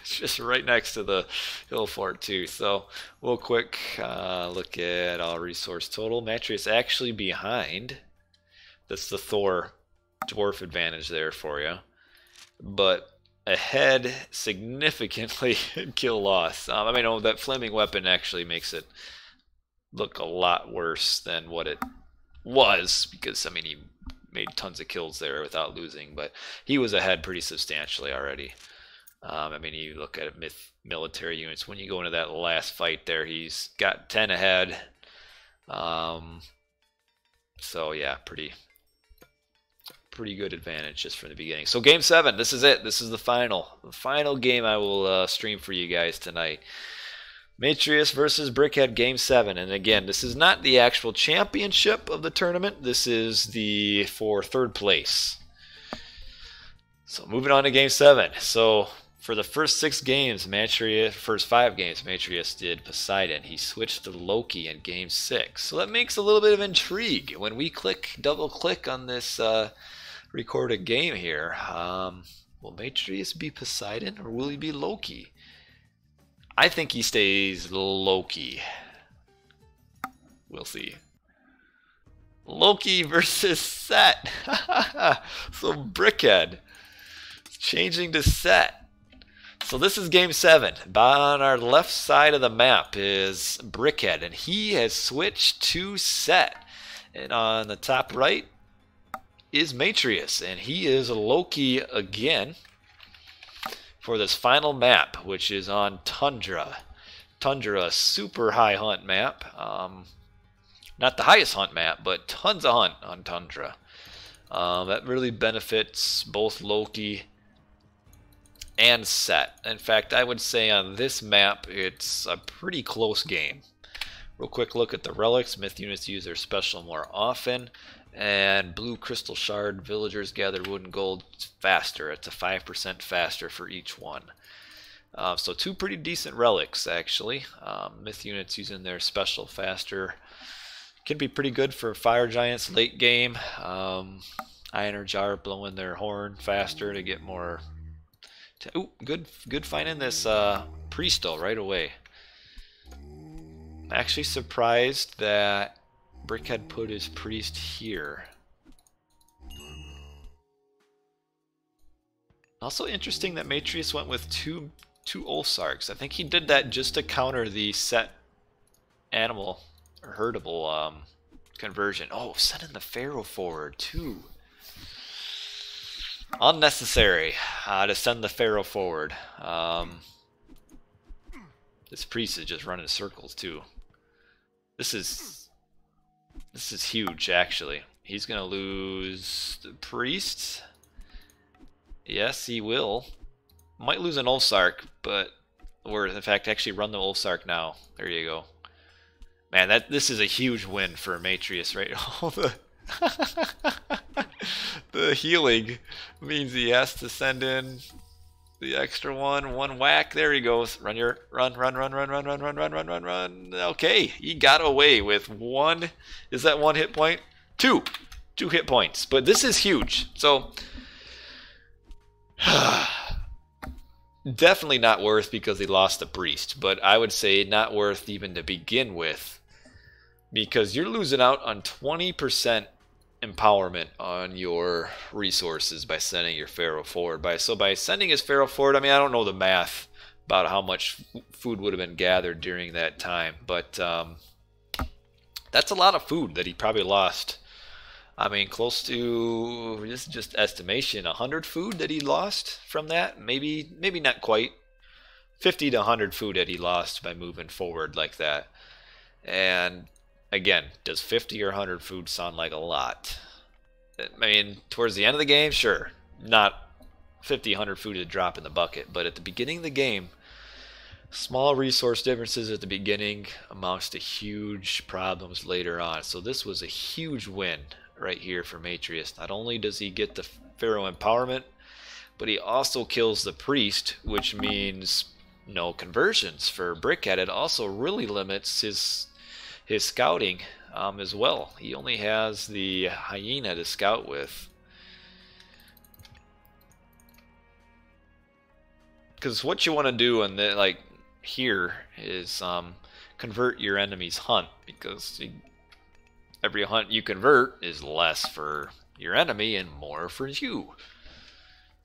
A: It's just right next to the hill fort too. So we'll quick look at our resource total. Matreus actually behind. That's the Thor dwarf advantage there for you, but ahead significantly in kill loss. I mean, oh, that flaming weapon actually makes it look a lot worse than what it was, because I mean, he made tons of kills there without losing, but he was ahead pretty substantially already. I mean, you look at military units, when you go into that last fight there, he's got 10 ahead. So yeah, pretty good advantage just from the beginning. So game 7, this is it. This is the final game I will stream for you guys tonight. Matreus versus Brickhead, game 7. And again, this is not the actual championship of the tournament. This is for 3rd place. So moving on to game 7. So for the first 6 games, first 5 games, Matreus did Poseidon. He switched to Loki in game 6. So that makes a little bit of intrigue. When we double click on this recorded game here, will Matreus be Poseidon or will he be Loki? I think he stays Loki. We'll see. Loki versus Set. So Brickhead changing to Set. So this is game 7. On our left side of the map is Brickhead, and he has switched to Set. And on the top right is Matreus, and he is Loki again for this final map, which is on Tundra. Tundra, super high hunt map. Not the highest hunt map, but tons of hunt on Tundra. That really benefits both Loki and Set. In fact, I would say on this map, it's a pretty close game. Real quick look at the relics. Myth units use their special more often. And blue crystal shard, villagers gather wood and gold faster. It's a 5% faster for each one. So 2 pretty decent relics, actually. Myth units using their special faster. Can be pretty good for fire giants late game. Iron or Jar blowing their horn faster to get more. Ooh, good finding this Priesto right away. I'm actually surprised that Brickhead put his priest here. Also interesting that Matreus went with two Ulsarks. I think he did that just to counter the Set animal or herdable conversion. Oh, sending the Pharaoh forward too. Unnecessary to send the Pharaoh forward. This priest is just running circles too. This is huge, actually. He's gonna lose the priest. Yes, he will. Might lose an Ulfsark, but or in fact actually run the Ulfsark now. There you go. Man, this is a huge win for Matreus, right? All the healing means he has to send in The extra one whack. There he goes. Run your run, run, run, run, run, run, run, run, run, run, run. Okay, he got away with one. Is that one hit point? Two hit points. But this is huge. So definitely not worth because he lost the priest. But I would say not worth even to begin with because you're losing out on 20% empowerment on your resources by sending your pharaoh forward. By sending his pharaoh forward, I mean, I don't know the math about how much food would have been gathered during that time, but that's a lot of food that he probably lost. I mean, close to, this is just estimation, 100 food that he lost from that. Maybe not quite. 50 to 100 food that he lost by moving forward like that. And again, does 50 or 100 food sound like a lot? I mean, towards the end of the game, sure. Not 50, 100 food to drop in the bucket. But at the beginning of the game, small resource differences at the beginning amounts to huge problems later on. So this was a huge win right here for Matrius. Not only does he get the Pharaoh empowerment, but he also kills the priest, which means no conversions for Brickhead. It also really limits his scouting as well. He only has the hyena to scout with. Because what you want to do in the, like here is convert your enemy's hunt, because every hunt you convert is less for your enemy and more for you.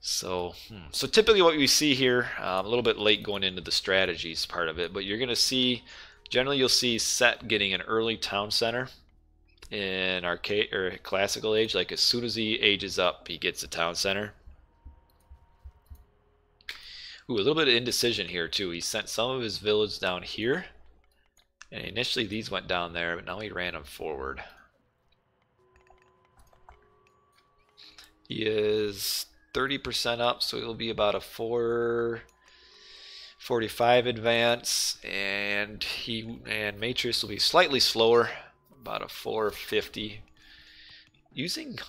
A: So typically what we see here, a little bit late going into the strategies part of it, but you're going to see, generally you'll see Set getting an early town center in arcade or classical age. Like as soon as he ages up, he gets a town center. Ooh, a little bit of indecision here too. He sent some of his village down here, and initially these went down there, but now he ran them forward. He is 30% up, so it'll be about a 445 advance, and Matrius will be slightly slower, about a 450. Using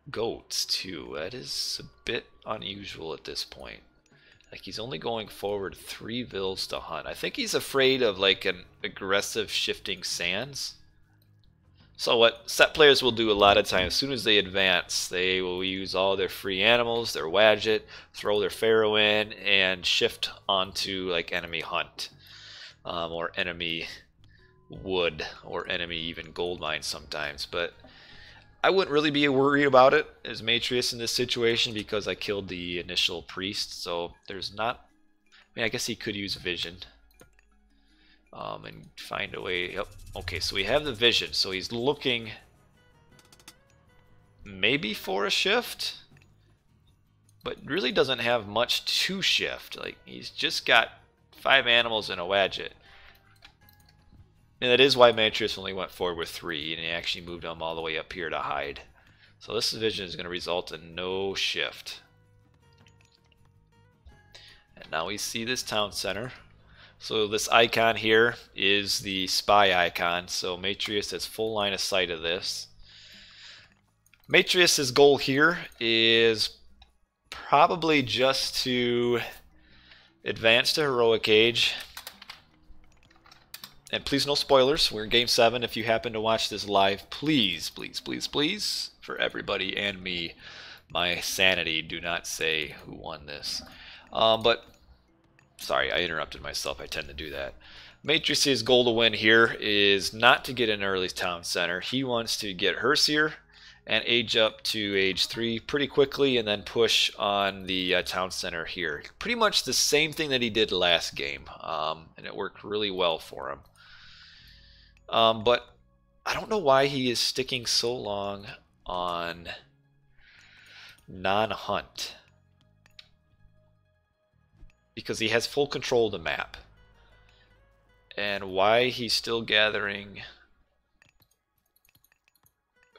A: goats too, that is a bit unusual at this point. Like he's only going forward 3 vills to hunt. I think he's afraid of like an aggressive shifting sands. So what Set players will do a lot of times, as soon as they advance, they will use all their free animals, their Wadget, throw their Pharaoh in, and shift onto like enemy hunt, or enemy wood, or enemy even gold mine sometimes. But I wouldn't really be worried about it as Matrius in this situation because I killed the initial priest, so there's not, I mean, I guess he could use vision. And find a way. Yep. Okay, so we have the vision. So he's looking maybe for a shift, but really doesn't have much to shift. Like he's just got 5 animals and a Wadget. And that is why Matrius only went forward with 3, and he actually moved them all the way up here to hide. So this vision is going to result in no shift. And now we see this town center. So this icon here is the spy icon, so Matrius has full line of sight of this. Matrius's goal here is probably just to advance to heroic age. And please, no spoilers. We're in Game 7. If you happen to watch this live, please, please, please, please, for everybody and me, my sanity, do not say who won this. But sorry, I interrupted myself. I tend to do that. Matrius's goal to win here is not to get an early town center. He wants to get Herseer and age up to age 3 pretty quickly and then push on the town center here. Pretty much the same thing that he did last game, and it worked really well for him. But I don't know why he is sticking so long on non-hunt. Because he has full control of the map. And why he's still gathering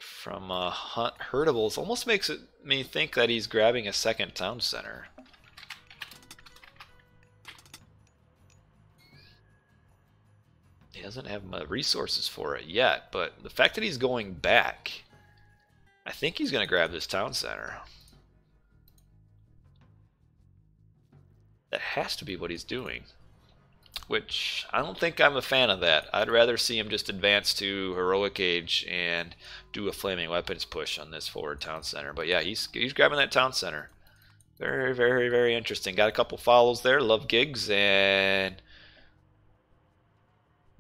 A: from hunt herdables almost makes me think that he's grabbing a second town center. He doesn't have resources for it yet, but the fact that he's going back, I think he's going to grab this town center. That has to be what he's doing. Which, I don't think I'm a fan of that. I'd rather see him just advance to Heroic Age and do a Flaming Weapons push on this forward town center. But yeah, he's grabbing that town center. Very, very, very interesting. Got a couple follows there. Love Gigs and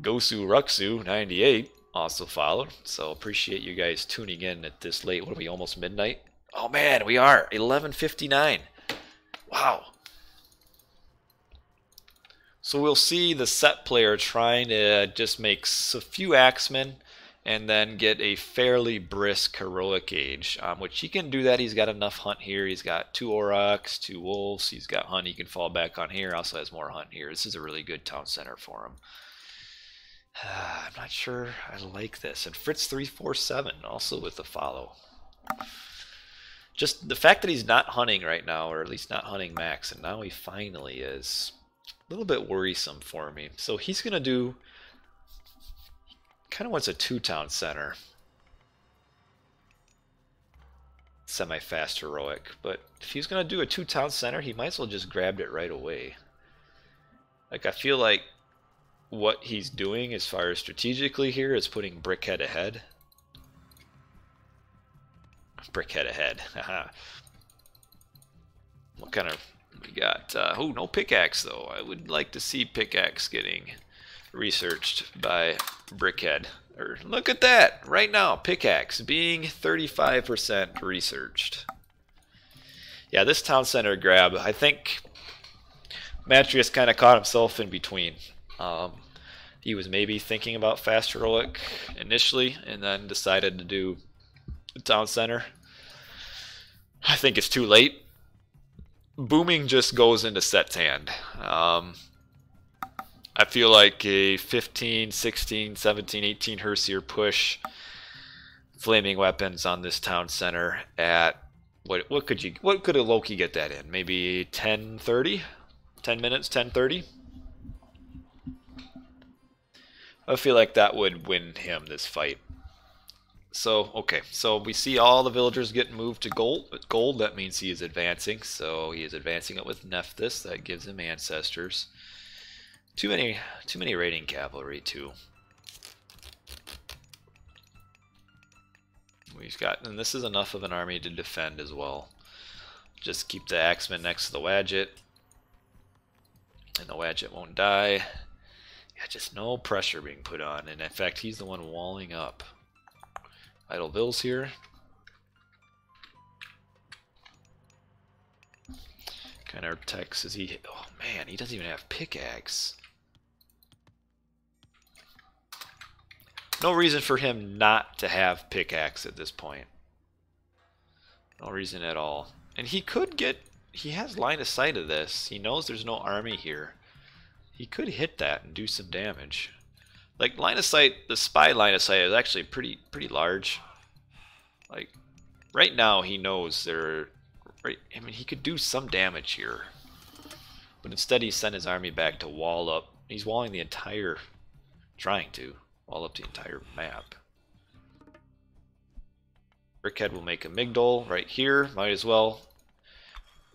A: Gosu Ruxu 98 also followed. So appreciate you guys tuning in at this late. What are we, almost midnight? Oh man, we are 11:59. Wow. So we'll see the set player trying to just make a few axemen and then get a fairly brisk Heroic Age, which he can do that. He's got enough hunt here. He's got 2 Aurochs, 2 Wolves. He's got hunt he can fall back on here. Also has more hunt here. This is a really good town center for him. I'm not sure I like this. And Fritz 347 also with the follow. Just the fact that he's not hunting right now, or at least not hunting max, and now he finally is, a little bit worrisome for me. So he's going to do, kind of wants a 2-town center. Semi-fast heroic. But if he's going to do a 2-town center, he might as well just grabbed it right away. Like, I feel like what he's doing as far as strategically here is putting Brickhead ahead. Brickhead ahead. What kind of... We got, oh, no pickaxe though. I would like to see pickaxe getting researched by Brickhead. Or look at that right now, pickaxe being 35% researched. Yeah, this town center grab, I think Matrius kind of caught himself in between. He was maybe thinking about fast heroic initially and then decided to do the town center. I think it's too late. Booming just goes into Set's hand. I feel like a 15, 16, 17, 18 Herseer push Flaming Weapons on this town center at what could a Loki get that in? Maybe 10:30? 10 minutes, 10:30? I feel like that would win him this fight. So, okay, so we see all the villagers getting moved to gold. That means he is advancing. So he is advancing it with Nephthys. That gives him ancestors. Too many raiding cavalry too. We've got, and this is enough of an army to defend as well. Just keep the axemen next to the Wadjet, and the Wadjet won't die. Yeah, just no pressure being put on, and in fact, he's the one walling up. Idle Bills here. Kind of text as he. Oh man, he doesn't even have pickaxe. No reason for him not to have pickaxe at this point. No reason at all. And he could get. He has line of sight of this. He knows there's no army here. He could hit that and do some damage. Like, line of sight, the spy line of sight is actually pretty large. Like, right now he knows there. Right, I mean, he could do some damage here, but instead he sent his army back to wall up. He's walling the entire, trying to wall up the entire map. Brickhead will make a Migdol right here. Might as well.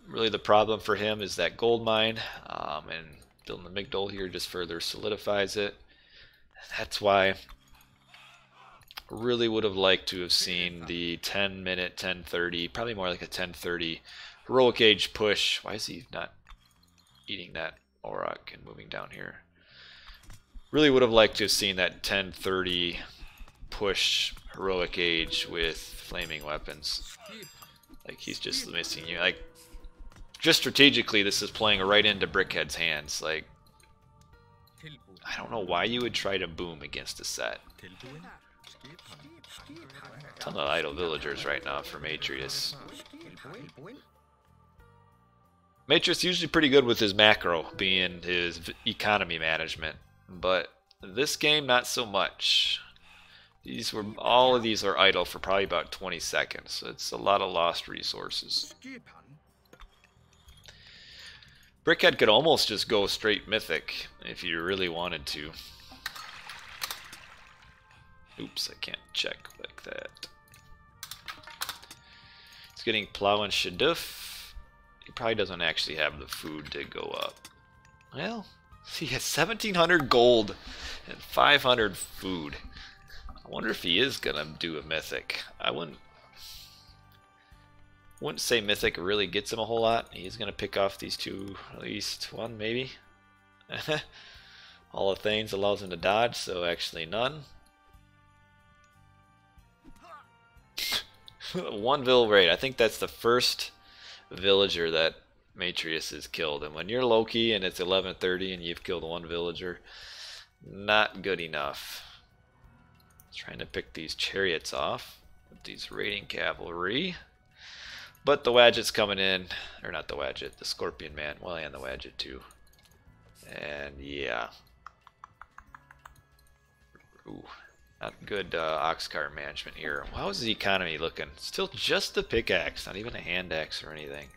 A: Really, the problem for him is that gold mine, and building the Migdol here just further solidifies it. That's why I really would have liked to have seen the 10-minute, 10:30, probably more like a 10:30 heroic age push. Why is he not eating that Auroch and moving down here? Really would have liked to have seen that 10:30 push heroic age with flaming weapons. Like, he's just missing you. Like, just strategically, this is playing right into Brickhead's hands. Like, I don't know why you would try to boom against a set. Ton of idle villagers right now for Matrius. Matrius usually pretty good with his macro, being his economy management, but this game not so much. All of these are idle for probably about 20 seconds. So it's a lot of lost resources. Brickhead could almost just go straight mythic if you really wanted to. Oops, I can't check like that. He's getting Plow and Shaduf. He probably doesn't actually have the food to go up. Well, he has 1,700 gold and 500 food. I wonder if he is gonna do a mythic. I wouldn't say mythic really gets him a whole lot. He's gonna pick off these two, at least one maybe. All the things allows him to dodge, so actually none. One vill raid. I think that's the first villager that Matreus has killed. And when you're Loki and it's 11:30 and you've killed one villager, not good enough. Trying to pick these chariots off with these raiding cavalry. But the Wadget's coming in. Or not the Wadget, the Scorpion Man. Well, and the Wadget too. And yeah. Ooh, not good ox cart management here. How's the economy looking? Still just a pickaxe, not even a hand axe or anything.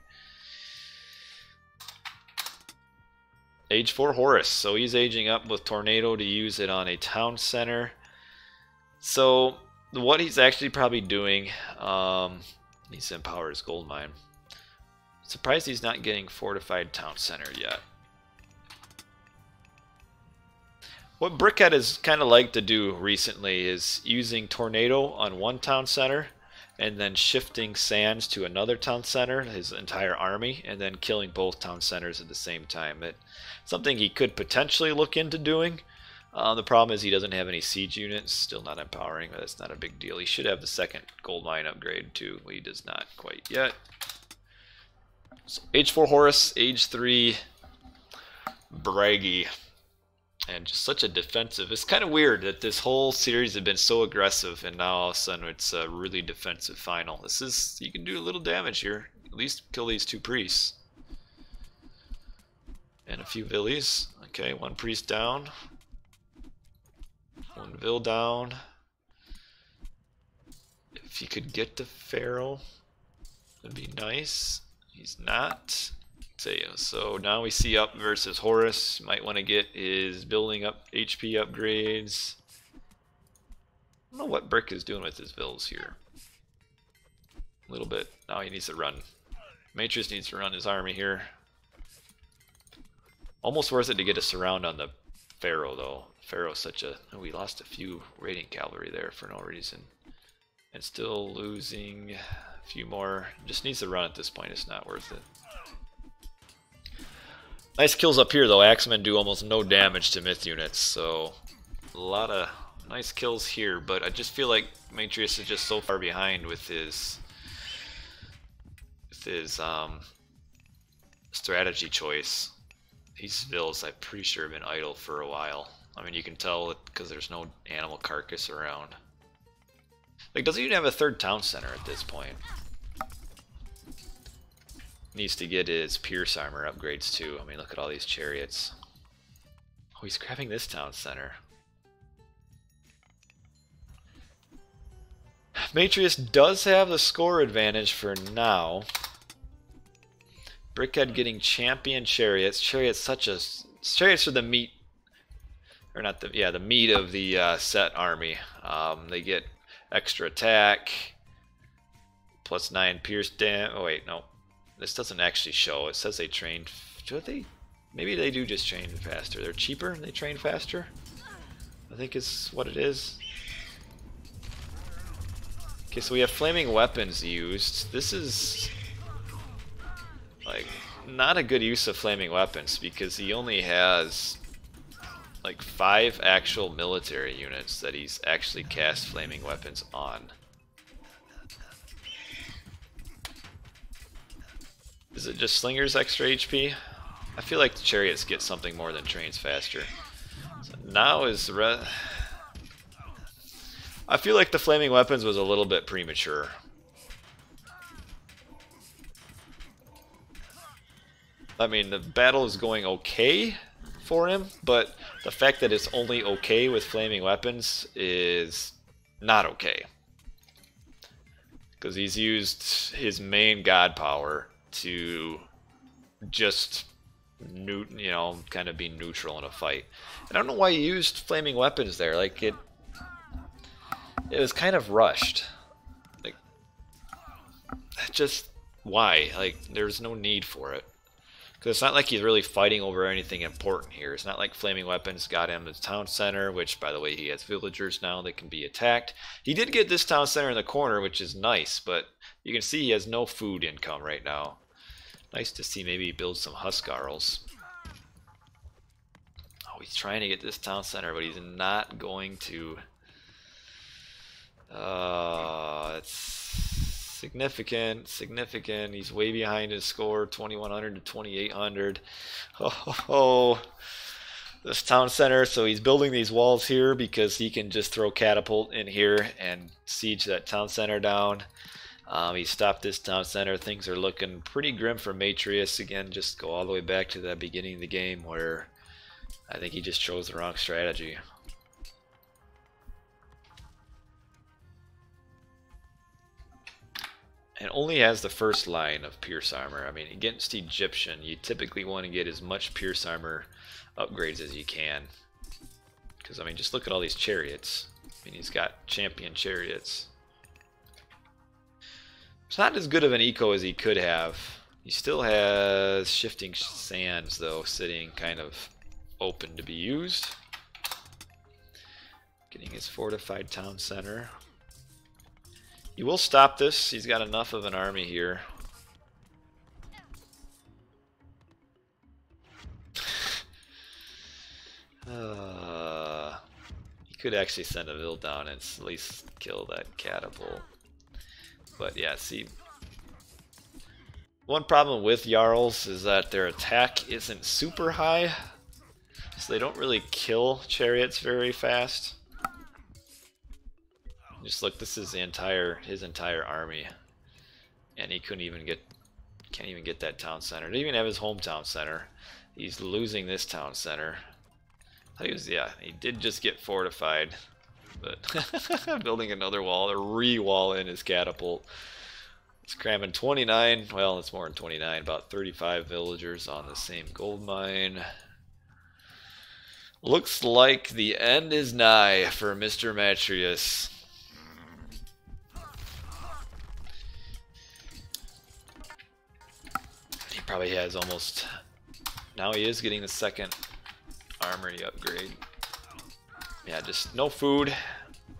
A: Age 4 Horus, so he's aging up with Tornado to use it on a town center. So what he's actually probably doing, needs to empower his gold mine. Surprised he's not getting fortified town center yet. What Brickhead has kind of liked to do recently is using Tornado on one town center and then shifting Sands to another town center, his entire army, and then killing both town centers at the same time. It's something he could potentially look into doing. The problem is he doesn't have any siege units, still not empowering, but that's not a big deal. He should have the second gold mine upgrade too, but he does not quite yet. So age 4 Horus, age 3 Braggy. And just such a defensive. It's kind of weird that this whole series has been so aggressive, and now all of a sudden it's a really defensive final. This is, you can do a little damage here. At least kill these two priests. And a few villies. Okay, one priest down. One vill down. If he could get to Pharaoh, that'd be nice. He's not. So now we see up versus Horus. Might want to get his building up HP upgrades. I don't know what Brick is doing with his vills here. A little bit. Now he needs to run. Matreus needs to run his army here. Almost worth it to get a surround on the Pharaoh though. Pharaoh's such a... Oh, we lost a few raiding cavalry there for no reason. And still losing a few more. Just needs to run at this point. It's not worth it. Nice kills up here though. Axemen do almost no damage to myth units, so a lot of nice kills here, but I just feel like Matreus is just so far behind with his strategy choice. These vills I'm pretty sure have been idle for a while. I mean, you can tell because there's no animal carcass around. Like, doesn't even have a third town center at this point. Needs to get his Pierce armor upgrades too. I mean, look at all these chariots. Oh, he's grabbing this town center. Matreus does have the score advantage for now. Brickhead getting champion chariots. Chariots are the meat, or not the, yeah, the meat of the set army. They get extra attack, +9 pierce damage. Oh wait, no. This doesn't actually show. It says they trained. Do they? Maybe they do just train faster. They're cheaper and they train faster. I think is what it is. Okay, so we have flaming weapons used. This is like not a good use of flaming weapons because he only has like 5 actual military units that he's actually cast flaming weapons on. Is it just Slinger's extra HP? I feel like the chariots get something more than trains faster. So now is I feel like the flaming weapons was a little bit premature. I mean, the battle is going okay for him, but the fact that it's only okay with flaming weapons is not okay. Because he's used his main god power to just kind of be neutral in a fight. And I don't know why he used flaming weapons there. Like it was kind of rushed. Like just Why? Like, there's no need for it. Because it's not like he's really fighting over anything important here. It's not like Flaming Weapons got him his town center, which, by the way, he has villagers now that can be attacked. He did get this town center in the corner, which is nice, but you can see he has no food income right now. Nice to see maybe he builds some Huskarls. Oh, he's trying to get this town center, but he's not going to. It's significant, significant. He's way behind his score, 2100 to 2800. Oh, this town center. So he's building these walls here because he can just throw catapult in here and siege that town center down. He stopped this town center. Things are looking pretty grim for Matrius. Again, just go all the way back to the beginning of the game where I think he just chose the wrong strategy. And only has the first line of Pierce Armor. I mean, against Egyptian, you typically want to get as much Pierce Armor upgrades as you can. Because, I mean, just look at all these chariots. I mean, he's got champion chariots. It's not as good of an eco as he could have. He still has Shifting Sands, though, sitting kind of open to be used. Getting his fortified town center. He will stop this. He's got enough of an army here. He could actually send a mill down and at least kill that catapult. But yeah, see, one problem with Jarls is that their attack isn't super high, so they don't really kill chariots very fast. Just look, this is his entire army, and he can't even get that town center. Didn't even have his hometown center. He's losing this town center. He did just get fortified, but building another wall, a re-wall in his catapult. It's cramming 29. Well, it's more than 29. About 35 villagers on the same gold mine. Looks like the end is nigh for Mr. Matrius. Probably has almost. Now he is getting the second armory upgrade. Yeah, just no food,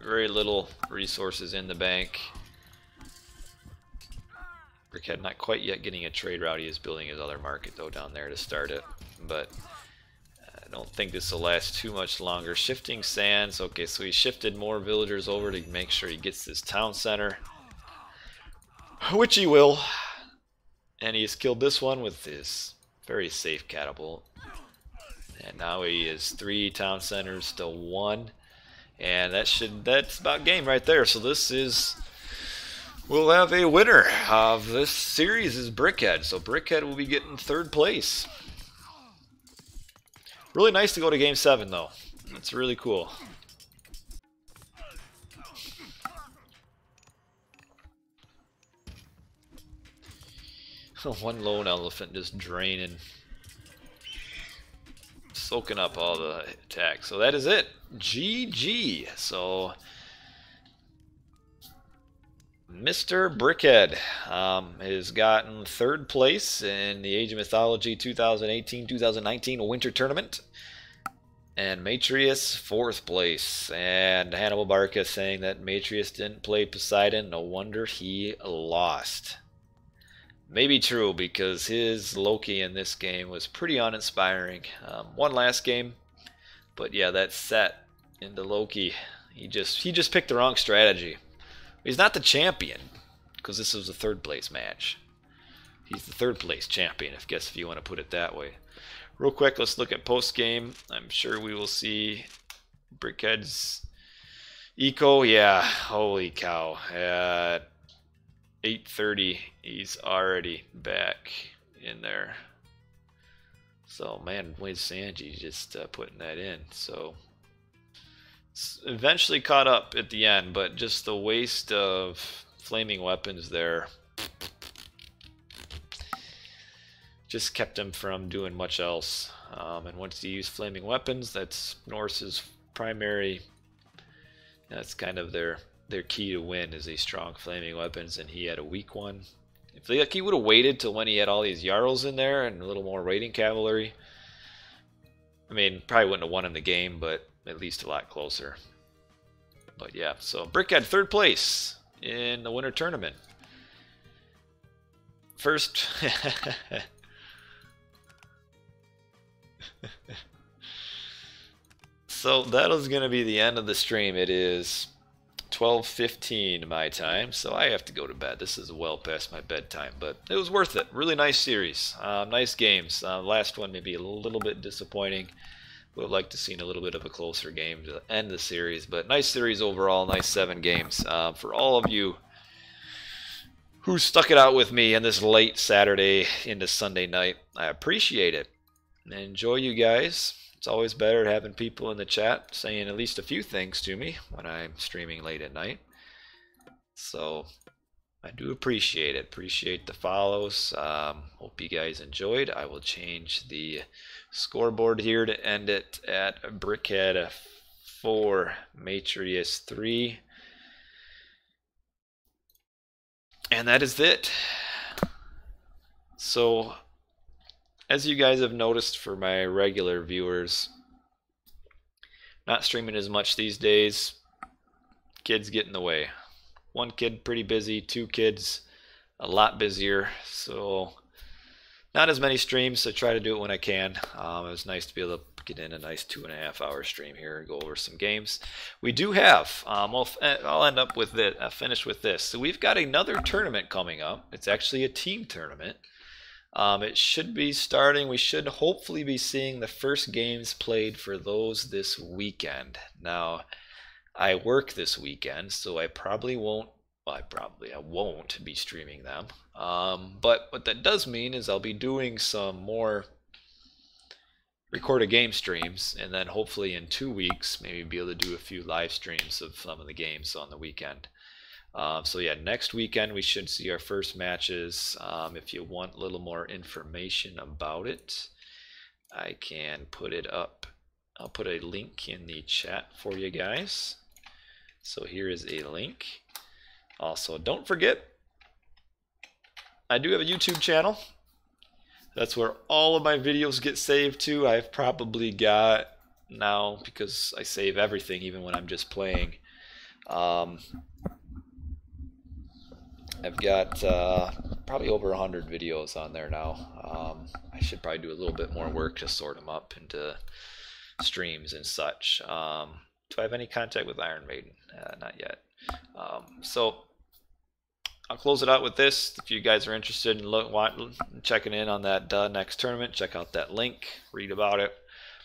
A: very little resources in the bank. Brickhead not quite yet getting a trade route. He is building his other market though down there to start it, but I don't think this will last too much longer. Shifting Sands. Okay, so he shifted more villagers over to make sure he gets this town center, which he will. And he's killed this one with this very safe catapult. And now he is 3 town centers to 1. And that's about game right there. So we'll have a winner of this series is Brickhead. So Brickhead will be getting 3rd place. Really nice to go to game 7 though. That's really cool. One lone elephant just draining, soaking up all the attacks. So that is it. GG. So Mr. Brickhead has gotten 3rd place in the Age of Mythology 2018-2019 Winter Tournament. And Matrius 4th place. And Hannibal Barca saying that Matrius didn't play Poseidon. No wonder he lost. Maybe true, because his Loki in this game was pretty uninspiring. Won last game, but yeah, that set into Loki, he just picked the wrong strategy. He's not the champion, because this was a 3rd place match. He's the 3rd place champion, if you want to put it that way. Real quick, let's look at post game. I'm sure we will see Brickhead's eco. Yeah, holy cow. 8:30, he's already back in there. So man, with Sanji just putting that in. So eventually caught up at the end, but just the waste of flaming weapons there just kept him from doing much else. And once you use flaming weapons, that's Norse's primary. That's kind of their key to win is these strong flaming weapons, and he had a weak one. If he would have waited till when he had all these Jarls in there and a little more raiding cavalry, I mean, probably wouldn't have won in the game, but at least a lot closer. But yeah, so Brickhead 3rd place in the winter tournament. First... So that is going to be the end of the stream. It is 12:15 my time, so I have to go to bed. This is well past my bedtime, but it was worth it. Really nice series, nice games. Last one maybe a little bit disappointing. Would have liked to seen a little bit of a closer game to end the series, but nice series overall. Nice 7 games. For all of you who stuck it out with me on this late Saturday into Sunday night, I appreciate it. Enjoy, you guys. It's always better having people in the chat saying at least a few things to me when I'm streaming late at night. So I do appreciate it. Appreciate the follows. Hope you guys enjoyed. I will change the scoreboard here to end it at Brickhead 4, Matrius 3. And that is it. So, as you guys have noticed for my regular viewers, not streaming as much these days. Kids get in the way. 1 kid pretty busy, 2 kids a lot busier. So not as many streams, so try to do it when I can. It was nice to be able to get in a nice 2.5-hour stream here and go over some games. We do have, I'll end up with it, finish with this. So we've got another tournament coming up. It's actually a team tournament. It should be starting, we should hopefully be seeing the first games played for those this weekend. Now, I work this weekend, so I probably won't, well, I won't be streaming them. But what that does mean is I'll be doing some more recorded game streams, and then hopefully in 2 weeks, maybe be able to do a few live streams of some of the games on the weekend. So yeah, next weekend we should see our first matches. If you want a little more information about it, I can put it up. I'll put a link in the chat for you guys. So here is a link. Also, don't forget, I do have a YouTube channel. That's where all of my videos get saved to. I've probably got now, because I save everything even when I'm just playing, I've got probably over 100 videos on there now. I should probably do a little bit more work to sort them up into streams and such. Do I have any contact with Iron Maiden? Not yet. So I'll close it out with this. If you guys are interested in checking in on that next tournament, check out that link, read about it.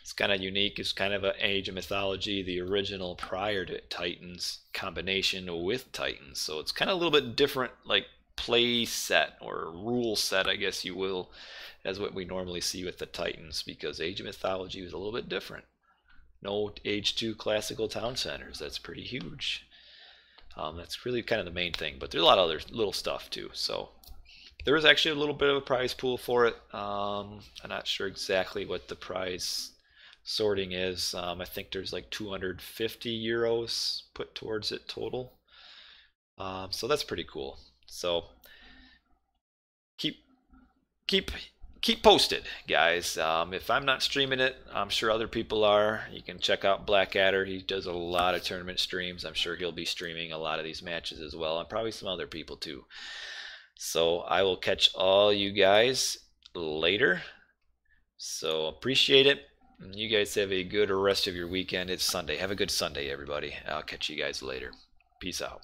A: It's kind of unique. It's kind of an Age of Mythology, the original prior to Titans combination with Titans. So it's kind of a little bit different, like play set or rule set, I guess you will, as what we normally see with the Titans, because Age of Mythology was a little bit different. No Age 2 classical town centers. That's pretty huge. That's really kind of the main thing, but there's a lot of other little stuff too. So there is actually a little bit of a prize pool for it. I'm not sure exactly what the prize sorting is. I think there's like 250 euros put towards it total. So that's pretty cool. So keep posted, guys. If I'm not streaming it, I'm sure other people are. You can check out Blackadder. He does a lot of tournament streams. I'm sure he'll be streaming a lot of these matches as well, and probably some other people too. So I will catch all you guys later. So appreciate it. You guys have a good rest of your weekend. It's Sunday. Have a good Sunday, everybody. I'll catch you guys later. Peace out.